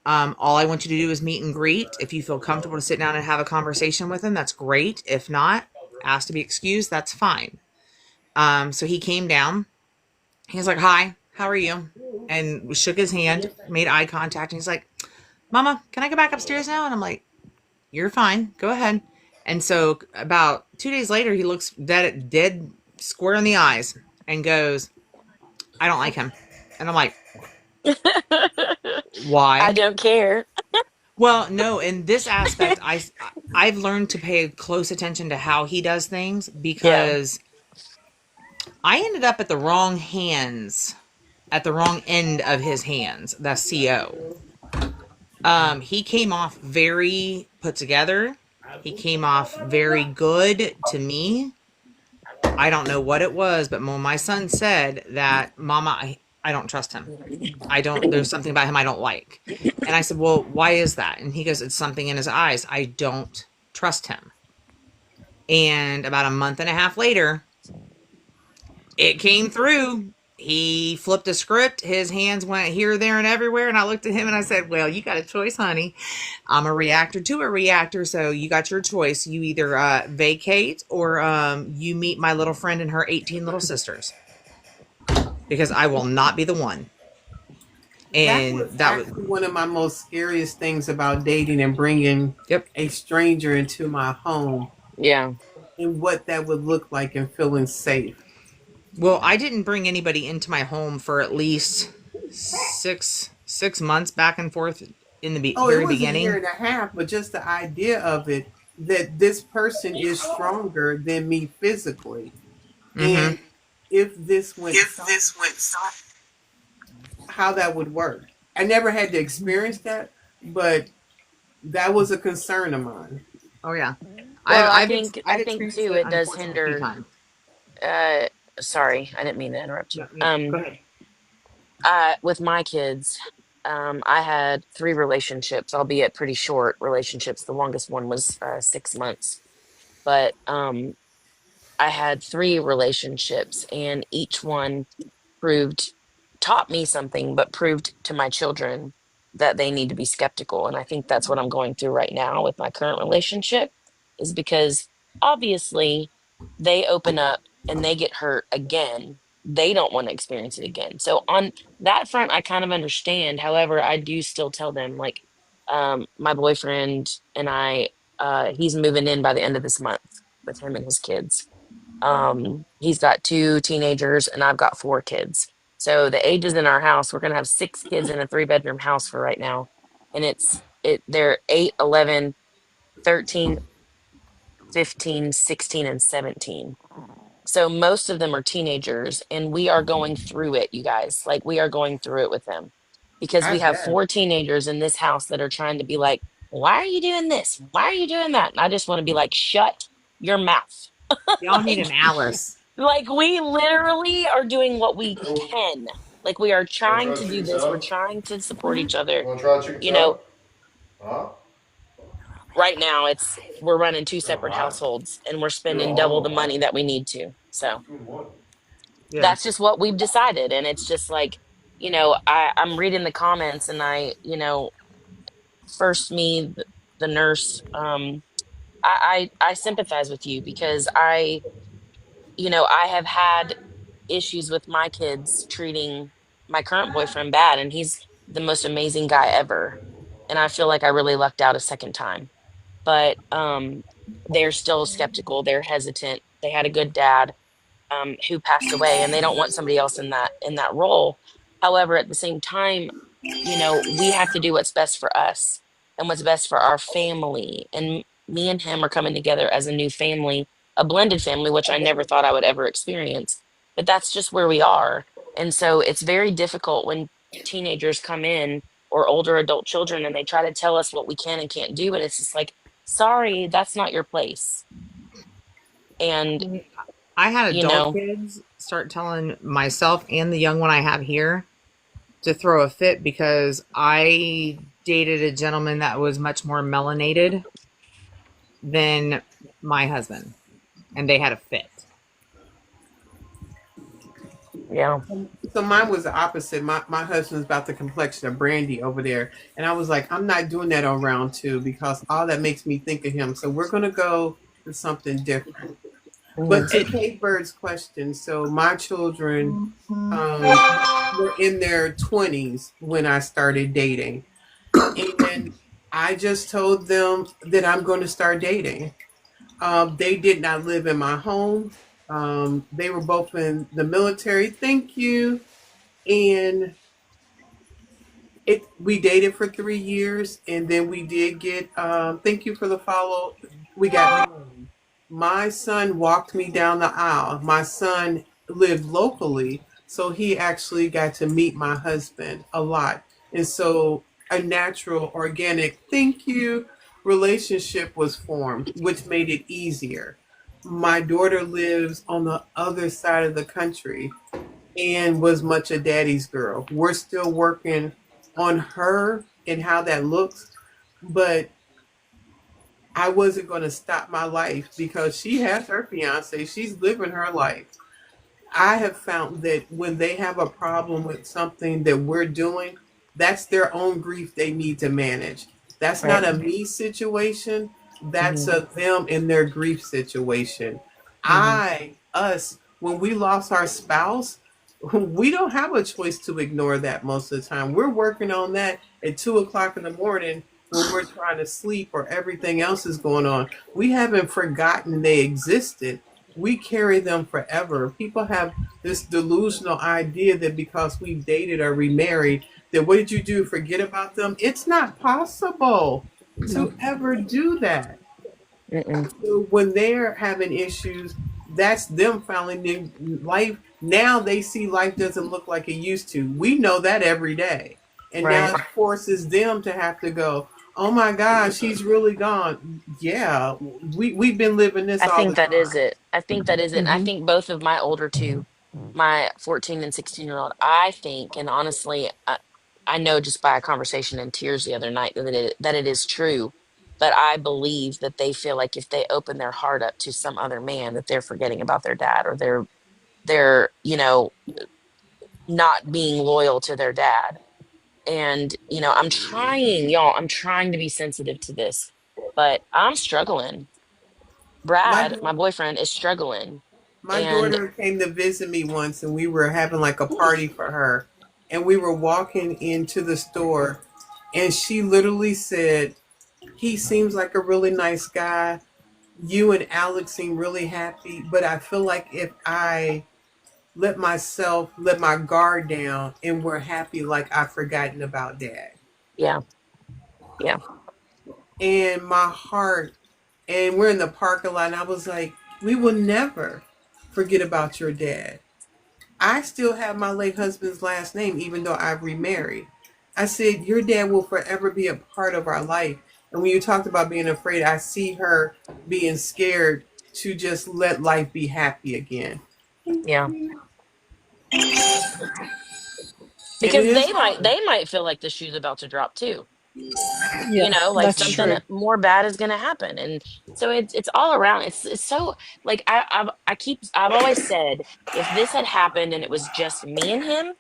All I want you to do is meet and greet. If you feel comfortable to sit down and have a conversation with him, that's great. If not, ask to be excused, that's fine. So he came down. He was like, hi, how are you? And we shook his hand, made eye contact. And he's like, Mama, can I go back upstairs now? And I'm like, you're fine. Go ahead. And so about 2 days later, he looks dead square in the eyes and goes, I don't like him. And I'm like, I why? don't care. Well, no, in this aspect, I've learned to pay close attention to how he does things, Yeah. because I ended up at the wrong hands, at the wrong end of his hands. That's CO. He came off very put together. He came off very good to me. I don't know what it was, but when my son said that, Mama, I don't trust him. There's something about him I don't like. And I said, well, why is that? And he goes, it's something in his eyes. I don't trust him. And about a month and a half later, it came through. He flipped a script. His hands went here, there, and everywhere. And I looked at him and I said, well, you got a choice, honey. I'm a reactor to a reactor. So you got your choice. You either vacate, or you meet my little friend and her 18 little sisters. Because I will not be the one. That And was that was, actually one of my most scariest things about dating and bringing yep. a stranger into my home, Yeah. and what that would look like and feeling safe. Well, I didn't bring anybody into my home for at least six months back and forth in the Oh, it very was a year beginning. and a half, but just the idea of it, that this person is stronger than me physically. Mm-hmm. And if this went south, how that would work. I never had to experience that, but that was a concern of mine. Oh yeah, Well, I I've think experienced too it it does unfortunately a few hinder. times. Uh, sorry, I didn't mean to interrupt you. No, go ahead. With my kids, I had three relationships, albeit pretty short relationships. The longest one was 6 months, but I had three relationships, and each one proved taught me something, but proved to my children that they need to be skeptical. And I think that's what I'm going through right now with my current relationship, is because obviously they open up and they get hurt again. They don't want to experience it again. So on that front, I kind of understand. However, I do still tell them, like, my boyfriend and I, he's moving in by the end of this month with him and his kids. He's got two teenagers and I've got four kids. So the ages in our house, we're gonna have six kids in a three-bedroom house for right now. And they're 8, 11, 13, 15, 16, and 17. So most of them are teenagers, and we are going through it, you guys. Like, we are going through it with them because I we have bet. four teenagers in this house that are trying to be like, why are you doing this? Why are you doing that? And I just want to be like, shut your mouth. Y'all need an like, Alice. like we literally are doing what we can. Like, we are Want to trying try to do chicken this. We're salad? trying to support each other. Want to try chicken You know, salad? Huh? right now we're running two No, separate hot. households and we're You spending want hot double or the money hot? that we need to. So Two in one. Yeah. that's just what we've decided. And it's just like, I'm reading the comments, and first me, the nurse, I sympathize with you because I have had issues with my kids treating my current boyfriend bad, and he's the most amazing guy ever. And I feel like I really lucked out a second time. But they're still skeptical. They're hesitant. They had a good dad who passed away, and they don't want somebody else in that role. However, at the same time, we have to do what's best for us and what's best for our family. And me and him are coming together as a new family, a blended family, which I never thought I would ever experience. but that's just where we are. And so it's very difficult when teenagers come in or older adult children and they try to tell us what we can and can't do. And it's just like, sorry, that's not your place. And, I had you adult know, kids start telling myself and the young one I have here to throw a fit because I dated a gentleman that was much more melanated than my husband, and they had a fit. yeah. So mine was the opposite. My husband's about the complexion of Brandy over there. And I was like, I'm not doing that on round two because all that makes me think of him. So we're going to go with something different. But Mhm. to Kate Bird's question, so my children were in their 20s when I started dating. And I just told them that I'm going to start dating. They did not live in my home. They were both in the military. Thank you. And we dated for 3 years, and then we did get. Thank you for the follow. We got married. My son walked me down the aisle. My son lived locally, so he actually got to meet my husband a lot, and so a natural, organic thank you relationship was formed, which made it easier. My daughter lives on the other side of the country and was much a daddy's girl. We're still working on her and how that looks, but I wasn't going to stop my life because she has her fiance. She's living her life. I have found that when they have a problem with something that we're doing, that's their own grief they need to manage. That's not Right. a me situation. That's Hmm. a them in their grief situation. Hmm. When we lost our spouse, we don't have a choice to ignore that most of the time. We're working on that at 2 o'clock in the morning when we're trying to sleep or everything else is going on. We haven't forgotten they existed. We carry them forever. People have this delusional idea that because we dated or remarried, that what did you do? Forget about them? It's not possible to ever do that. Mm-mm. So when they're having issues, that's them finding new life. Now they see life doesn't look like it used to. We know that every day. And now Right. it forces them to have to go, oh my gosh, he's really gone. Yeah, we've been living this I all the think that is time. it. I think that is it. And I think both of my older two, my 14 and 16-year-old, I think, and honestly, I know just by a conversation in tears the other night that it is true. But I believe that they feel like if they open their heart up to some other man, that they're forgetting about their dad or they're, not being loyal to their dad. And, I'm trying to be sensitive to this, but I'm struggling. My Brad, my boyfriend, is struggling. My And daughter came to visit me once, and we were having like a party for her. And we were walking into the store, and she literally said, he seems like a really nice guy. You and Alex seem really happy, but I feel like if I let my guard down and we're happy, like I've forgotten about dad. yeah, yeah, And my heart, and we're in the parking lot, and I was like, we will never forget about your dad. I still have my late husband's last name, even though I've remarried. I said, your dad will forever be a part of our life. And when you talked about being afraid, I see her being scared to just let life be happy again. Thank yeah. you. And it Because is they might feel like the shoe's about to drop too. Yeah, Like that's something true. more bad is going to happen. And so it's all around. It's so like I've always said if this had happened and it was just me and him,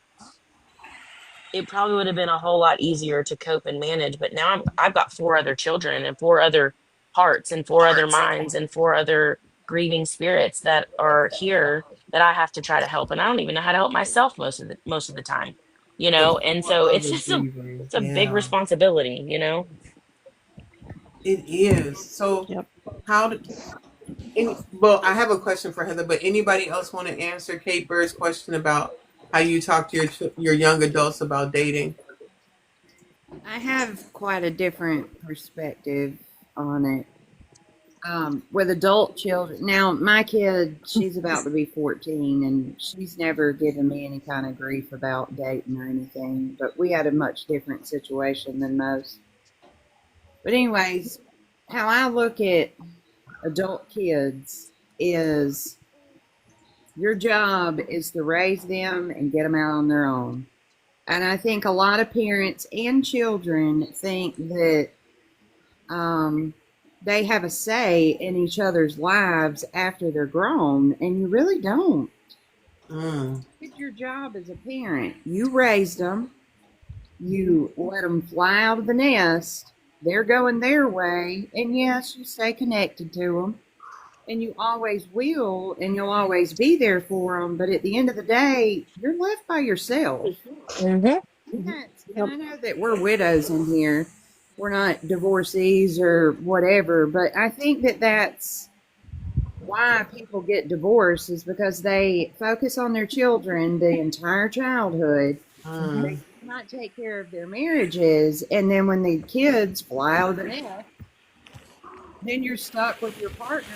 it probably would have been a whole lot easier to cope and manage. But now I've got four other children and four other hearts and four other minds and four other grieving spirits that are here that I have to try to help. And I don't even know how to help myself most of the time, with and four so it's others just a grieving. it's a big Yeah, responsibility. it is. So, Yep. how did, well, I have a question for Heather, but anybody else want to answer Kate Bird's question about how you talk to your young adults about dating? I have quite a different perspective on it. with adult children. Now, my kid, she's about to be 14, and she's never given me any kind of grief about dating or anything, but we had a much different situation than most. But, anyways, how I look at adult kids is your job is to raise them and get them out on their own. And I think a lot of parents and children think that they have a say in each other's lives after they're grown, and you really don't. It's your job as a parent. You raised them, you let them fly out of the nest, they're going their way, and yes, you stay connected to them, and you always will, and you'll always be there for them, but at the end of the day, you're left by yourself. And I know that we're widows in here. We're not divorcees or whatever, but I think that that's why people get divorced is because they focus on their children the entire childhood. They cannot take care of their marriages, and then when the kids fly out of the nest, then you're stuck with your partner.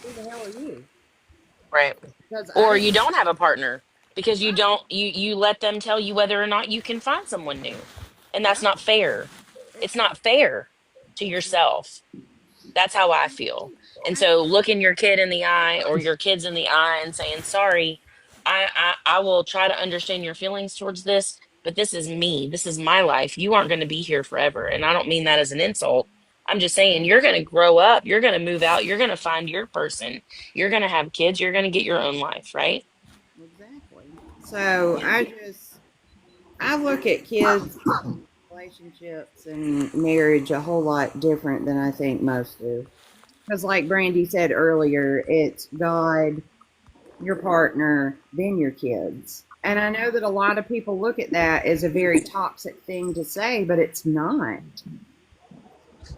Who the hell are you? Right. Because I Or didn't. you don't have a partner because you don't you let them tell you whether or not you can find someone new. And that's Right. not fair. It's not fair to yourself. That's how I feel. And so looking your kid in the eye or your kids in the eye and saying, sorry, I will try to understand your feelings towards this, but this is me. This is my life. You aren't going to be here forever. And I don't mean that as an insult. I'm just saying you're going to grow up. You're going to move out. You're going to find your person. You're going to have kids. You're going to get your own life, right? Exactly. So I look at kids, relationships, and marriage a whole lot different than I think most do. Because, like Brandy said earlier, it's God, your partner, then your kids. And I know that a lot of people look at that as a very toxic thing to say, but it's not.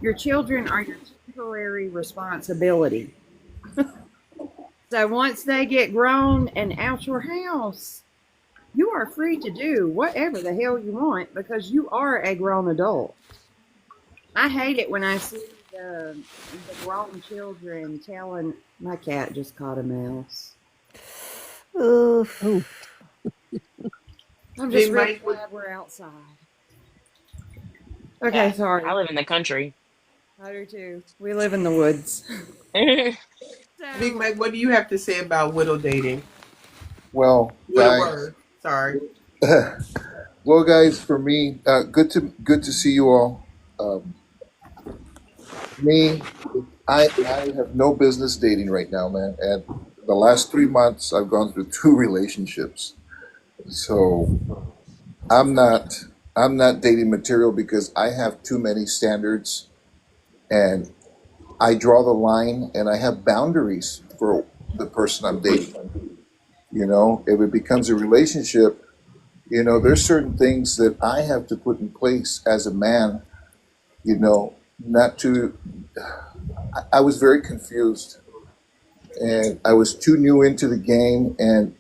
Your children are your temporary responsibility. So once they get grown and out your house, you are free to do whatever the hell you want because you are a grown adult. I hate it when I see the grown children telling my cat just caught a mouse. Oof. I'm just Big really Mike, glad we're outside. Okay, Yeah. sorry. I live in the country. I do too. We live in the woods. Big So, Mike, what do you have to say about widow dating? Well, guys. Widower. Sorry. Well, guys, for me, good to see you all. Um, me, I have no business dating right now, man. And the last 3 months, I've gone through two relationships. So I'm not I'm not dating material because I have too many standards, and I draw the line, and I have boundaries for the person I'm dating. If it becomes a relationship, there's certain things that I have to put in place as a man, not to. I was very confused, and I was too new into the game, and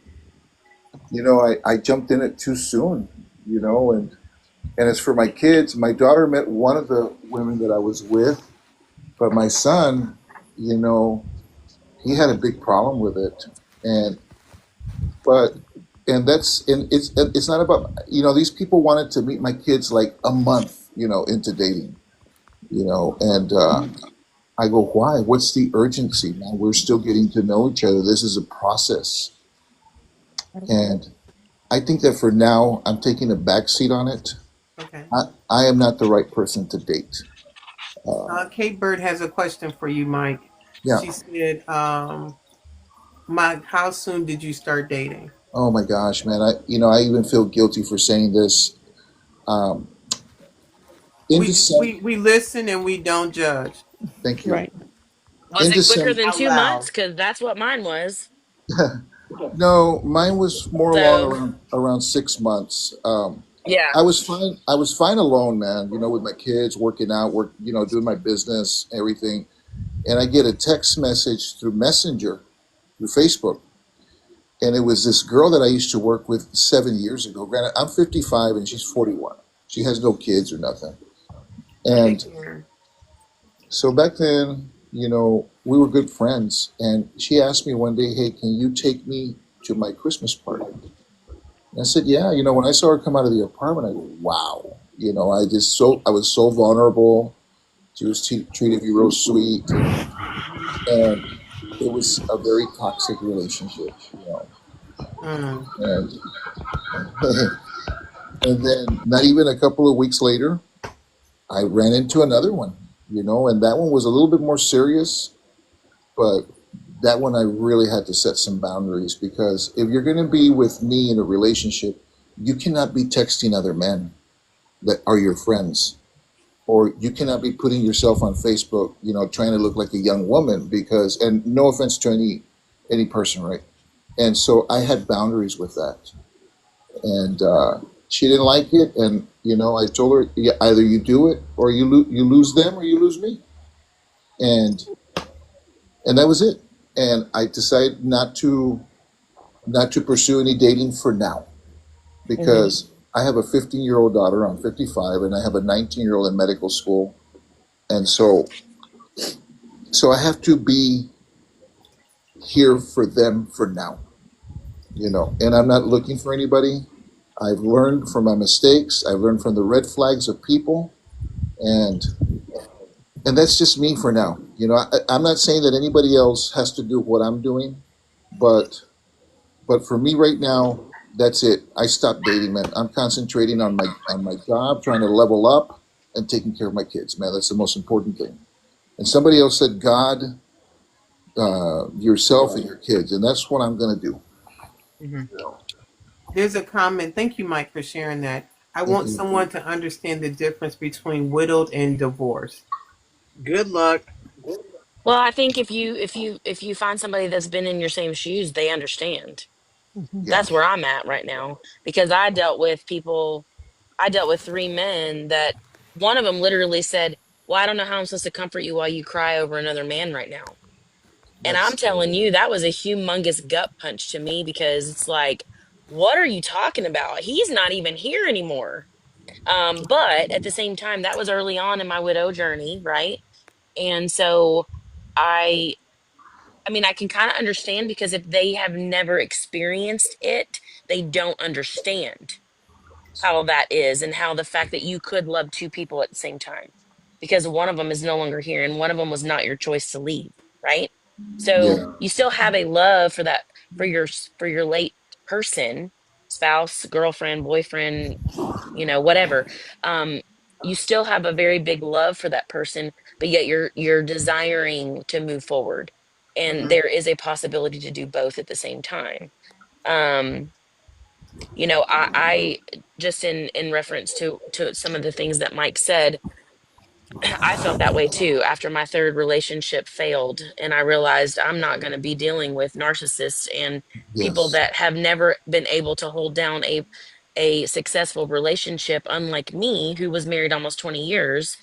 I jumped in it too soon, and as for my kids, my daughter met one of the women that I was with, but my son, you know, he had a big problem with it, and but and it's not about these people wanted to meet my kids like a month into dating, and I go, why? What's the urgency, man? We're still getting to know each other. This is a process. And I think that for now, I'm taking a back seat on it. Okay. I am not the right person to date. Kate Bird has a question for you, Mike. Yeah. She said, Mike, how soon did you start dating? Oh my gosh, man. I even feel guilty for saying this. Um, in December, We listen and we don't judge. thank you. Right. Was In it quicker December, than Out 2 months? loud. Because that's what mine was. no, mine was more along So, around 6 months. yeah. I was fine. I was fine alone, man. With my kids, working out, doing my business, everything. And I get a text message through Messenger, through Facebook, and it was this girl that I used to work with 7 years ago. Granted, I'm 55 and she's 41. She has no kids or nothing. Okay, And Karen. so back then, we were good friends, and she asked me one day, "Hey, can you take me to my Christmas party?" And I said, "Yeah." When I saw her come out of the apartment, I go, "Wow." I was so vulnerable. She was treated me real sweet, and it was a very toxic relationship. Mm. And and then not even a couple of weeks later, I ran into another one, and that one was a little bit more serious, but that one I really had to set some boundaries because if you're going to be with me in a relationship, you cannot be texting other men that are your friends, or you cannot be putting yourself on Facebook, trying to look like a young woman and no offense to any person, right? And so I had boundaries with that, and she didn't like it, and I told her, yeah, either you do it or you lose them or you lose me, and that was it. And I decided not to pursue any dating for now Hmm. because I have a 15-year-old daughter. I'm 55, and I have a 19-year-old in medical school, and so I have to be here for them for now. And I'm not looking for anybody. I've learned from my mistakes. I've learned from the red flags of people, and that's just me for now. I'm not saying that anybody else has to do what I'm doing, but for me right now, that's it. I stopped dating, man. I'm concentrating on my job, trying to level up, and taking care of my kids, man. That's the most important thing. And somebody else said, God, yourself, and your kids, and that's what I'm going to do. Hmm. There's a comment. Thank you, Mike, for sharing that. I Thank want you. someone to understand the difference between widowed and divorced. Good luck. Well, I think if you find somebody that's been in your same shoes, they understand. Mhm. Yeah, That's where I'm at right now because I dealt with three men that one of them literally said, "Well, I don't know how I'm supposed to comfort you while you cry over another man right now." And I'm that's telling you, that was a humongous gut punch to me because it's like, what are you talking about? He's not even here anymore. But at the same time, that was early on in my widow journey, right? And so I I mean, I can kind of understand because if they have never experienced it, they don't understand how that is and how the fact that you could love two people at the same time because one of them is no longer here and one of them was not your choice to leave, right? So yeah, you still have a love for that for your late person, spouse, girlfriend, boyfriend, whatever. um you still have a very big love for that person, but yet you're desiring to move forward, and Mhm. there is a possibility to do both at the same time. um I just in reference to some of the things that Mike said, I felt that way too after my third relationship failed. And I realized I'm not going to be dealing with narcissists and people yes, that have never been able to hold down a successful relationship, unlike me, who was married almost 20 years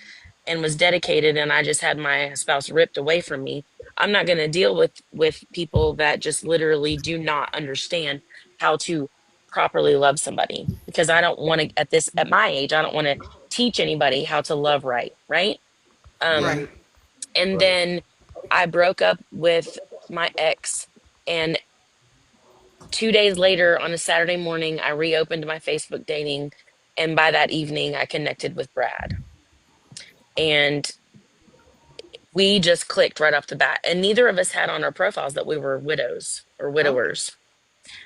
and was dedicated, and I just had my spouse ripped away from me. I'm not going to deal with people that just literally do not understand how to properly love somebody because I don't want to at my age, I don't want to teach anybody how to love right, right? yeah, Um, Right. and right. then I broke up with my ex, and 2 days later, on a Saturday morning, I reopened my Facebook dating, and by that evening, I connected with Brad, and we just clicked right off the bat. And neither of us had on our profiles that we were widows or Okay. widowers.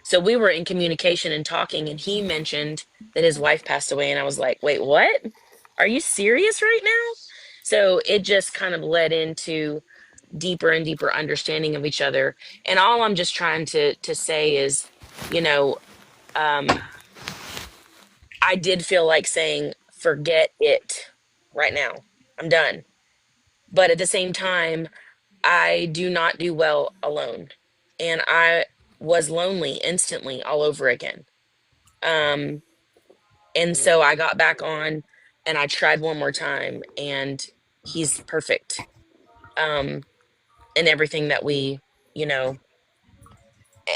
So we were in communication and talking, and he mentioned that his wife passed away, and I was like, "Wait, what? Are you serious right now?" So it just kind of led into deeper and deeper understanding of each other. And all I'm just trying to say is, you know, um, I did feel like saying, "Forget it right now. I'm done." But at the same time, I do not do well alone, and I was lonely instantly all over again. Um, and so I got back on and I tried one more time, and he's perfect. In everything that you know,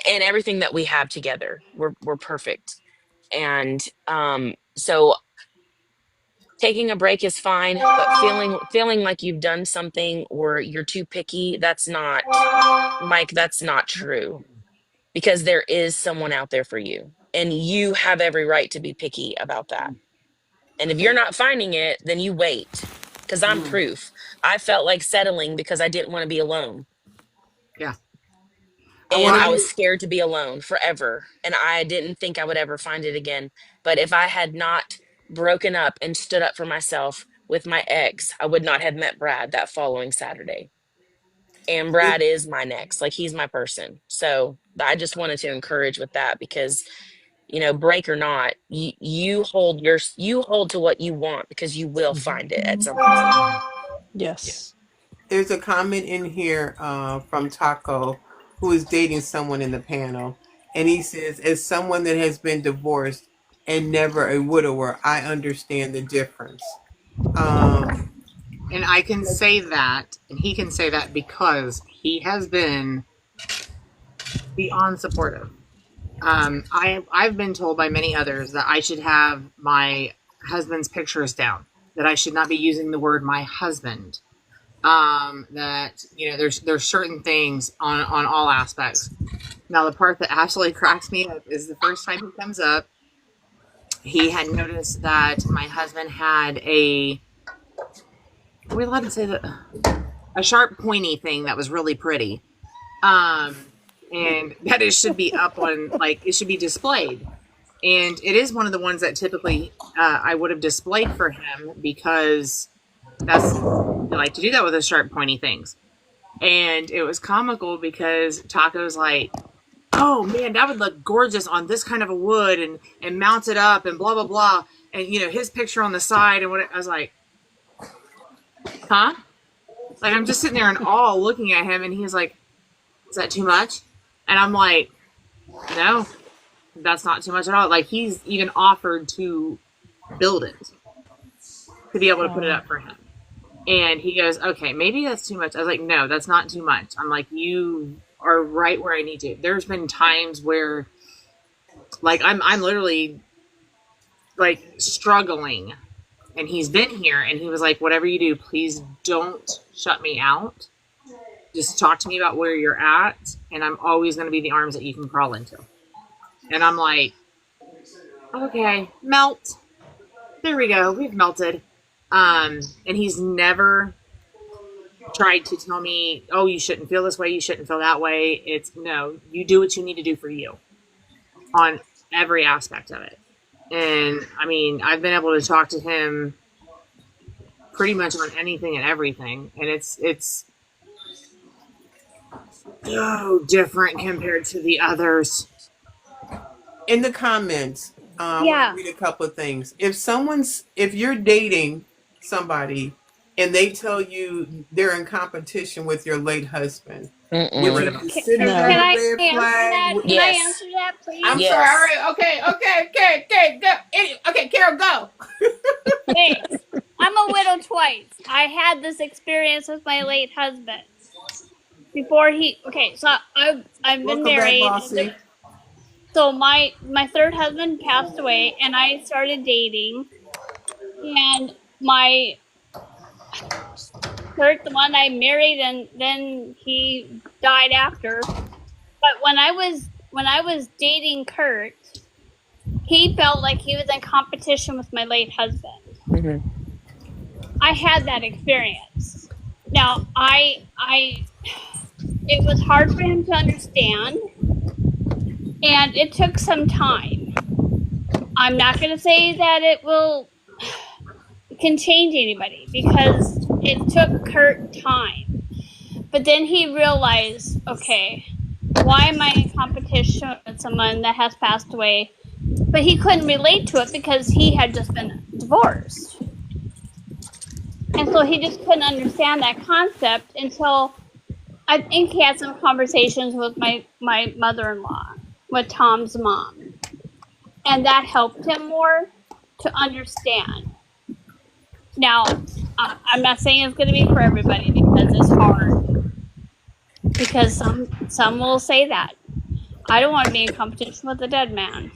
and everything that we have together, we're perfect. And so Taking a break is fine, but feeling like you've done something or you're too picky, that's not, Mike, that's not true, because there is someone out there for you and you have every right to be picky about that. And if you're not finding it, then you wait, because I'm proof. I felt like settling because I didn't want to be alone. Yeah. I And want to I was do. scared to be alone forever. And I didn't think I would ever find it again. But if I had not broken up and stood up for myself with my ex, I would not have met Brad that following Saturday. And Brad is my next, like he's my person. So I just wanted to encourage with that, because break or not, you hold to what you want, because you will find it at some point. Yes. There's a comment in here from Taco, who is dating someone in the panel, and he says, "As someone that has been divorced and never a widower, I understand the difference." And I can say that, and he can say that because he has been beyond supportive. I've been told by many others that I should have my husband's pictures down, that I should not be using the word my husband. That there's certain things on all aspects. Now the part that absolutely cracks me up is the first time he comes up, he had noticed that my husband had are we allowed to say that, a sharp pointy thing that was really pretty, and that it should be up on, like, it should be displayed. And it is one of the ones that typically I would have displayed for him, because that's, you like to do that with those sharp pointy things. And it was comical because Taco's like, "Oh man, that would look gorgeous on this kind of a wood, and mount it up and blah blah blah." And his picture on the side, and what I was like, "Huh?" Like, I'm just sitting there in awe looking at him, and he's like, "Is that too much?" And I'm like, "No, that's not too much at all." Like, he's even offered to build it, to be able to put it up for him. And he goes, "Okay, maybe that's too much." I was like, "No, that's not too much." I'm like, "You are right where I need to." There's been times where, like, I'm literally, like, struggling, and he's been here, and he was like, "Whatever you do, please don't shut me out. Just talk to me about where you're at, and I'm always going to be the arms that you can crawl into." And I'm like, "Okay, melt." There we go. We've melted. And he's never tried to tell me, "Oh, you shouldn't feel this way, you shouldn't feel that way." It's, no, you do what you need to do for you on every aspect of it. And I mean, I've been able to talk to him pretty much on anything and everything, and it's so different compared to the others. In the comments, I want to Yeah. read a couple of things. If you're dating somebody and they tell you they're in competition with your late husband, Get would rid you of him. consider No. that Can a I red answer that? flag? Can I Yes. answer that, I'm please? sorry. All Yes. right. Okay. Go. Okay, Carol, go. Thanks. I'm a widow twice. I had this experience with my late husband before he. Okay, so I've been Welcome back, married. Bossy. So my third husband passed away, and I started dating, and my Kurt, the one I married, and then he died after. But when I was dating Kurt, he felt like he was in competition with my late husband. Hmm. I had that experience. Now, it was hard for him to understand, and it took some time. I'm not going to say that it can change anybody, because it took Kurt time. But then he realized, okay, why am I in competition with someone that has passed away? But he couldn't relate to it because he had just been divorced. And so he just couldn't understand that concept until I think he had some conversations with my mother-in-law, with Tom's mom. And that helped him more to understand. Now, I'm not saying it's going to be for everybody, because it's hard. Because some will say that. I don't want to be in competition with a dead man.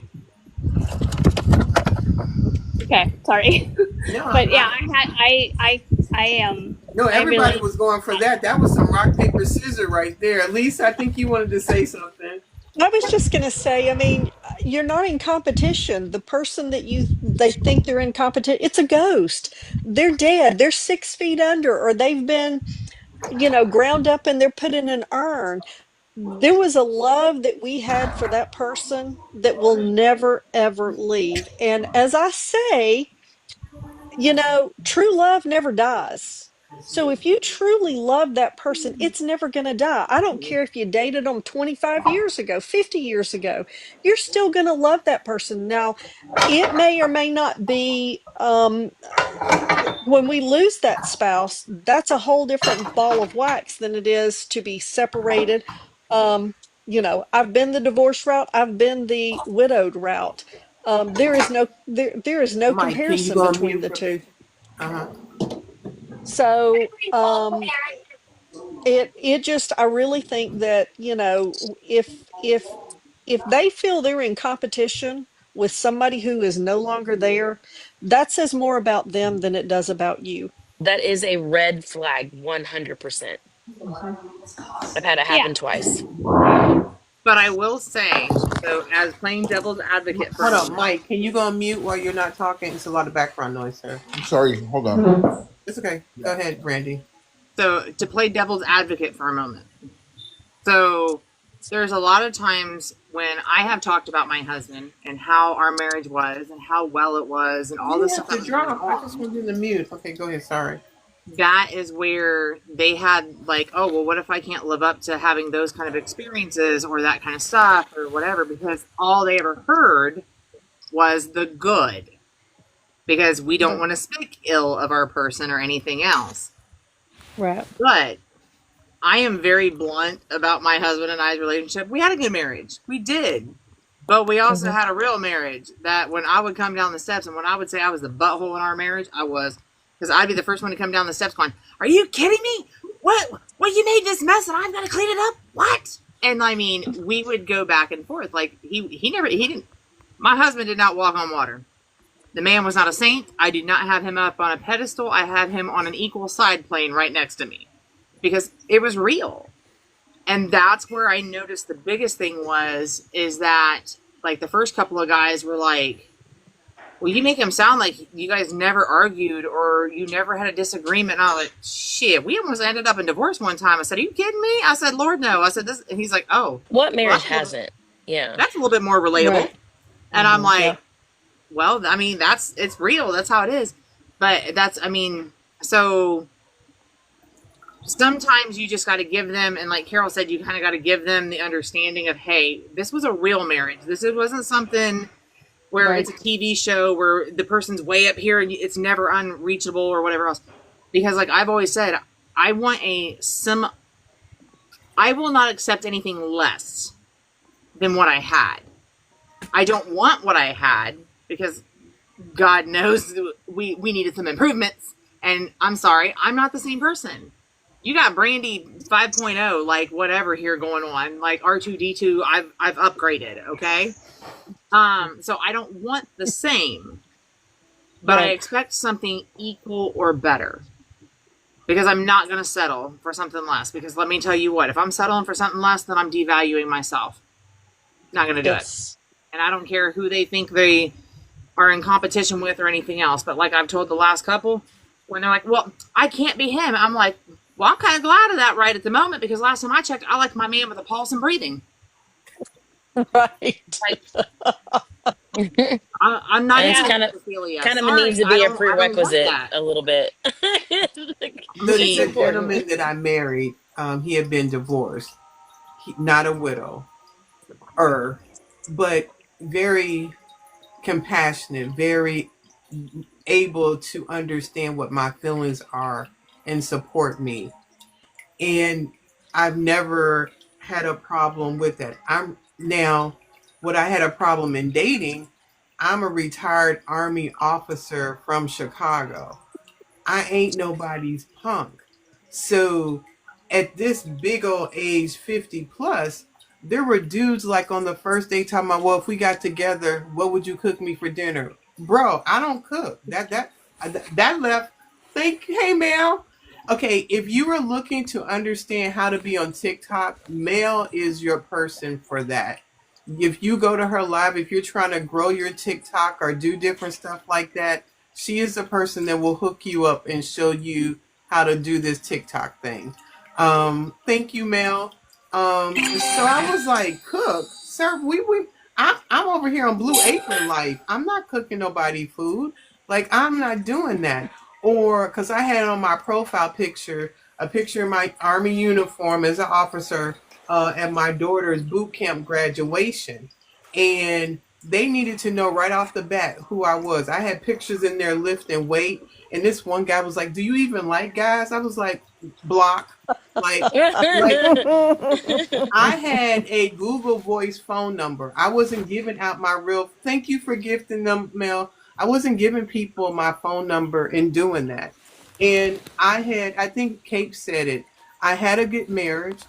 Okay, sorry. No, But yeah, no, I everybody really, was going for that. That was some rock, paper, scissors right there. Lisa, I think you wanted to say something. I was just going to say, I mean, you're not in competition. The person that they think they're in competition, it's a ghost. They're dead. They're 6 feet under, or they've been, ground up and they're put in an urn. There was a love that we had for that person that will never, ever leave. And as I say, true love never dies. So if you truly love that person, it's never going to die. I don't care if you dated them 25 years ago, 50 years ago, you're still going to love that person. Now, it may or may not be, when we lose that spouse, that's a whole different ball of wax than it is to be separated. I've been the divorce route, I've been the widowed route. There is no Mike, can you comparison go on between mute the for me? two. Uh huh. So it just, I really think that, if they feel they're in competition with somebody who is no longer there, that says more about them than it does about you. That is a red flag, 100%. Mhm. I've had it yeah. happen twice. But I will say, so as playing devil's advocate for a Hold on, moment, Mike. Can you go on mute while you're not talking? It's a lot of background noise, sir. I'm sorry. Hold on. It's okay. Go ahead, Brandy. so to play devil's advocate for a moment. So there's a lot of times when I have talked about my husband and how our marriage was and how well it was and You all the didn't stuff have that to was going drop. I just on. wanted you to mute. Okay, go ahead. Sorry. That is where they had like, oh, well, what if I can't live up to having those kind of experiences or that kind of stuff or whatever? Because all they ever heard was the good, because we don't Right. want to speak ill of our person or anything else. Right. But I am very blunt about my husband and I's relationship. We had a good marriage. We did. But we also Mhm. had a real marriage that when I would come down the steps and when I would say I was the butthole in our marriage, I was. Because I'd be the first one to come down the steps going, are you kidding me? What, you made this mess and I've got to clean it up? What? And I mean, we would go back and forth. Like he didn't, my husband did not walk on water. The man was not a saint. I did not have him up on a pedestal. I had him on an equal side plane right next to me because it was real. And that's where I noticed the biggest thing is that like the first couple of guys were like, well, you make him sound like you guys never argued or you never had a disagreement. And I was like, shit, we almost ended up in divorce one time. I said, are you kidding me? I said, Lord, no. I said this. And he's like, oh, What well, marriage hasn't? Yeah. that's a little bit more relatable. Right. And I'm Yeah. like, well, I mean, it's real. That's how it is. But I mean, so sometimes you just got to give them, and like Carol said, you kind of got to give them the understanding of, hey, this was a real marriage. Wasn't something where Right. it's a TV show where the person's way up here and it's never unreachable or whatever else. Because like I've always said, I want I will not accept anything less than what I had. I don't want what I had because God knows we needed some improvements. And I'm sorry, I'm not the same person. You got Brandy 5.0, like whatever here going on, like R2D2. I've upgraded, okay. So I don't want the same, but I Right. expect something equal or better because I'm not going to settle for something less. Because let me tell you what, if I'm settling for something less, then I'm devaluing myself. Not going to do it. Yes. And I don't care who they think they are in competition with or anything else. But like I've told the last couple, when they're like, well, I can't be him. I'm like, well, I'm kind of glad of that right at the moment because last time I checked, I like my man with a pulse and breathing. Right. Like, I'm not And it's into Yeah. necrophilia. kind of Sorry, needs to I be a don't want prerequisite that. a little bit. I The It's mean, important. gentleman that I married, he had been divorced. Not a widow, but very compassionate, very able to understand what my feelings are and support me. And I've never had a problem with that. What I had a problem in dating, I'm a retired Army officer from Chicago. I ain't nobody's punk. So at this big old age, 50 plus, there were dudes like on the first day talking about, well, if we got together, what would you cook me for dinner? bro, I don't cook. That left. Thank you. Hey, Mel. Okay, if you are looking to understand how to be on TikTok, Mel is your person for that. If you go to her live, if you're trying to grow your TikTok or do different stuff like that, she is the person that will hook you up and show you how to do this TikTok thing. Thank you, Mel. So I was like, cook, sir. I'm over here on Blue Apron life. I'm not cooking nobody food. Like I'm not doing that. Or because I had on my profile picture a picture of my army uniform as an officer at my daughter's boot camp graduation, and they needed to know right off the bat who I was. I had pictures in there lifting weight, and this one guy was like, "Do you even like guys?" I was like, "Block." Like, like I had a Google Voice phone number. I wasn't giving out my real. Thank you for gifting them, Mel. I wasn't giving people my phone number and doing that. And I had, I think Kate said it. I had a good marriage.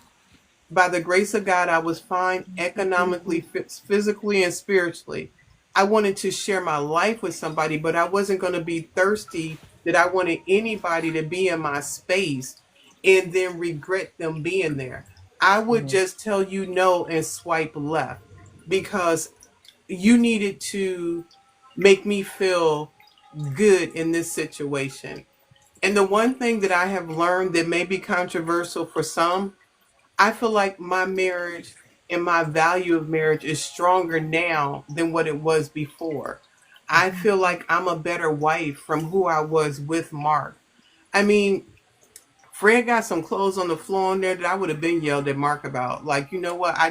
By the grace of God, I was fine economically, physically, and spiritually. I wanted to share my life with somebody, but I wasn't going to be thirsty that I wanted anybody to be in my space and then regret them being there. I would just tell you no and swipe left because you needed to make me feel good in this situation. And the one thing that I have learned that may be controversial for some, I feel like my marriage and my value of marriage is stronger now than what it was before. I feel like I'm a better wife from who I was with Mark. I mean, Fred got some clothes on the floor in there that I would have been yelled at Mark about. Like, you know what? I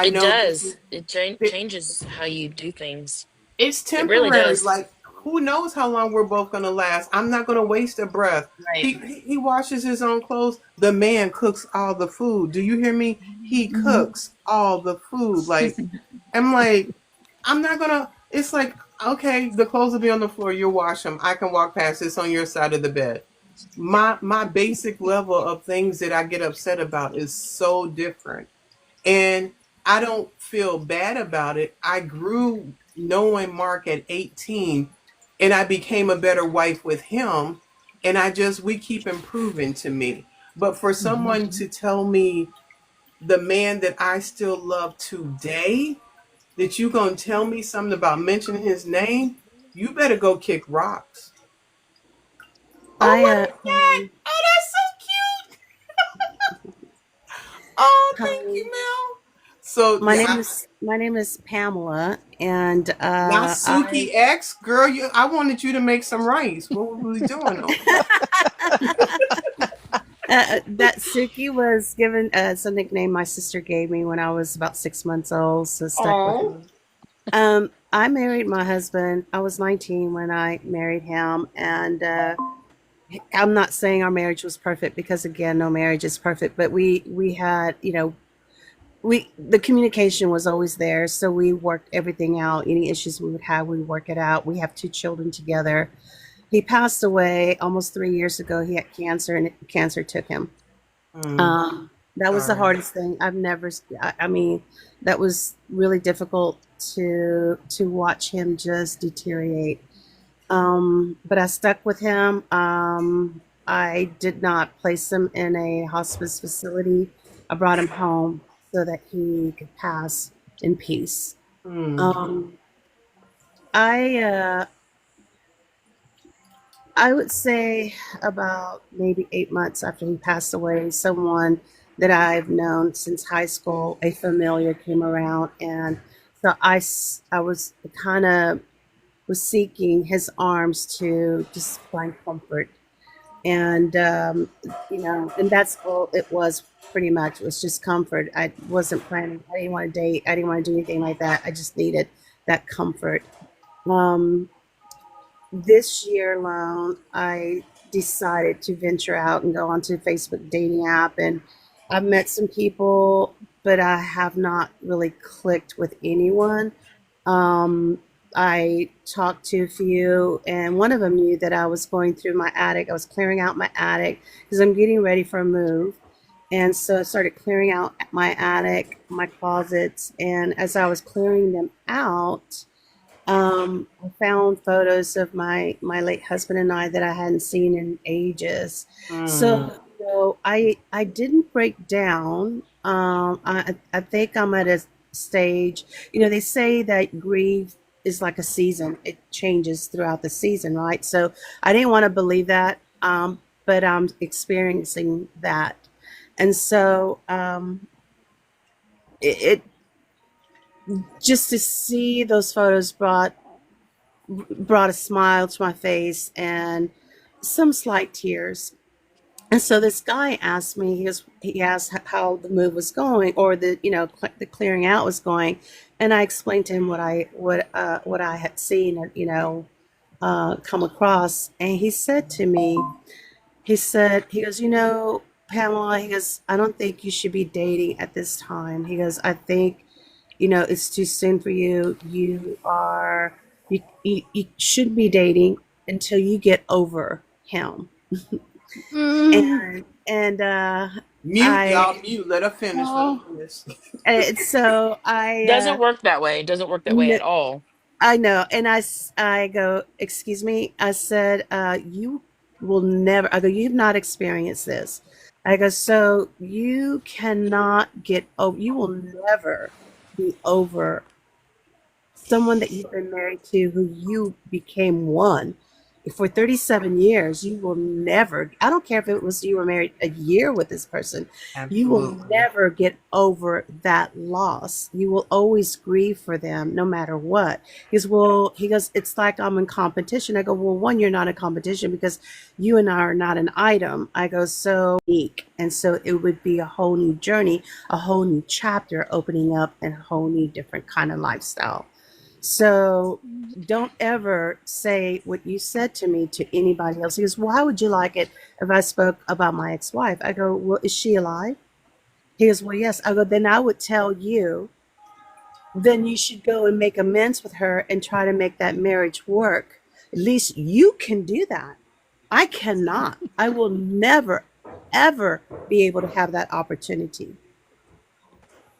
It know this does. is, It changes how you do things. it's It really temporary. does. Like, who knows how long we're both gonna last? I'm not gonna waste a breath. Right. He washes his own clothes. The man cooks all the food. Do you hear me? He cooks all the food. Like, I'm like, I'm not gonna. It's like, okay, the clothes will be on the floor. You wash them. I can walk past this on your side of the bed. My basic level of things that I get upset about is so different. And I don't feel bad about it. I grew knowing Mark at 18 and I became a better wife with him. And we keep improving to me. But for someone to tell me the man that I still love today, that you gonna tell me something about mentioning his name, you better go kick rocks. Oh, I what is that? Oh, that's so cute. Oh, thank hi. you, Mel. So My yeah, name is Pamela, and not I Suki X, girl. I wanted you to make some rice. What were we doing over there? that Suki was given as a nickname my sister gave me when I was about 6 months old, so stuck with Oh, me. I married my husband. I was 19 when I married him, and I'm not saying our marriage was perfect because again, no marriage is perfect, but we had, we the communication was always there, so we worked everything out. Any issues we would have, we work it out. We have two children together. He passed away almost 3 years ago. He had cancer, and cancer took him. That was the sorry. hardest thing. I've never. I mean, that was really difficult to watch him just deteriorate. But I stuck with him. I did not place him in a hospice facility. I brought him home so that he could pass in peace. Hmm. Um, I I would say about maybe 8 months after he passed away, someone that I've known since high school, a familiar, came around, and so I was kind of was seeking his arms to just find comfort, and and that's all it was. Pretty much, it was just comfort. I wasn't planning. I didn't want to date. I didn't want to do anything like that. I just needed that comfort. Um, this year alone, I decided to venture out and go onto Facebook dating app, and I've met some people, but I have not really clicked with anyone. Um, I talked to a few, and one of them knew that I was going through my attic. I was clearing out my attic because I'm getting ready for a move. And so I started clearing out my attic, my closets, and as I was clearing them out, I found photos of my late husband and I that I hadn't seen in ages. Mm. So, I didn't break down. I think I'm at a stage. They say that grief is like a season; it changes throughout the season, right? So I didn't want to believe that, but I'm experiencing that, and so it just to see those photos brought a smile to my face and some slight tears. And so this guy asked me, he asked how the move was going, or the clearing out was going, and I explained to him what I had seen, come across, and he said to me, he goes, Pamela, he goes, I don't think you should be dating at this time. He goes, I think it's too soon for you. You shouldn't be dating until you get over him. Mm. And Mute, I y'all. Mute. Let her finish. Let her Oh. finish. and so Doesn't work that way. It doesn't work that way n- at all. I know, and I go, excuse me. I said, you will never. I go, you've not experienced this. I go, so you cannot get over. You will never be over someone that you've been married to who you became one for 37 years. You will never, I don't care if it was you were married a year with this person, you will Absolutely. never get over that loss. You will always grieve for them no matter what. He goes, it's like I'm in competition. I go, well, one, you're not in competition because you and I are not an item. I go, so unique. And so it would be a whole new journey, a whole new chapter opening up, and a whole new different kind of lifestyle. So don't ever say what you said to me to anybody else. He goes, well, how would you like it if I spoke about my ex-wife? I go, well, is she alive? He goes, well, yes. I go, then I would tell you, then you should go and make amends with her and try to make that marriage work. At least you can do that. I cannot. I will never, ever be able to have that opportunity,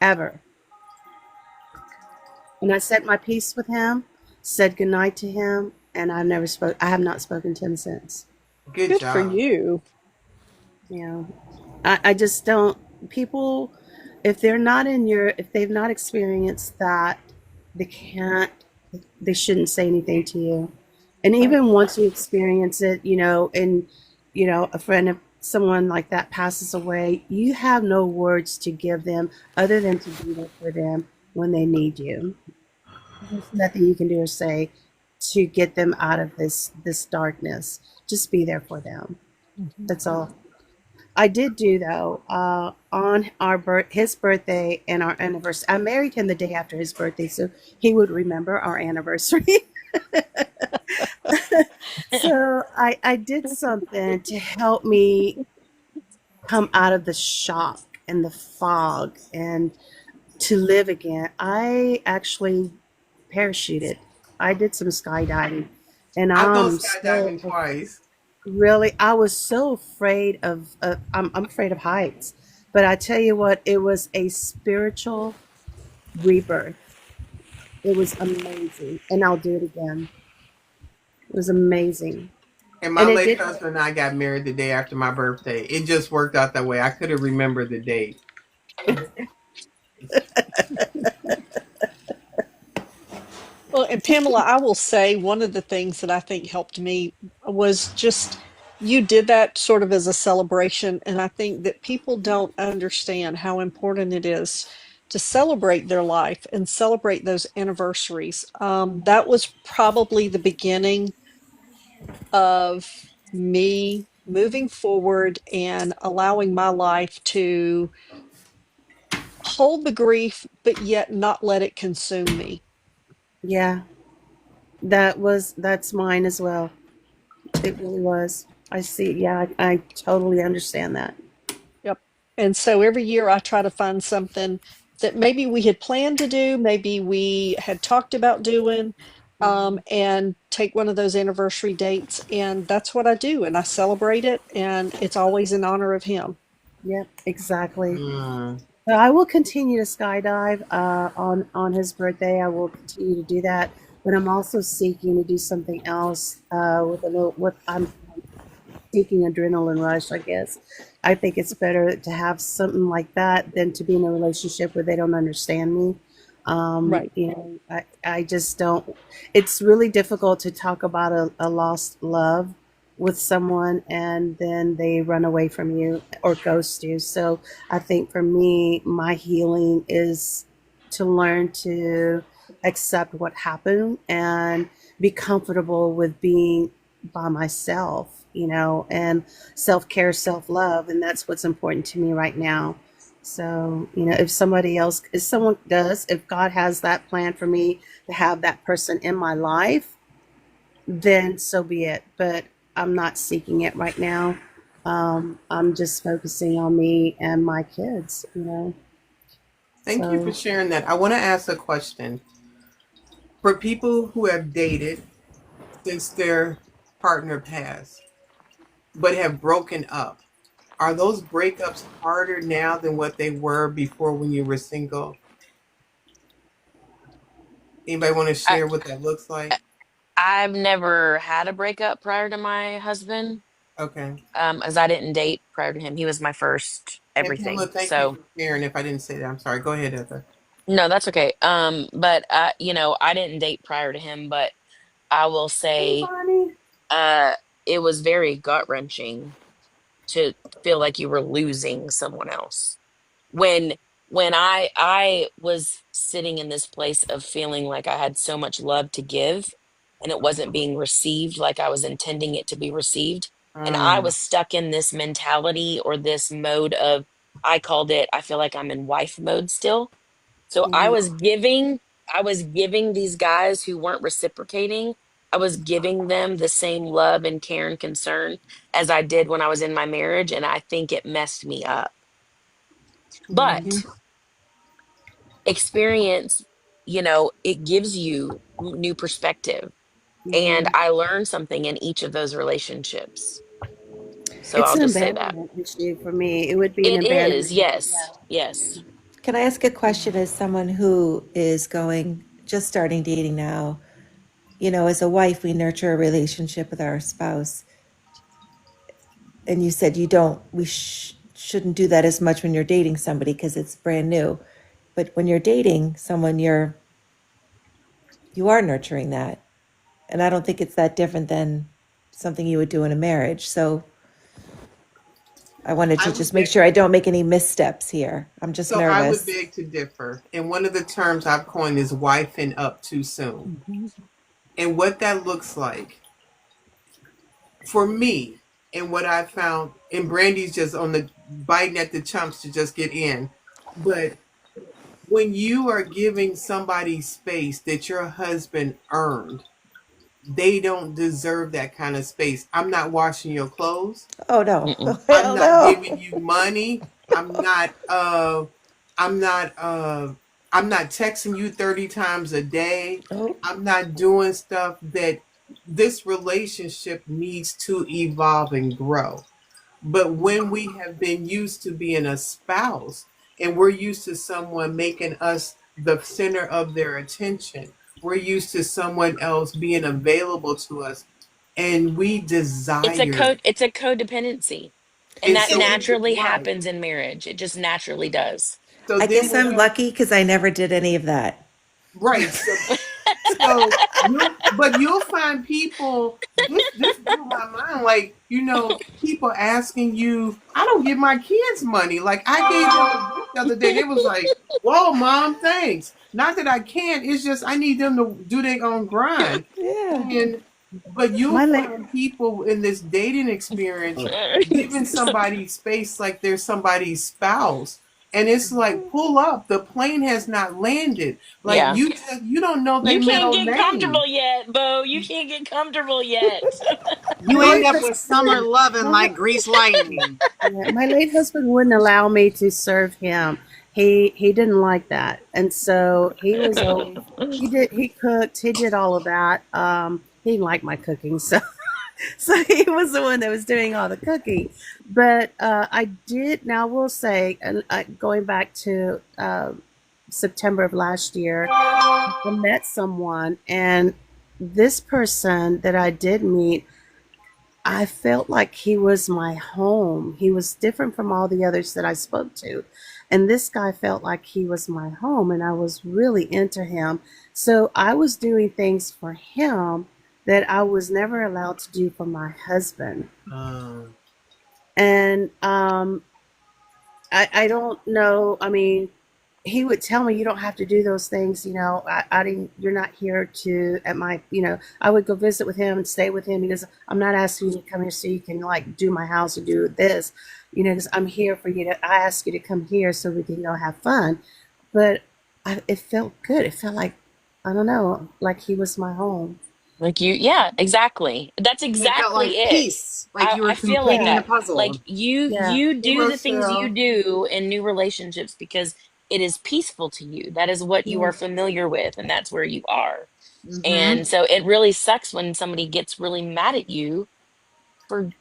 ever. And I said my piece with him, said goodnight to him, and I have not spoken to him since. Good Good for job. you. You know, I just don't, people, if they've not experienced that, they can't, they shouldn't say anything to you. And Right. even once you experience it, and, a friend of someone like that passes away, you have no words to give them other than to be there for them when they need you. There's nothing you can do or say to get them out of this darkness. Just be there for them. Mhm. That's all. I did do though, on his birthday and our anniversary. I married him the day after his birthday, so he would remember our anniversary. So I did something to help me come out of the shock and the fog and to live again. I actually parachuted. I did some skydiving, and I go I'm skydiving so twice. really, I was so afraid I'm afraid of heights. But I tell you what, it was a spiritual rebirth. It was amazing, and I'll do it again. It was amazing, And my and it late did. husband and I got married the day after my birthday. It just worked out that way. I couldn't remember the date. Well, and Pamela, I will say one of the things that I think helped me was just you did that sort of as a celebration. And I think that people don't understand how important it is to celebrate their life and celebrate those anniversaries. That was probably the beginning of me moving forward and allowing my life to hold the grief, but yet not let it consume me. Yeah, that's mine as well. It really was. I see. Yeah, I totally understand that. Yep. And so every year I try to find something that maybe we had planned to do, maybe we had talked about doing, Mhm. and take one of those anniversary dates. And that's what I do. And I celebrate it. And it's always in honor of him. Yep, exactly. Mm. So I will continue to skydive on his birthday. I will continue to do that but I'm also seeking to do something else with a little. With I'm seeking adrenaline rush, I guess. I think it's better to have something like that than to be in a relationship where they don't understand me. Right. I just don't. It's really difficult to talk about a lost love with someone and then they run away from you or ghost you. So I think for me, my healing is to learn to accept what happened and be comfortable with being by myself, and self care, self love. And that's what's important to me right now. So, if someone does, if God has that plan for me to have that person in my life, then so be it. But I'm not seeking it right now. I'm just focusing on me and my kids. Thank you for So, sharing that. I want to ask a question. For people who have dated since their partner passed, but have broken up, are those breakups harder now than what they were before when you were single? Anybody want to I, share what that looks like? I've never had a breakup prior to my husband, Okay. as I didn't date prior to him. He was my first And Pamela, everything. thank you So for sharing. If I didn't say that, I'm sorry. Go ahead, Heather. no, that's okay. But I didn't date prior to him, but I will hey, say, Bonnie. uh, it was very gut wrenching to feel like you were losing someone else. when when I was sitting in this place of feeling like I had so much love to give and it wasn't being received like I was intending it to be received, and I Mm, was stuck in this mentality or this mode of, I called it, I feel like I'm in wife mode still. So mm, I was giving these guys who weren't reciprocating, I was giving them the same love and care and concern as I did when I was in my marriage, and I think it messed me up. mhm. But experience, it gives you new perspective. And Mhm. I learned something in each of those relationships. So It's I'll an just say that. abandonment issue for me. It would be an It is, abandonment. Yeah. yes, yes. Can I ask a question as someone who is going, just starting dating now? As a wife, we nurture a relationship with our spouse. And you said we shouldn't do that as much when you're dating somebody because it's brand new. But when you're dating someone, you are nurturing that. And I don't think it's that different than something you would do in a marriage. So I wanted I to would just make beg, sure I don't make any missteps here. I'm just so I would nervous. beg to differ. And one of the terms I've coined is wifing up too soon. Mhm. And what that looks like for me, and what I found, and Brandy's just on the biting at the chumps to just get in. But when you are giving somebody space that your husband earned, they don't deserve that kind of space. I'm not washing your clothes. Oh no. Mm-mm. I'm Hell not no. giving you money. I'm not I'm not texting you 30 times a day. Oh, I'm not doing stuff that this relationship needs to evolve and grow. But when we have been used to being a spouse and we're used to someone making us the center of their attention, we're used to someone else being available to us, and we desire. It's a codependency. And And that so naturally right. happens in marriage. It just naturally does. So I then guess when I'm you lucky because I never did any of that. right, but you'll find people. This blew my mind. Like people asking you, I don't give my kids money. Like I gave them a gift the other day. They was like, "Whoa, mom, thanks." Not that I can't. It's just I need them to do their own grind. Yeah. And but you'll My late find people in this dating experience giving somebody space like they're somebody's spouse. And it's like, pull up. The plane has not landed. Like Yeah. you don't know their You can't middle get name. comfortable yet, Bo. You can't get comfortable yet. You my end late up with summer husband loving my, like grease lightning. Yeah, my late husband wouldn't allow me to serve him. He didn't like that, and so he was always he cooked, he did all of that. He didn't like my cooking, so so he was the one that was doing all the cooking. But I did. Now, I will say, and going back to September of last year, I met someone, and this person that I did meet, I felt like he was my home. He was different from all the others that I spoke to. And this guy felt like he was my home, and I was really into him. So I was doing things for him that I was never allowed to do for my husband. And I don't know. I mean, he would tell me, you don't have to do those things. I didn't, you're not here to, at my, I would go visit with him and stay with him. He goes, I'm not asking you to come here so you can like do my house or do this, because I'm here for you I ask you to come here so we can go have fun. But it felt good. It felt like, I don't know, like he was my home. Like yeah, exactly. That's It felt exactly like it. peace, like you were I feel like completing the that. Yeah. Like puzzle. Yeah. you Hey, do the things you Rochelle. do in new relationships because it is peaceful to you. That is what you are Yeah. familiar with, and that's where you are. Mm-hmm. And so it really sucks when somebody gets really mad at you for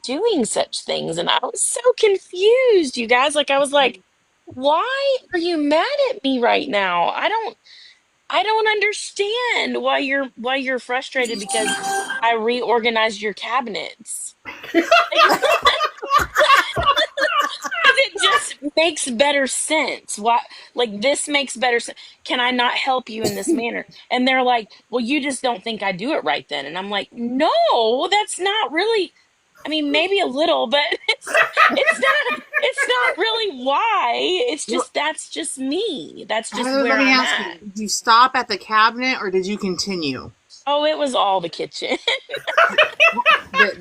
doing such things. And I was so confused, you guys. Like I was like, why are you mad at me right now? I don't understand why you're frustrated because I reorganized your cabinets. Like, it just makes better sense. Why, like this makes better sense. Can I not help you in this manner? And they're like, well, you just don't think I do it right then. And I'm like, no, that's not really. I mean, maybe a little, but it's not really why. It's Well, just that's just me. That's just Heather, where let me I'm ask at. you: did you stop at the cabinet or did you continue? Oh, it was all the kitchen.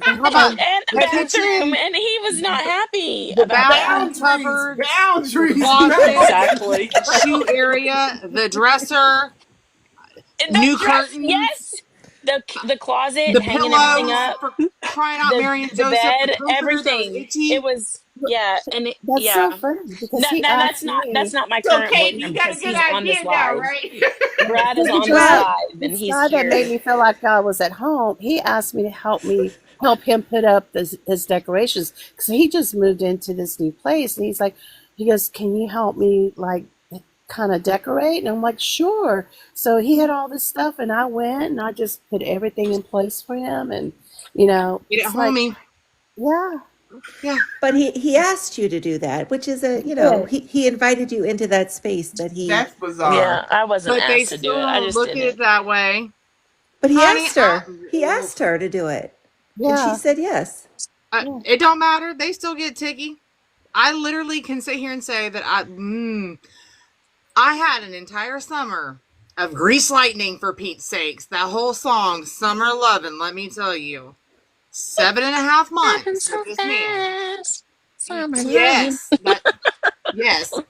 How about And the the bathroom, kitchen, and he was not happy the about that. bathroom Boundaries, cupboards, the boundaries, closet, boundaries. Exactly. the shoe area, the dresser, The new dress, curtains, yes. The closet, the hanging everything pillows, up, for crying out, the Mary and the Joseph, the bed, comforter that was everything. It itchy. was yeah, and That's yeah. so funny because No, he no, that's asked not that's me. not my So, current Katie, you boyfriend got a because good he's on this idea now, live. right? Brad is on this Well, live, and this he's guy that made here. me feel like I was at home, he asked me help him put up his decorations because he just moved into this new place, and he goes, can you help me like kind of decorate? And I'm like, sure. So he had all this stuff, and I went and I just put everything in place for him, and Get it, it's like, homie. yeah, Yeah, But he asked you to do that, which is he did. he invited you into that space that he, That's bizarre. Yeah, I wasn't but they asked to do still it. I don't just look at did it it. that way, but he honey. asked her. He asked her to do it, and she Yeah, said yes. yeah. It don't matter. They still get ticky. I literally can sit here and say that I had an entire summer of Grease Lightning, for Pete's sakes. That whole song, Summer Lovin', let me tell you. 7.5 months Happened with so this man. fast. Summer loving. Yes. Yes.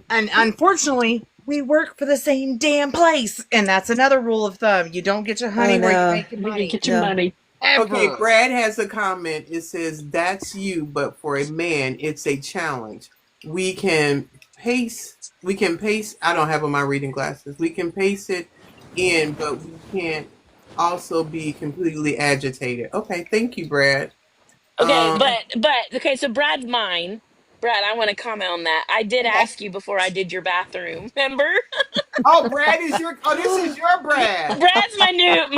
And unfortunately, we work for the same damn place. And that's another rule of thumb. You don't get your Oh honey where you're no, making You can money. get your no. money. Okay, Ever. Brad has a comment. It says, that's you, but for a man, it's a challenge. We can pace, I don't have on my reading glasses. We can pace it in, but we can't also be completely agitated. Okay, thank you, Brad. Okay, Um, but okay, so Brad's mine. Brad, I want to comment on that. I did okay. ask you before I did your bathroom. Remember? Oh, this is your Brad. Brad's my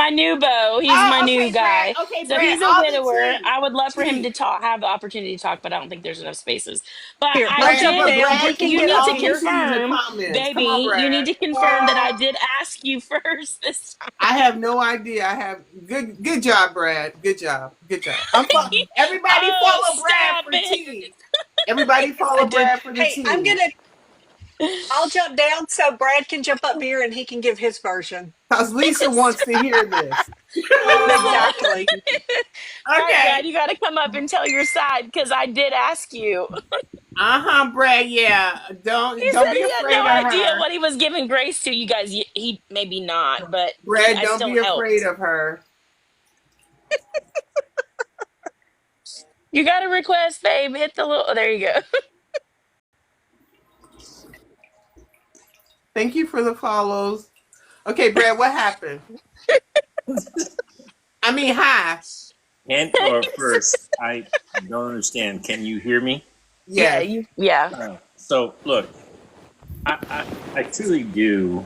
new beau. He's my Oh, new okay, Brad. guy. Okay, So Brad, he's a all the widower. tea. I would love for him Tea. to talk, have the opportunity to talk, but I don't think there's enough spaces. But Here, I hold your Brad, butt but did. down. Brad He can can You get get need up to all the here. tea in the confirm, comments. Come on, baby. You need Brad. to confirm that I did ask you first this I have no idea. I have good job, Brad. Good job. Good job. time. Everybody Oh, follow Brad stop for it! tea. Everybody I follow did. Brad for the Hey, tea. I'll jump down so Brad can jump up here and he can give his version. Cause Lisa wants to hear this. Oh. Exactly. All right, Okay. Brad, you got to come up and tell your side because I did ask you. Brad. Yeah. Don't He don't said be he had no afraid of idea her. what he was giving grace to. You guys, he maybe not, but Brad, I don't still be afraid helped. of her. You got a request, babe? Hit the little. Oh, there you go. Thank you for the follows. Okay, Brad, what happened? I mean, hi. And or first, I don't understand. Can you hear me? Yeah, Yes. you. Yeah. So look, I truly do.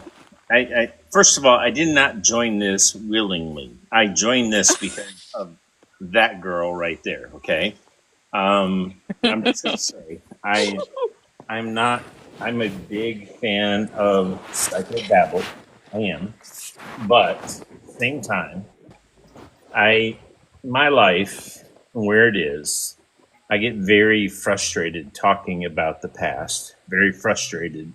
First of all, I did not join this willingly. I joined this because of that girl right there. Okay. I'm just gonna say I'm not. I'm a big fan of psychobabble. I am, but at the same time, I my life where it is, I get very frustrated talking about the past. Very frustrated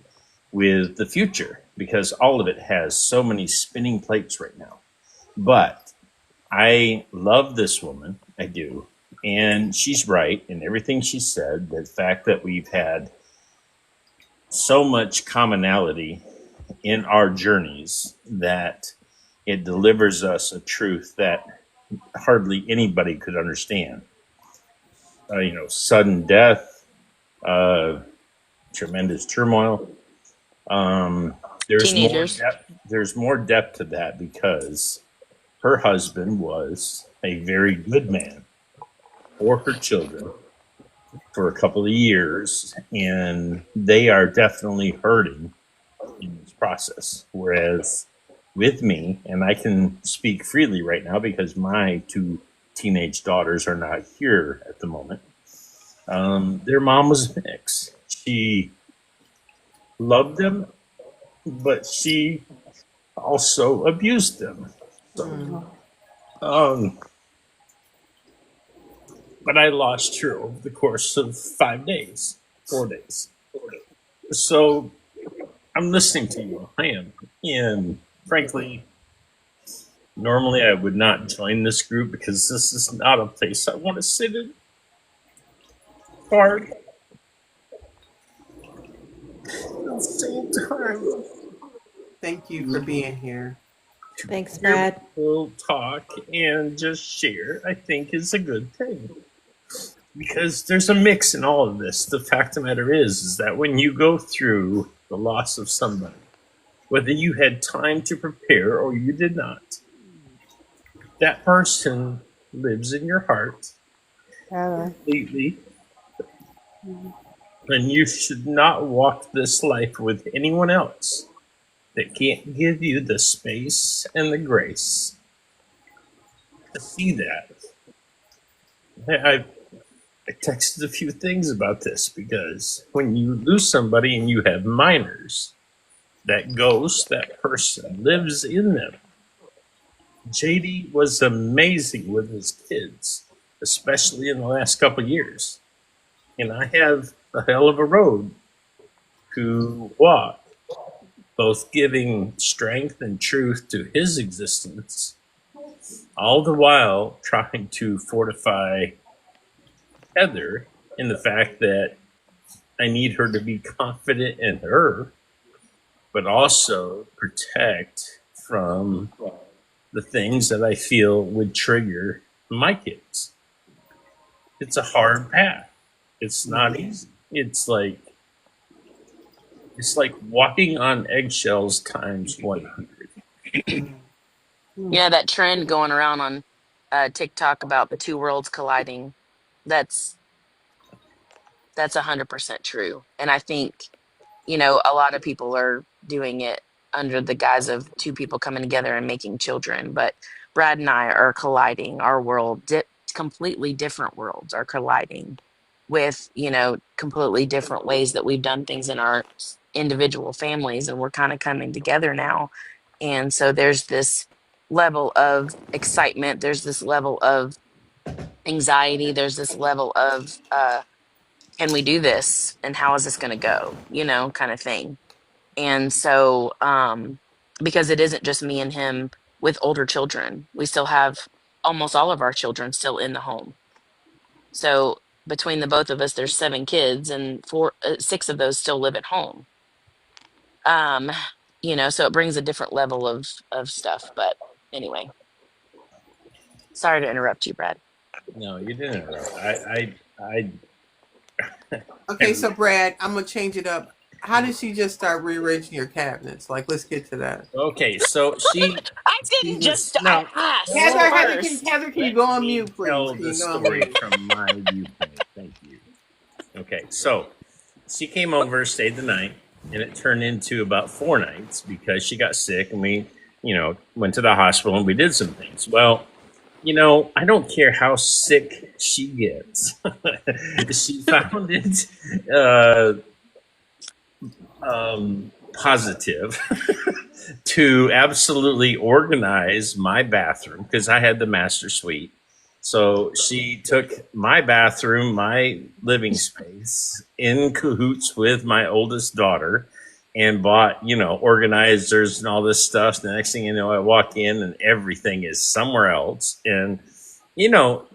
with the future because all of it has so many spinning plates right now. But I love this woman. I do. And she's right in everything she said. The fact that we've had so much commonality in our journeys that it delivers us a truth that hardly anybody could understand. Sudden death, uh, tremendous turmoil. Um, there's more Teenagers. depth. There's more depth to that because her husband was a very good man for her children for a couple of years, and they are definitely hurting in this process. Whereas with me, and I can speak freely right now because my two teenage daughters are not here at the moment. Their mom was a mix. She loved them, but she also abused them. So, um, but I lost her over the course of 5 days, 4 days. So I'm listening to you. I am. And frankly, normally I would not join this group because this is not a place I want to sit in hard. At the same time, Thank you for being here. Thanks, hear Brad. people talk and just share, I think, is a good thing. Because there's a mix in all of this. The fact of the matter is that when you go through the loss of somebody, whether you had time to prepare or you did not, that person lives in your heart completely, and you should not walk this life with anyone else that can't give you the space and the grace to see that. I texted a few things about this because when you lose somebody and you have minors, that ghost, that person lives in them. JD was amazing with his kids, especially in the last couple of years. And I have a hell of a road to walk, both giving strength and truth to his existence, all the while trying to fortify Heather in the fact that I need her to be confident in her, but also protect from the things that I feel would trigger my kids. It's a hard path. It's not easy. It's like walking on eggshells times 100. Yeah, that trend going around on TikTok about the two worlds colliding. That's that's 100% true. And I think, a lot of people are doing it under the guise of two people coming together and making children. But Brad and I are colliding. Our completely different worlds are colliding with, completely different ways that we've done things in our individual families. And we're kind of coming together now. And so there's this level of excitement. There's this level of anxiety. There's this level of, can we do this? And how is this going to go? Kind of thing. And so, because it isn't just me and him with older children, we still have almost all of our children still in the home. So between the both of us, there's 7 kids, and 6 of those still live at home. Um, so it brings a different level of stuff. But anyway, sorry to interrupt you, Brad. No, you didn't. I Okay, so Brad, I'm gonna change it up. How did she just start rearranging your cabinets? Like, let's get to that. okay. So she I she didn't was just, I now. asked Heather, Hold on. first. Can you Let go on me mute, please? tell Can the you go on story mute? from my viewpoint. Thank you. Okay, so she came over, stayed the night. and it turned into about 4 nights because she got sick, and we, went to the hospital and we did some things. Well, I don't care how sick she gets. She found it positive to absolutely organize my bathroom because I had the master suite. So she took my bathroom, my living space, in cahoots with my oldest daughter, and bought, organizers and all this stuff. The next thing you know, I walk in and everything is somewhere else. And, you know,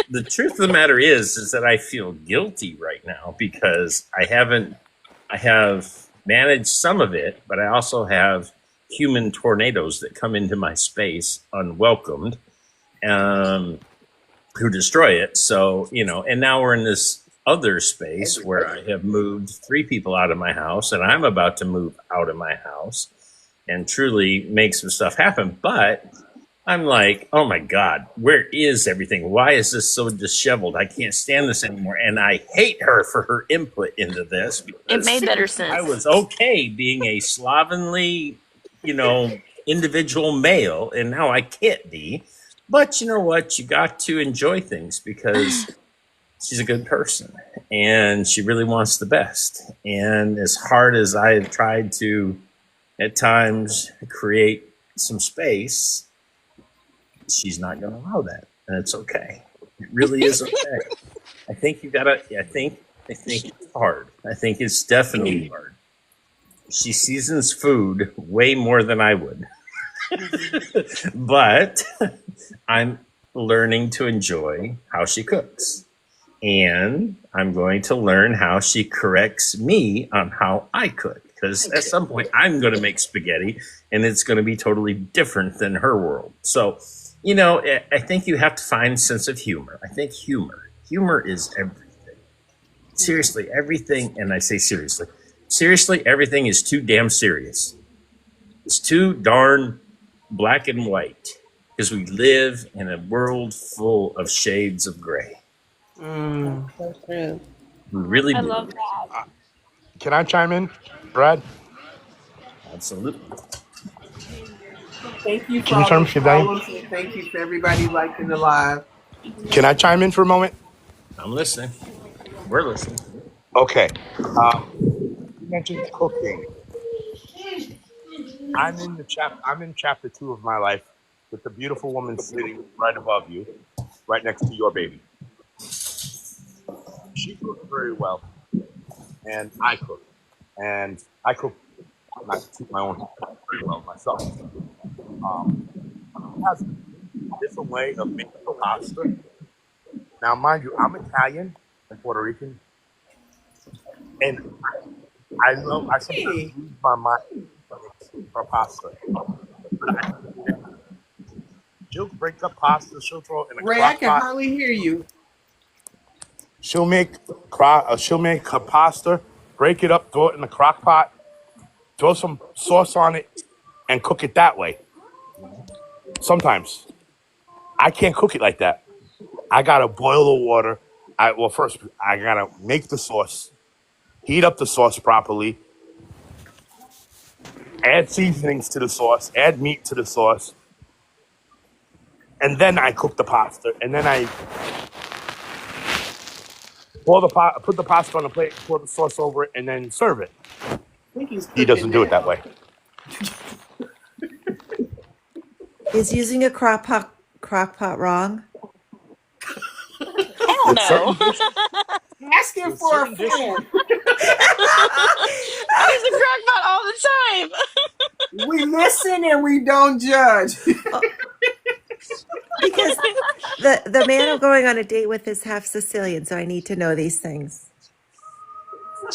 the truth of the matter is that I feel guilty right now because I have managed some of it, but I also have human tornadoes that come into my space unwelcomed, who destroy it. So, and now we're in this other space where I have moved 3 people out of my house, and I'm about to move out of my house and truly make some stuff happen. But I'm like, oh my God, where is everything? Why is this so disheveled? I can't stand this anymore. And I hate her for her input into this It because made better I sense. was okay being a slovenly, individual male, and now I can't be. But you know what? You got to enjoy things because she's a good person and she really wants the best. And as hard as I have tried to, at times, create some space, she's not going to allow that, and it's okay. It really is okay. I think you gotta. I think it's hard. I think it's definitely hard. She seasons food way more than I would, but I'm learning to enjoy how she cooks, and I'm going to learn how she corrects me on how I cook. Because at some point, I'm going to make spaghetti, and it's going to be totally different than her world. So, I think you have to find a sense of humor. I think humor is everything. Seriously, everything, and I say seriously, everything is too damn serious. It's too darn black and white because we live in a world full of shades of gray. Mm. So true. We really I do. love that. Can I chime in, Brad? Absolutely. Thank you for Can you all turn the me volume? follows and thank you for everybody liking the live. Can I chime in for a moment? I'm listening. We're listening. Okay. You mentioned cooking. I'm in chapter 2 of my life with the beautiful woman sitting right above you, right next to your baby. She cooks very well, and I cook. And I cook, not to toot my own horn, very well myself. She has a different way of making pasta. Now, mind you, I'm Italian and Puerto Rican, and I sometimes Hey, lose my mind when it makes her pasta. But she'll break up pasta, she'll throw it in a Ray, I crock can pot. hardly hear you. She'll make her pasta, break it up, throw it in the crock pot, throw some sauce on it, and cook it that way. Sometimes I can't cook it like that. I gotta boil the water. First I gotta make the sauce, heat up the sauce properly, add seasonings to the sauce, add meat to the sauce, and then I cook the pasta. And then I put the pasta on a plate, pour the sauce over it, and then serve it. I think he's He cooking doesn't do it that now. way. Is using a crock pot wrong? Hell With no. certain dishes, Asking with for a certain dishes, friend. I use the crock pot all the time. We listen and we don't judge. Oh, because the man I'm going on a date with is half Sicilian, so I need to know these things.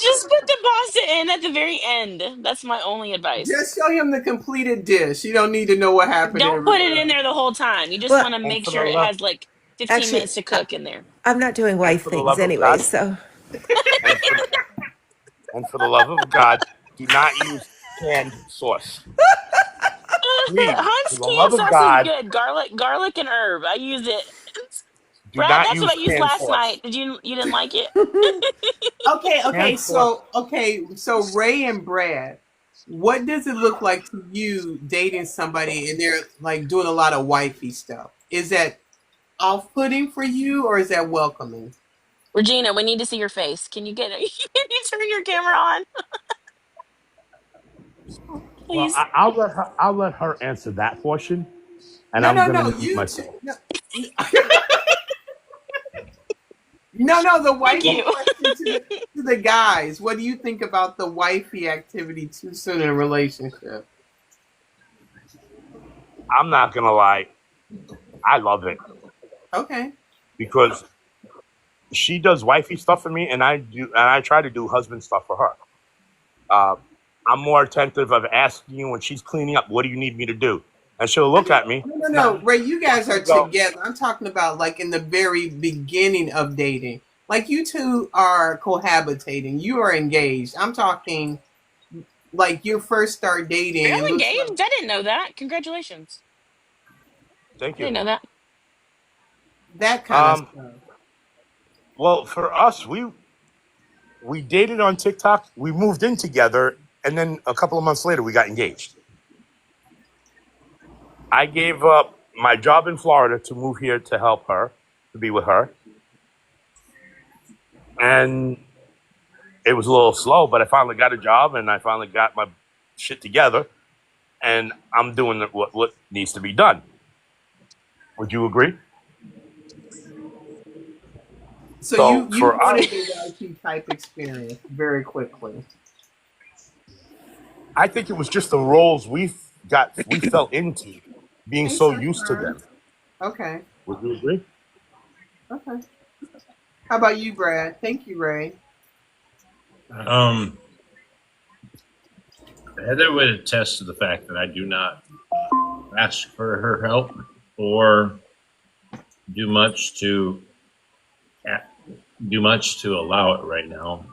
Just put the pasta in at the very end. That's my only advice. Just show him the completed dish. You don't need to know what happened Don't put it in everywhere. there the whole time. You just Well, want to and make for the sure it love has like 15 actually, minutes to cook in there. I'm not doing and wife for the things love of anyway, God, so and for for the love of God, do not use canned sauce. Please, for Hunt's the canned love of sauce is God, good. Garlic and herb. I use it. Do Brad, not that's what use I used canned last sauce. night. You didn't like it? Okay, Canned sauce. so Ray and Brad, what does it look like to you dating somebody and they're like doing a lot of wifey stuff? Is that off-putting for you or is that welcoming? Regina, we need to see your face. Can you get can you turn your camera on, Well, please? I'll let her answer that portion, and No, I'm no, gonna no. mute You two, myself. no, no. The Thank wifey you. question to the guys. What do you think about the wifey activity too soon in a relationship? I'm not gonna lie, I love it Okay. because she does wifey stuff for me, and I try to do husband stuff for her. Uh, I'm more attentive of asking you when she's cleaning up, what do you need me to do? And she'll look at me. No. Ray, you guys are She'll go, together. I'm talking about like in the very beginning of dating. Like you two are cohabitating. You are engaged. I'm talking like you first start dating. Are It y'all looks like engaged? I didn't know that. Congratulations. thank I you. didn't know that. that kind of Um, stuff. well, for us, we dated on TikTok. We moved in together, and then a couple of months later, we got engaged. I gave up my job in Florida to move here to help her, to be with her, and it was a little slow, but I finally got a job, and I finally got my shit together, and I'm doing what needs to be done. Would you agree? So So you for us, wanted the wifey type experience very quickly. I think it was just the roles we fell into, being Hey, so used to sunshine. them. Okay. Would you agree? Okay. How about you, Brad? Thank you, Ray. Heather would attest to the fact that I do not ask for her help or do much to allow it right now,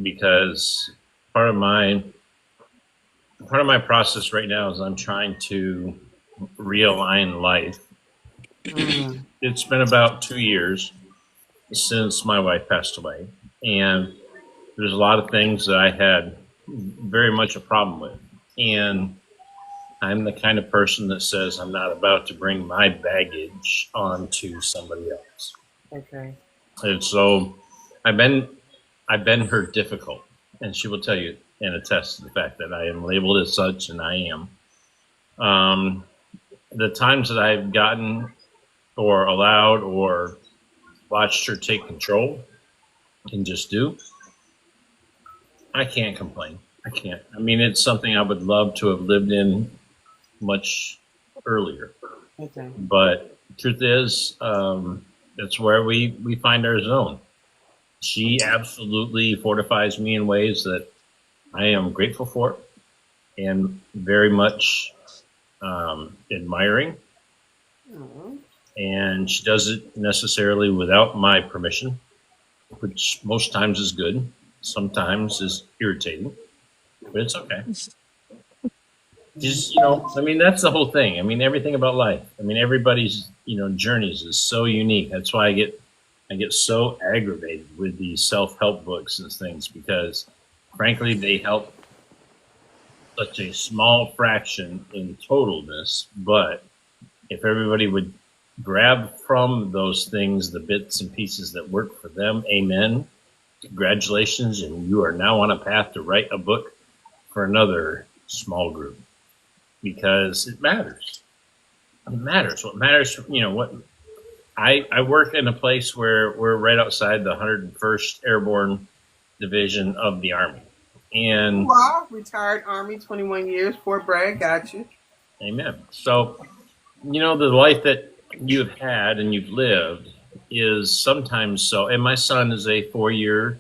because part of my process right now is I'm trying to realign life. Mm. It's been about 2 years since my wife passed away, and there's a lot of things that I had very much a problem with. And I'm the kind of person that says I'm not about to bring my baggage onto somebody else. Okay. And so I've been her difficult, and she will tell you and attest to the fact that I am labeled as such, and I am. The times that I've gotten or allowed or watched her take control and just do, I can't complain. I can't. I mean, it's something I would love to have lived in much earlier. Okay. But truth is, it's where we find our zone. She absolutely fortifies me in ways that I am grateful for and very much admiring. Mm. And she does it necessarily without my permission, which most times is good, sometimes is irritating, but it's okay. Just, I mean, that's the whole thing. I mean, everything about life. I mean, everybody's, journeys is so unique. That's why I get so aggravated with these self-help books and things, because frankly, they help such a small fraction in totalness. But if everybody would grab from those things the bits and pieces that work for them, amen. Congratulations, and you are now on a path to write a book for another small group, because it matters. It matters. What matters, what I work in a place where we're right outside the 101st Airborne Division of the Army. And Wow, retired Army, 21 years. Fort Bragg, got you. amen. So, the life that you've had and you've lived is sometimes so. And my son is a 4-year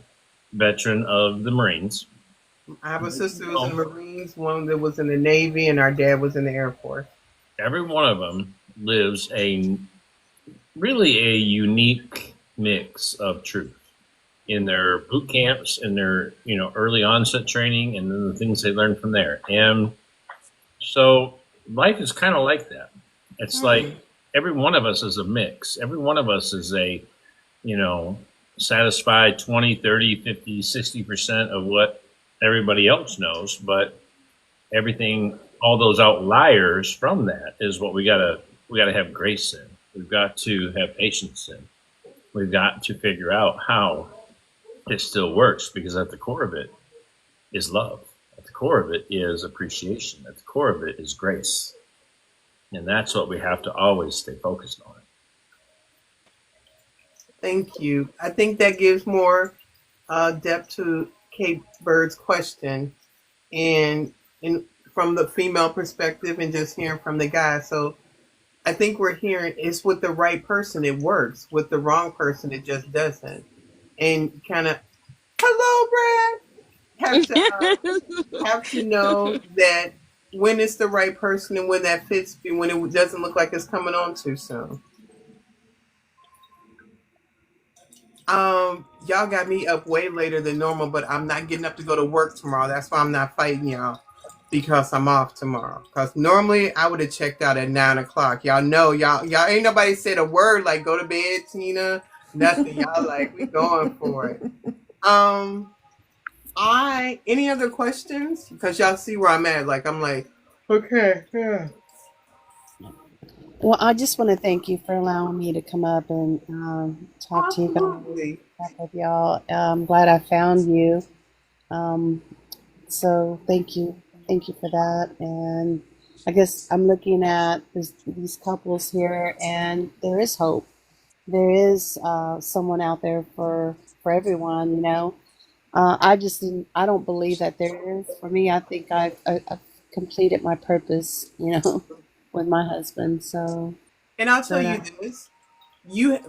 veteran of the Marines. I have a sister who was in the Marines, one that was in the Navy, and our dad was in the Air Force. Every one of them lives really a unique mix of truth in their boot camps and their early onset training, and then the things they learn from there. And so life is kind of like that. It's like every one of us is a mix. Every one of us is a, satisfied 20, 30, 50, 60% of what everybody else knows. But everything, all those outliers from that is what we gotta have grace in. We've got to have patience in. We've got to figure out how it still works, because at the core of it is love. At the core of it is appreciation. At the core of it is grace. And that's what we have to always stay focused on. Thank you. I think that gives more depth to Kate Bird's question, and from the female perspective, and just hearing from the guy. So I think we're hearing it's with the right person it works. With the wrong person it just doesn't. And kind of, hello, Brad. Have to know that when it's the right person and when that fits, when it doesn't look like it's coming on too soon. Y'all got me up way later than normal, but I'm not getting up to go to work tomorrow. That's why I'm not fighting y'all, because I'm off tomorrow. Because normally I would have checked out at 9 o'clock. Y'all know, y'all ain't nobody said a word like go to bed, Tina. Nothing. Y'all like we going for it. Any other questions? Because y'all see where I'm at. Like I'm like, okay, yeah. Well, I just want to thank you for allowing me to come up and talk to you guys, Absolutely. talk with y'all. I'm glad I found you. Um, so thank you for that. And I guess I'm looking at these couples here, and there is hope. There is someone out there for everyone. I don't believe that there is. For me, I think I've completed my purpose. With my husband. So, And I'll tell but you this. You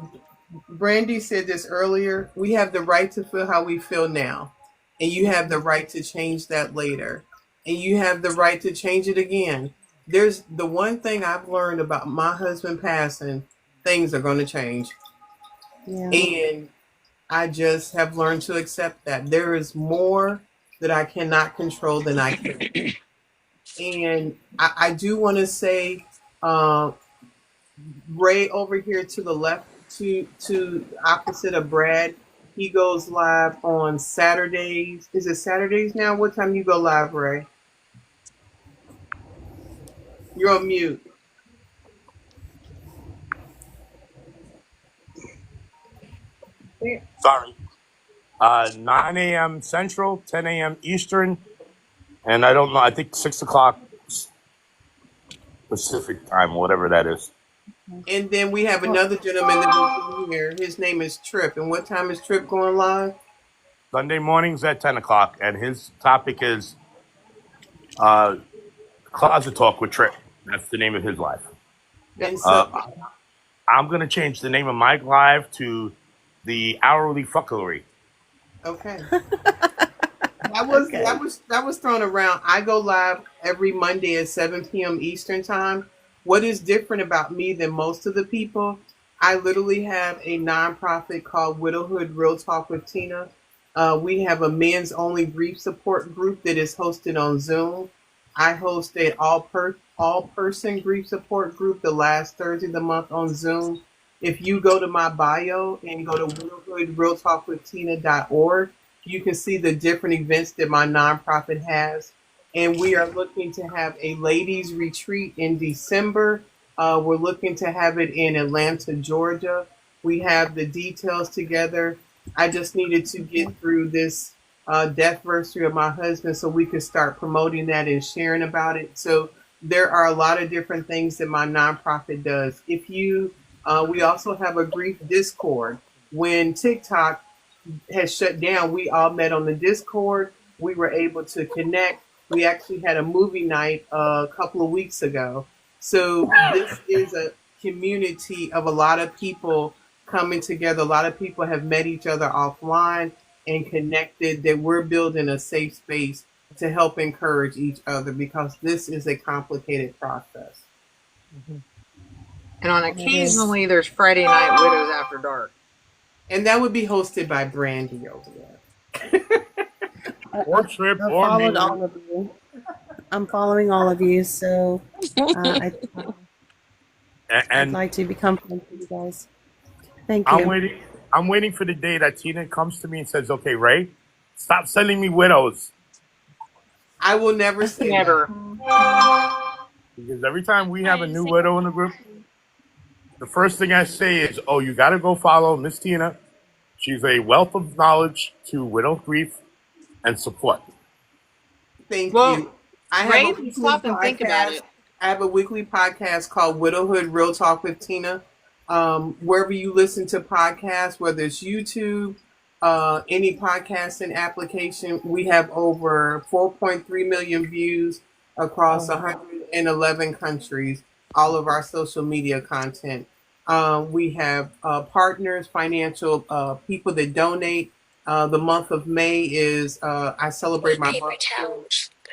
Brandy said this earlier. We have the right to feel how we feel now. And you have the right to change that later. And you have the right to change it again. There's the one thing I've learned about my husband passing, things are going to change. yeah, And I just have learned to accept that. There is more that I cannot control than I can. And I do want to say, uh, Ray over here to the left, to opposite of Brad. He goes live on Saturdays. Is it Saturdays now? What time you go live, Ray? You're on mute. Sorry. 9 a.m. Central, 10 a.m. Eastern, and I don't know. I think 6 o'clock Pacific time, whatever that is. And then we have another gentleman that was in here. His name is Trip. And what time is Trip going live? Sunday mornings at 10 o'clock, and his topic is uh, Closet Talk with Trip. That's the name of his live. And so, Uh, I'm going to change the name of my live to the Hourly Fuckery. okay. That was thrown around. I go live every Monday at 7 p.m. Eastern time. What is different about me than most of the people? I literally have a nonprofit called Widowhood Real Talk with Tina. We have a men's only grief support group that is hosted on Zoom. I host a all person grief support group the last Thursday of the month on Zoom. If you go to my bio and go to widowhoodrealtalkwithtina.org, you can see the different events that my nonprofit has. And we are looking to have a ladies retreat in December. We're looking to have it in Atlanta, Georgia. We have the details together. I just needed to get through this death anniversary of my husband so we could start promoting that and sharing about it. So there are a lot of different things that my nonprofit does. We also have a grief Discord. When TikTok has shut down, we all met on the Discord. We were able to connect. We actually had a movie night a couple of weeks ago. So this is a community of a lot of people coming together. A lot of people have met each other offline and connected, that we're building a safe space to help encourage each other, because this is a complicated process. And on occasionally, there's Friday Night Widows After Dark. And that would be hosted by Brandy over there. Or Trip, I've or followed me. all of you. I'm following all of you, so I And like to become friends with you guys. Thank I'm you. waiting. I'm waiting for the day that Tina comes to me and says, "Okay, Ray, stop sending me widows." I will never say that. Never. Because every time we have a new widow in the group, the first thing I say is, "Oh, you got to go follow Miss Tina. She's a wealth of knowledge to widow grief and support." Thank Well, you. I have Ray, a if you weekly stop and think about podcast. it, I have a weekly podcast called Widowhood Real Talk with Tina. Wherever you listen to podcasts, whether it's YouTube, any podcasting application, we have over 4.3 million views across 111 countries, all of our social media content. We have partners, financial people that donate. The month of May is I celebrate my birthday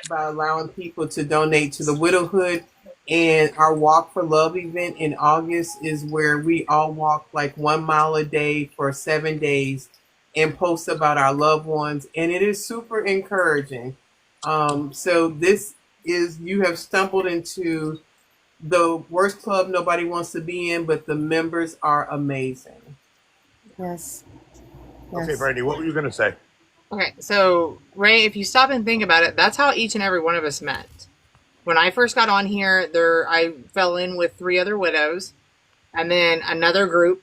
by allowing people to donate to the widowhood. And our Walk for Love event in August is where we all walk like 1 mile a day for 7 days and post about our loved ones. And it is super encouraging. So this is, you have stumbled into the worst club nobody wants to be in, but the members are amazing. Yes. Okay, Yes. Brandy, what were you going to say? okay, so Ray, if you stop and think about it, that's how each and every one of us met. When I first got on here, I fell in with 3 other widows, and then another group,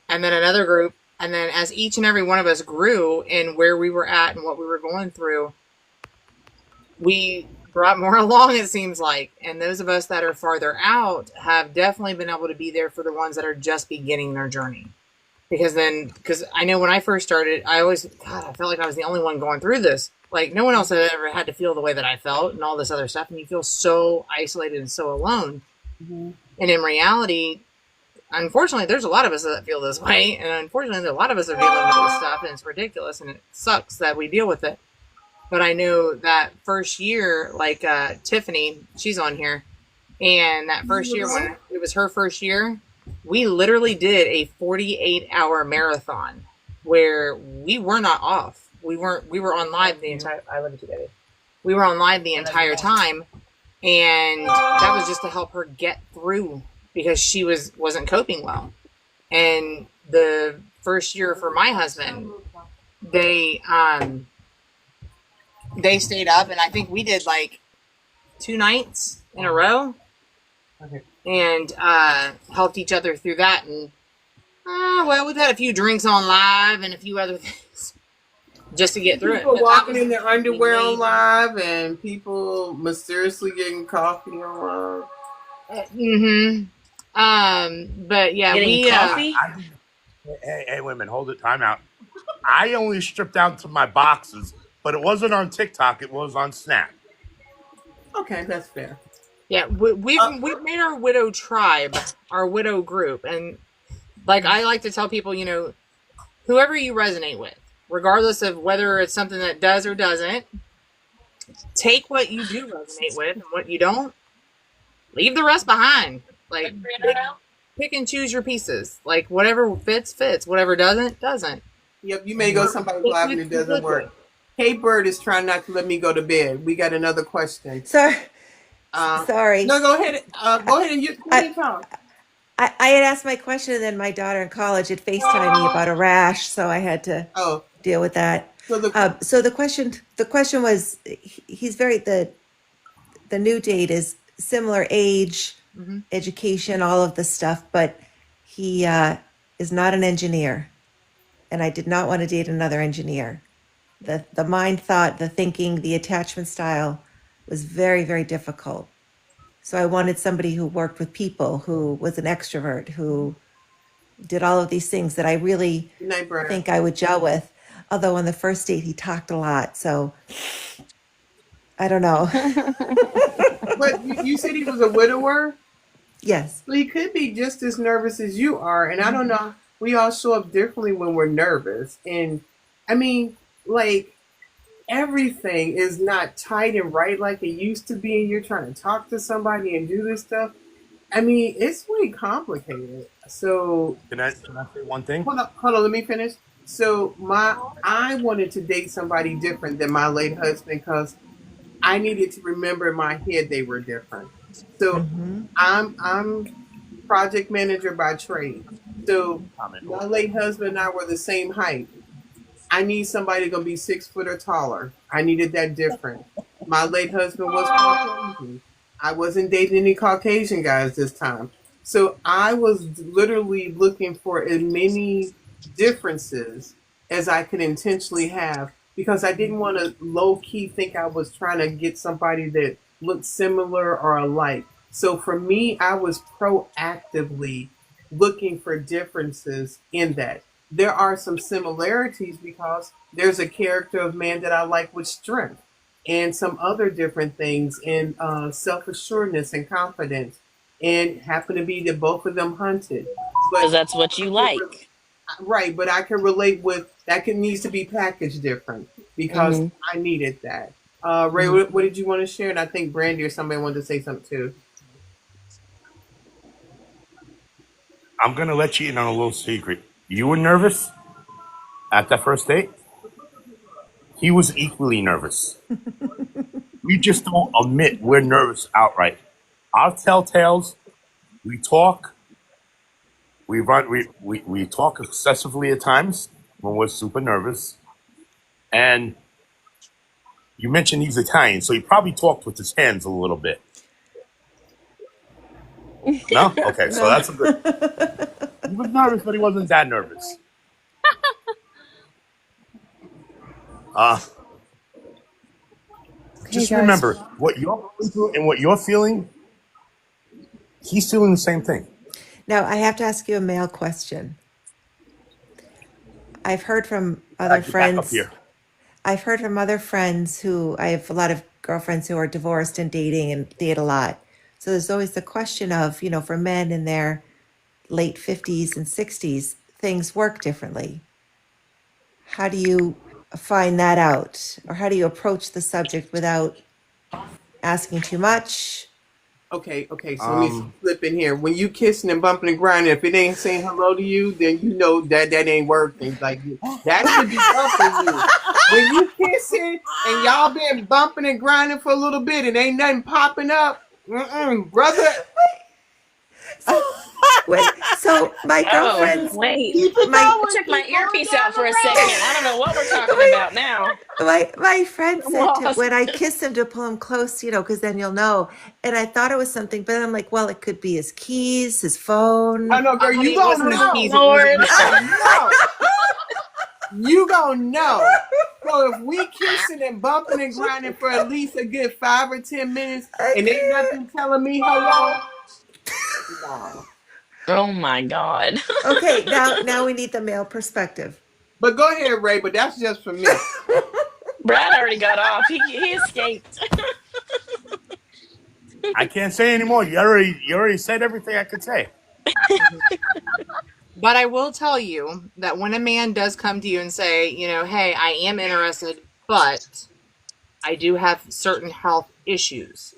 and then another group, and then as each and every one of us grew in where we were at and what we were going through, we brought more along, it seems like. And those of us that are farther out have definitely been able to be there for the ones that are just beginning their journey. Because I know when I first started, I felt like I was the only one going through this. Like, no one else had ever had to feel the way that I felt and all this other stuff. And you feel so isolated and so alone. Mm-hmm. And in reality, unfortunately, there's a lot of us that feel this way. And unfortunately, a lot of us are dealing with this stuff. And it's ridiculous. And it sucks that we deal with it. But I know that first year, like Tiffany, she's on here. And that first year, when it was her first year, we literally did a 48-hour marathon where we were not off. We were on live the entire, I love it together. We were on live the entire time. And that was just to help her get through because she wasn't coping well. And the first year for my husband, they stayed up, and I think we did like 2 nights in a row. Okay. And helped each other through that. And we've had a few drinks on live and a few other things just to get through People it. walking in their underwear on live, and people mysteriously getting coffee on live. But yeah, Getting coffee. Hey, wait a minute, hold it, time out. I only stripped down to my boxes, but it wasn't on TikTok. It was on Snap. Okay, that's fair. Yeah, we've made our widow tribe, our widow group, and like I like to tell people, whoever you resonate with, regardless of whether it's something that does or doesn't, take what you do resonate with and what you don't, leave the rest behind. Like pick and choose your pieces. Like whatever fits, whatever doesn't. Yep, you may go somebody's live and it doesn't work. Hey, Bird is trying not to let me go to bed. We got another question. Sorry. No, go ahead. Go ahead and you talk. I had asked my question, and then my daughter in college had FaceTimed me about a rash, so I had to deal with that. So the question was, he's the new date is similar age, education, all of the stuff, but he is not an engineer, and I did not want to date another engineer. The mind thought, the thinking, the attachment style was very, very difficult. So I wanted somebody who worked with people, who was an extrovert, who did all of these things that I really think I would gel with. Although on the first date, he talked a lot. So I don't know. But you said he was a widower? Yes. So he could be just as nervous as you are. And I don't know. We all show up differently when we're nervous. And I mean, like, everything is not tight and right like it used to be, and you're trying to talk to somebody and do this stuff. I mean, it's really complicated. So Can I say one thing? Hold on, let me finish. So I wanted to date somebody different than my late husband because I needed to remember in my head they were different. So I'm project manager by trade. So my late husband and I were the same height. I need somebody gonna be 6 foot or taller. I needed that different. My late husband was Caucasian. I wasn't dating any Caucasian guys this time. So I was literally looking for as many differences as I could intentionally have because I didn't want to low key think I was trying to get somebody that looked similar or alike. So for me, I was proactively looking for differences in that. There are some similarities because there's a character of man that I like with strength and some other different things in self assuredness and confidence, and happen to be that both of them hunted. Because But that's what you like. right, but I can relate with that. Can needs to be packaged different because Hmm. I needed that. Ray, Hmm. what did you want to share? And I think Brandy or somebody wanted to say something too. I'm gonna let you in on a little secret. You were nervous at that first date. He was equally nervous. We just don't admit we're nervous outright. I'll tell tales. We talk. We talk excessively at times when we're super nervous. And you mentioned he's Italian, so he probably talked with his hands a little bit. No? Okay, so No. that's a good. He was nervous, but he wasn't that nervous. Uh, Okay, just guys. remember what you're going through and what you're feeling. He's feeling the same thing. Now, I have to ask you a male question. I've heard from other Get back up friends. here. I've heard from other friends who I have a lot of girlfriends who are divorced and dating and date a lot. So there's always the question of, for men in their late 50s and 60s, things work differently. How do you find that out? Or how do you approach the subject without asking too much? Okay. So let me Um, flip in here. When you kissing and bumping and grinding, if it ain't saying hello to you, then you know that ain't working. Like that should be helping you. When you kissing and y'all been bumping and grinding for a little bit and ain't nothing popping up, brother. So my Oh, girlfriends, wait. Keep it my I going. took my Keep going earpiece down out for a the second. road. I don't know what we're talking about now. my friend I'm said to when lost. I kiss him to pull him close, because then you'll know. And I thought it was something, but I'm like, well, it could be his keys, his I phone. know, girl. Honey, You it gonna wasn't his know. keys. It wasn't Lord. his You phone. gonna know. You gonna know. So if we kissing and bumping and grinding for at least a good 5 or 10 minutes I and ain't can't. nothing telling me hello, no. Oh my God. Okay, now we need the male perspective. But go ahead, Ray. But that's just for me. Brad already got off. He escaped. I can't say anymore. You already said everything I could say. But I will tell you that when a man does come to you and say, hey, I am interested, but I do have certain health issues.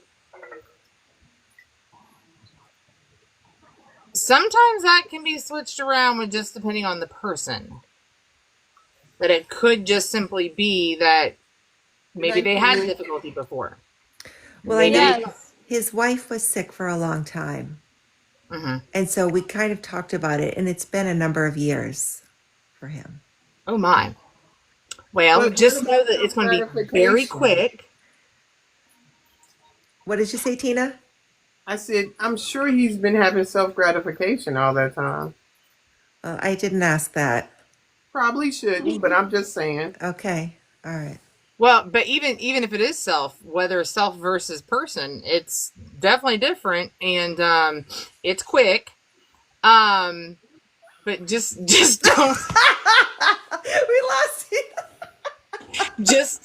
Sometimes that can be switched around with just depending on the person. That it could just simply be that maybe they had difficulty before. Well, I know Maybe. Yes. his wife was sick for a long time. Hmm. And so we kind of talked about it, and it's been a number of years for him. Oh my. Well, But what just know about that it's self going to be very gratification? quick. What did you say, Tina? I said, I'm sure he's been having self gratification all that time. I didn't ask that. Probably shouldn't, but I'm just saying. Okay. All right. Well, but even if it is self, whether self versus person, it's definitely different, and it's quick. But just don't We lost you. just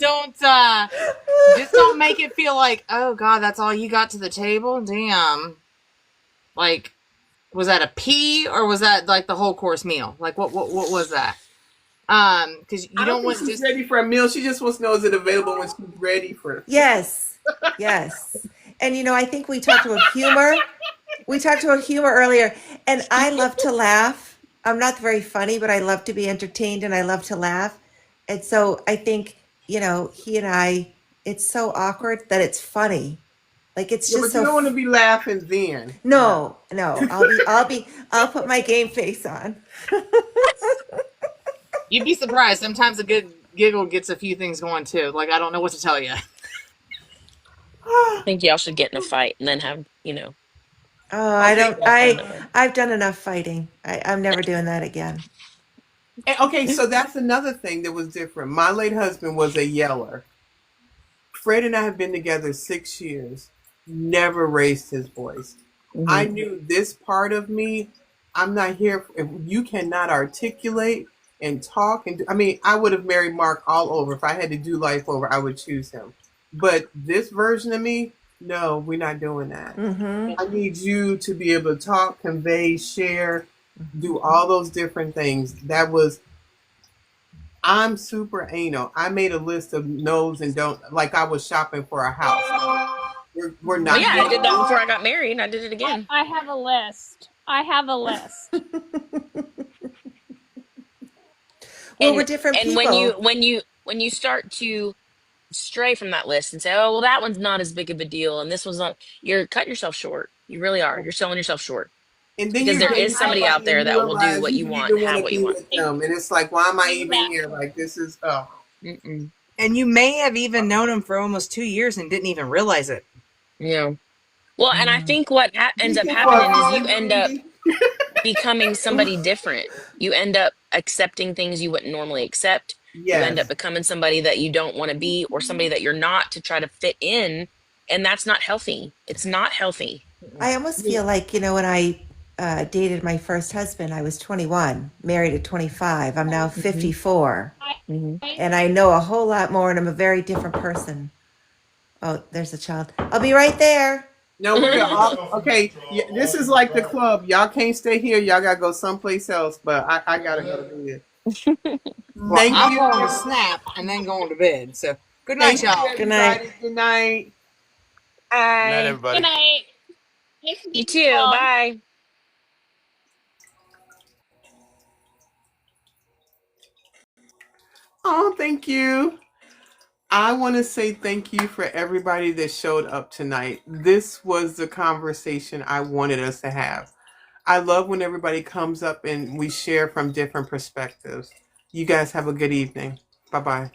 don't make it feel like, oh God, that's all you got to the table. Damn. Like, was that a pea or was that like the whole course meal? Like, what was that? Because you I don't don't think want she's just ready for a meal. She just wants to know is it available when she's ready for. Yes. Yes. And I think we talked about humor. We talked about humor earlier, and I love to laugh. I'm not very funny, but I love to be entertained and I love to laugh. And so I think, he and I, it's so awkward that it's funny. Like it's Yeah, just but you so. don't want to be laughing then. No, no. I'll put my game face on. You'd be surprised. Sometimes a good giggle gets a few things going too. Like I don't know what to tell you. I think y'all should get in a fight and then have, Oh, I Okay. don't. have fun together. I've done enough fighting. I'm never doing that again. Okay, so that's another thing that was different. My late husband was a yeller. Fred and I have been together 6 years, never raised his voice. I Hmm. knew this part of me, I'm not here. If you cannot articulate and talk, and I mean, I would have married Mark all over. If I had to do life over, I would choose him. But this version of me, no, we're not doing that. Mm-hmm. I need you to be able to talk, convey, share, do all those different things. I'm super anal. I made a list of no's and don't, like I was shopping for a house. We're Well, not yeah, I doing did that this. before I got married, and I did it again. I have a list. I have a list. Well, And we're different and when you people. when you when you start to stray from that list and say, "Oh, well, that one's not as big of a deal," and this one's not, you're cutting yourself short. You really are. You're selling yourself short And then because you're there I, dating is I somebody out somebody there and you that will do realize what you you didn't want even and want have to what you be want. with them. And it's like, why am I even here? exactly. Like, this is, oh. Mm-mm. And you may have even known him for almost 2 years and didn't even realize it. Yeah. Well, and I think what ends up Speaking for a happening is you friend, end up Brandy. becoming somebody different. You end up accepting things you wouldn't normally accept. You end up Yes. becoming somebody that you don't want to be or somebody that you're not to try to fit in. And that's not healthy. It's not healthy. I almost feel like, when I dated my first husband, I was 21, married at 25. I'm now Hmm. 54, Hmm. and I know a whole lot more, and I'm a very different person. Oh, there's a child. I'll be right there. No, we're good. Okay, yeah, this is like the club. Y'all can't stay here. Y'all gotta go someplace else. But I gotta go to bed. Well, Thank I'm you. going to snap and then going to bed. So good night, Thank you, y'all. Good night. everybody. Good night. Night, Bye. Good everybody. night. Nice You meeting you too. all. Bye. Oh, thank you. I want to say thank you for everybody that showed up tonight. This was the conversation I wanted us to have. I love when everybody comes up and we share from different perspectives. You guys have a good evening. Bye bye.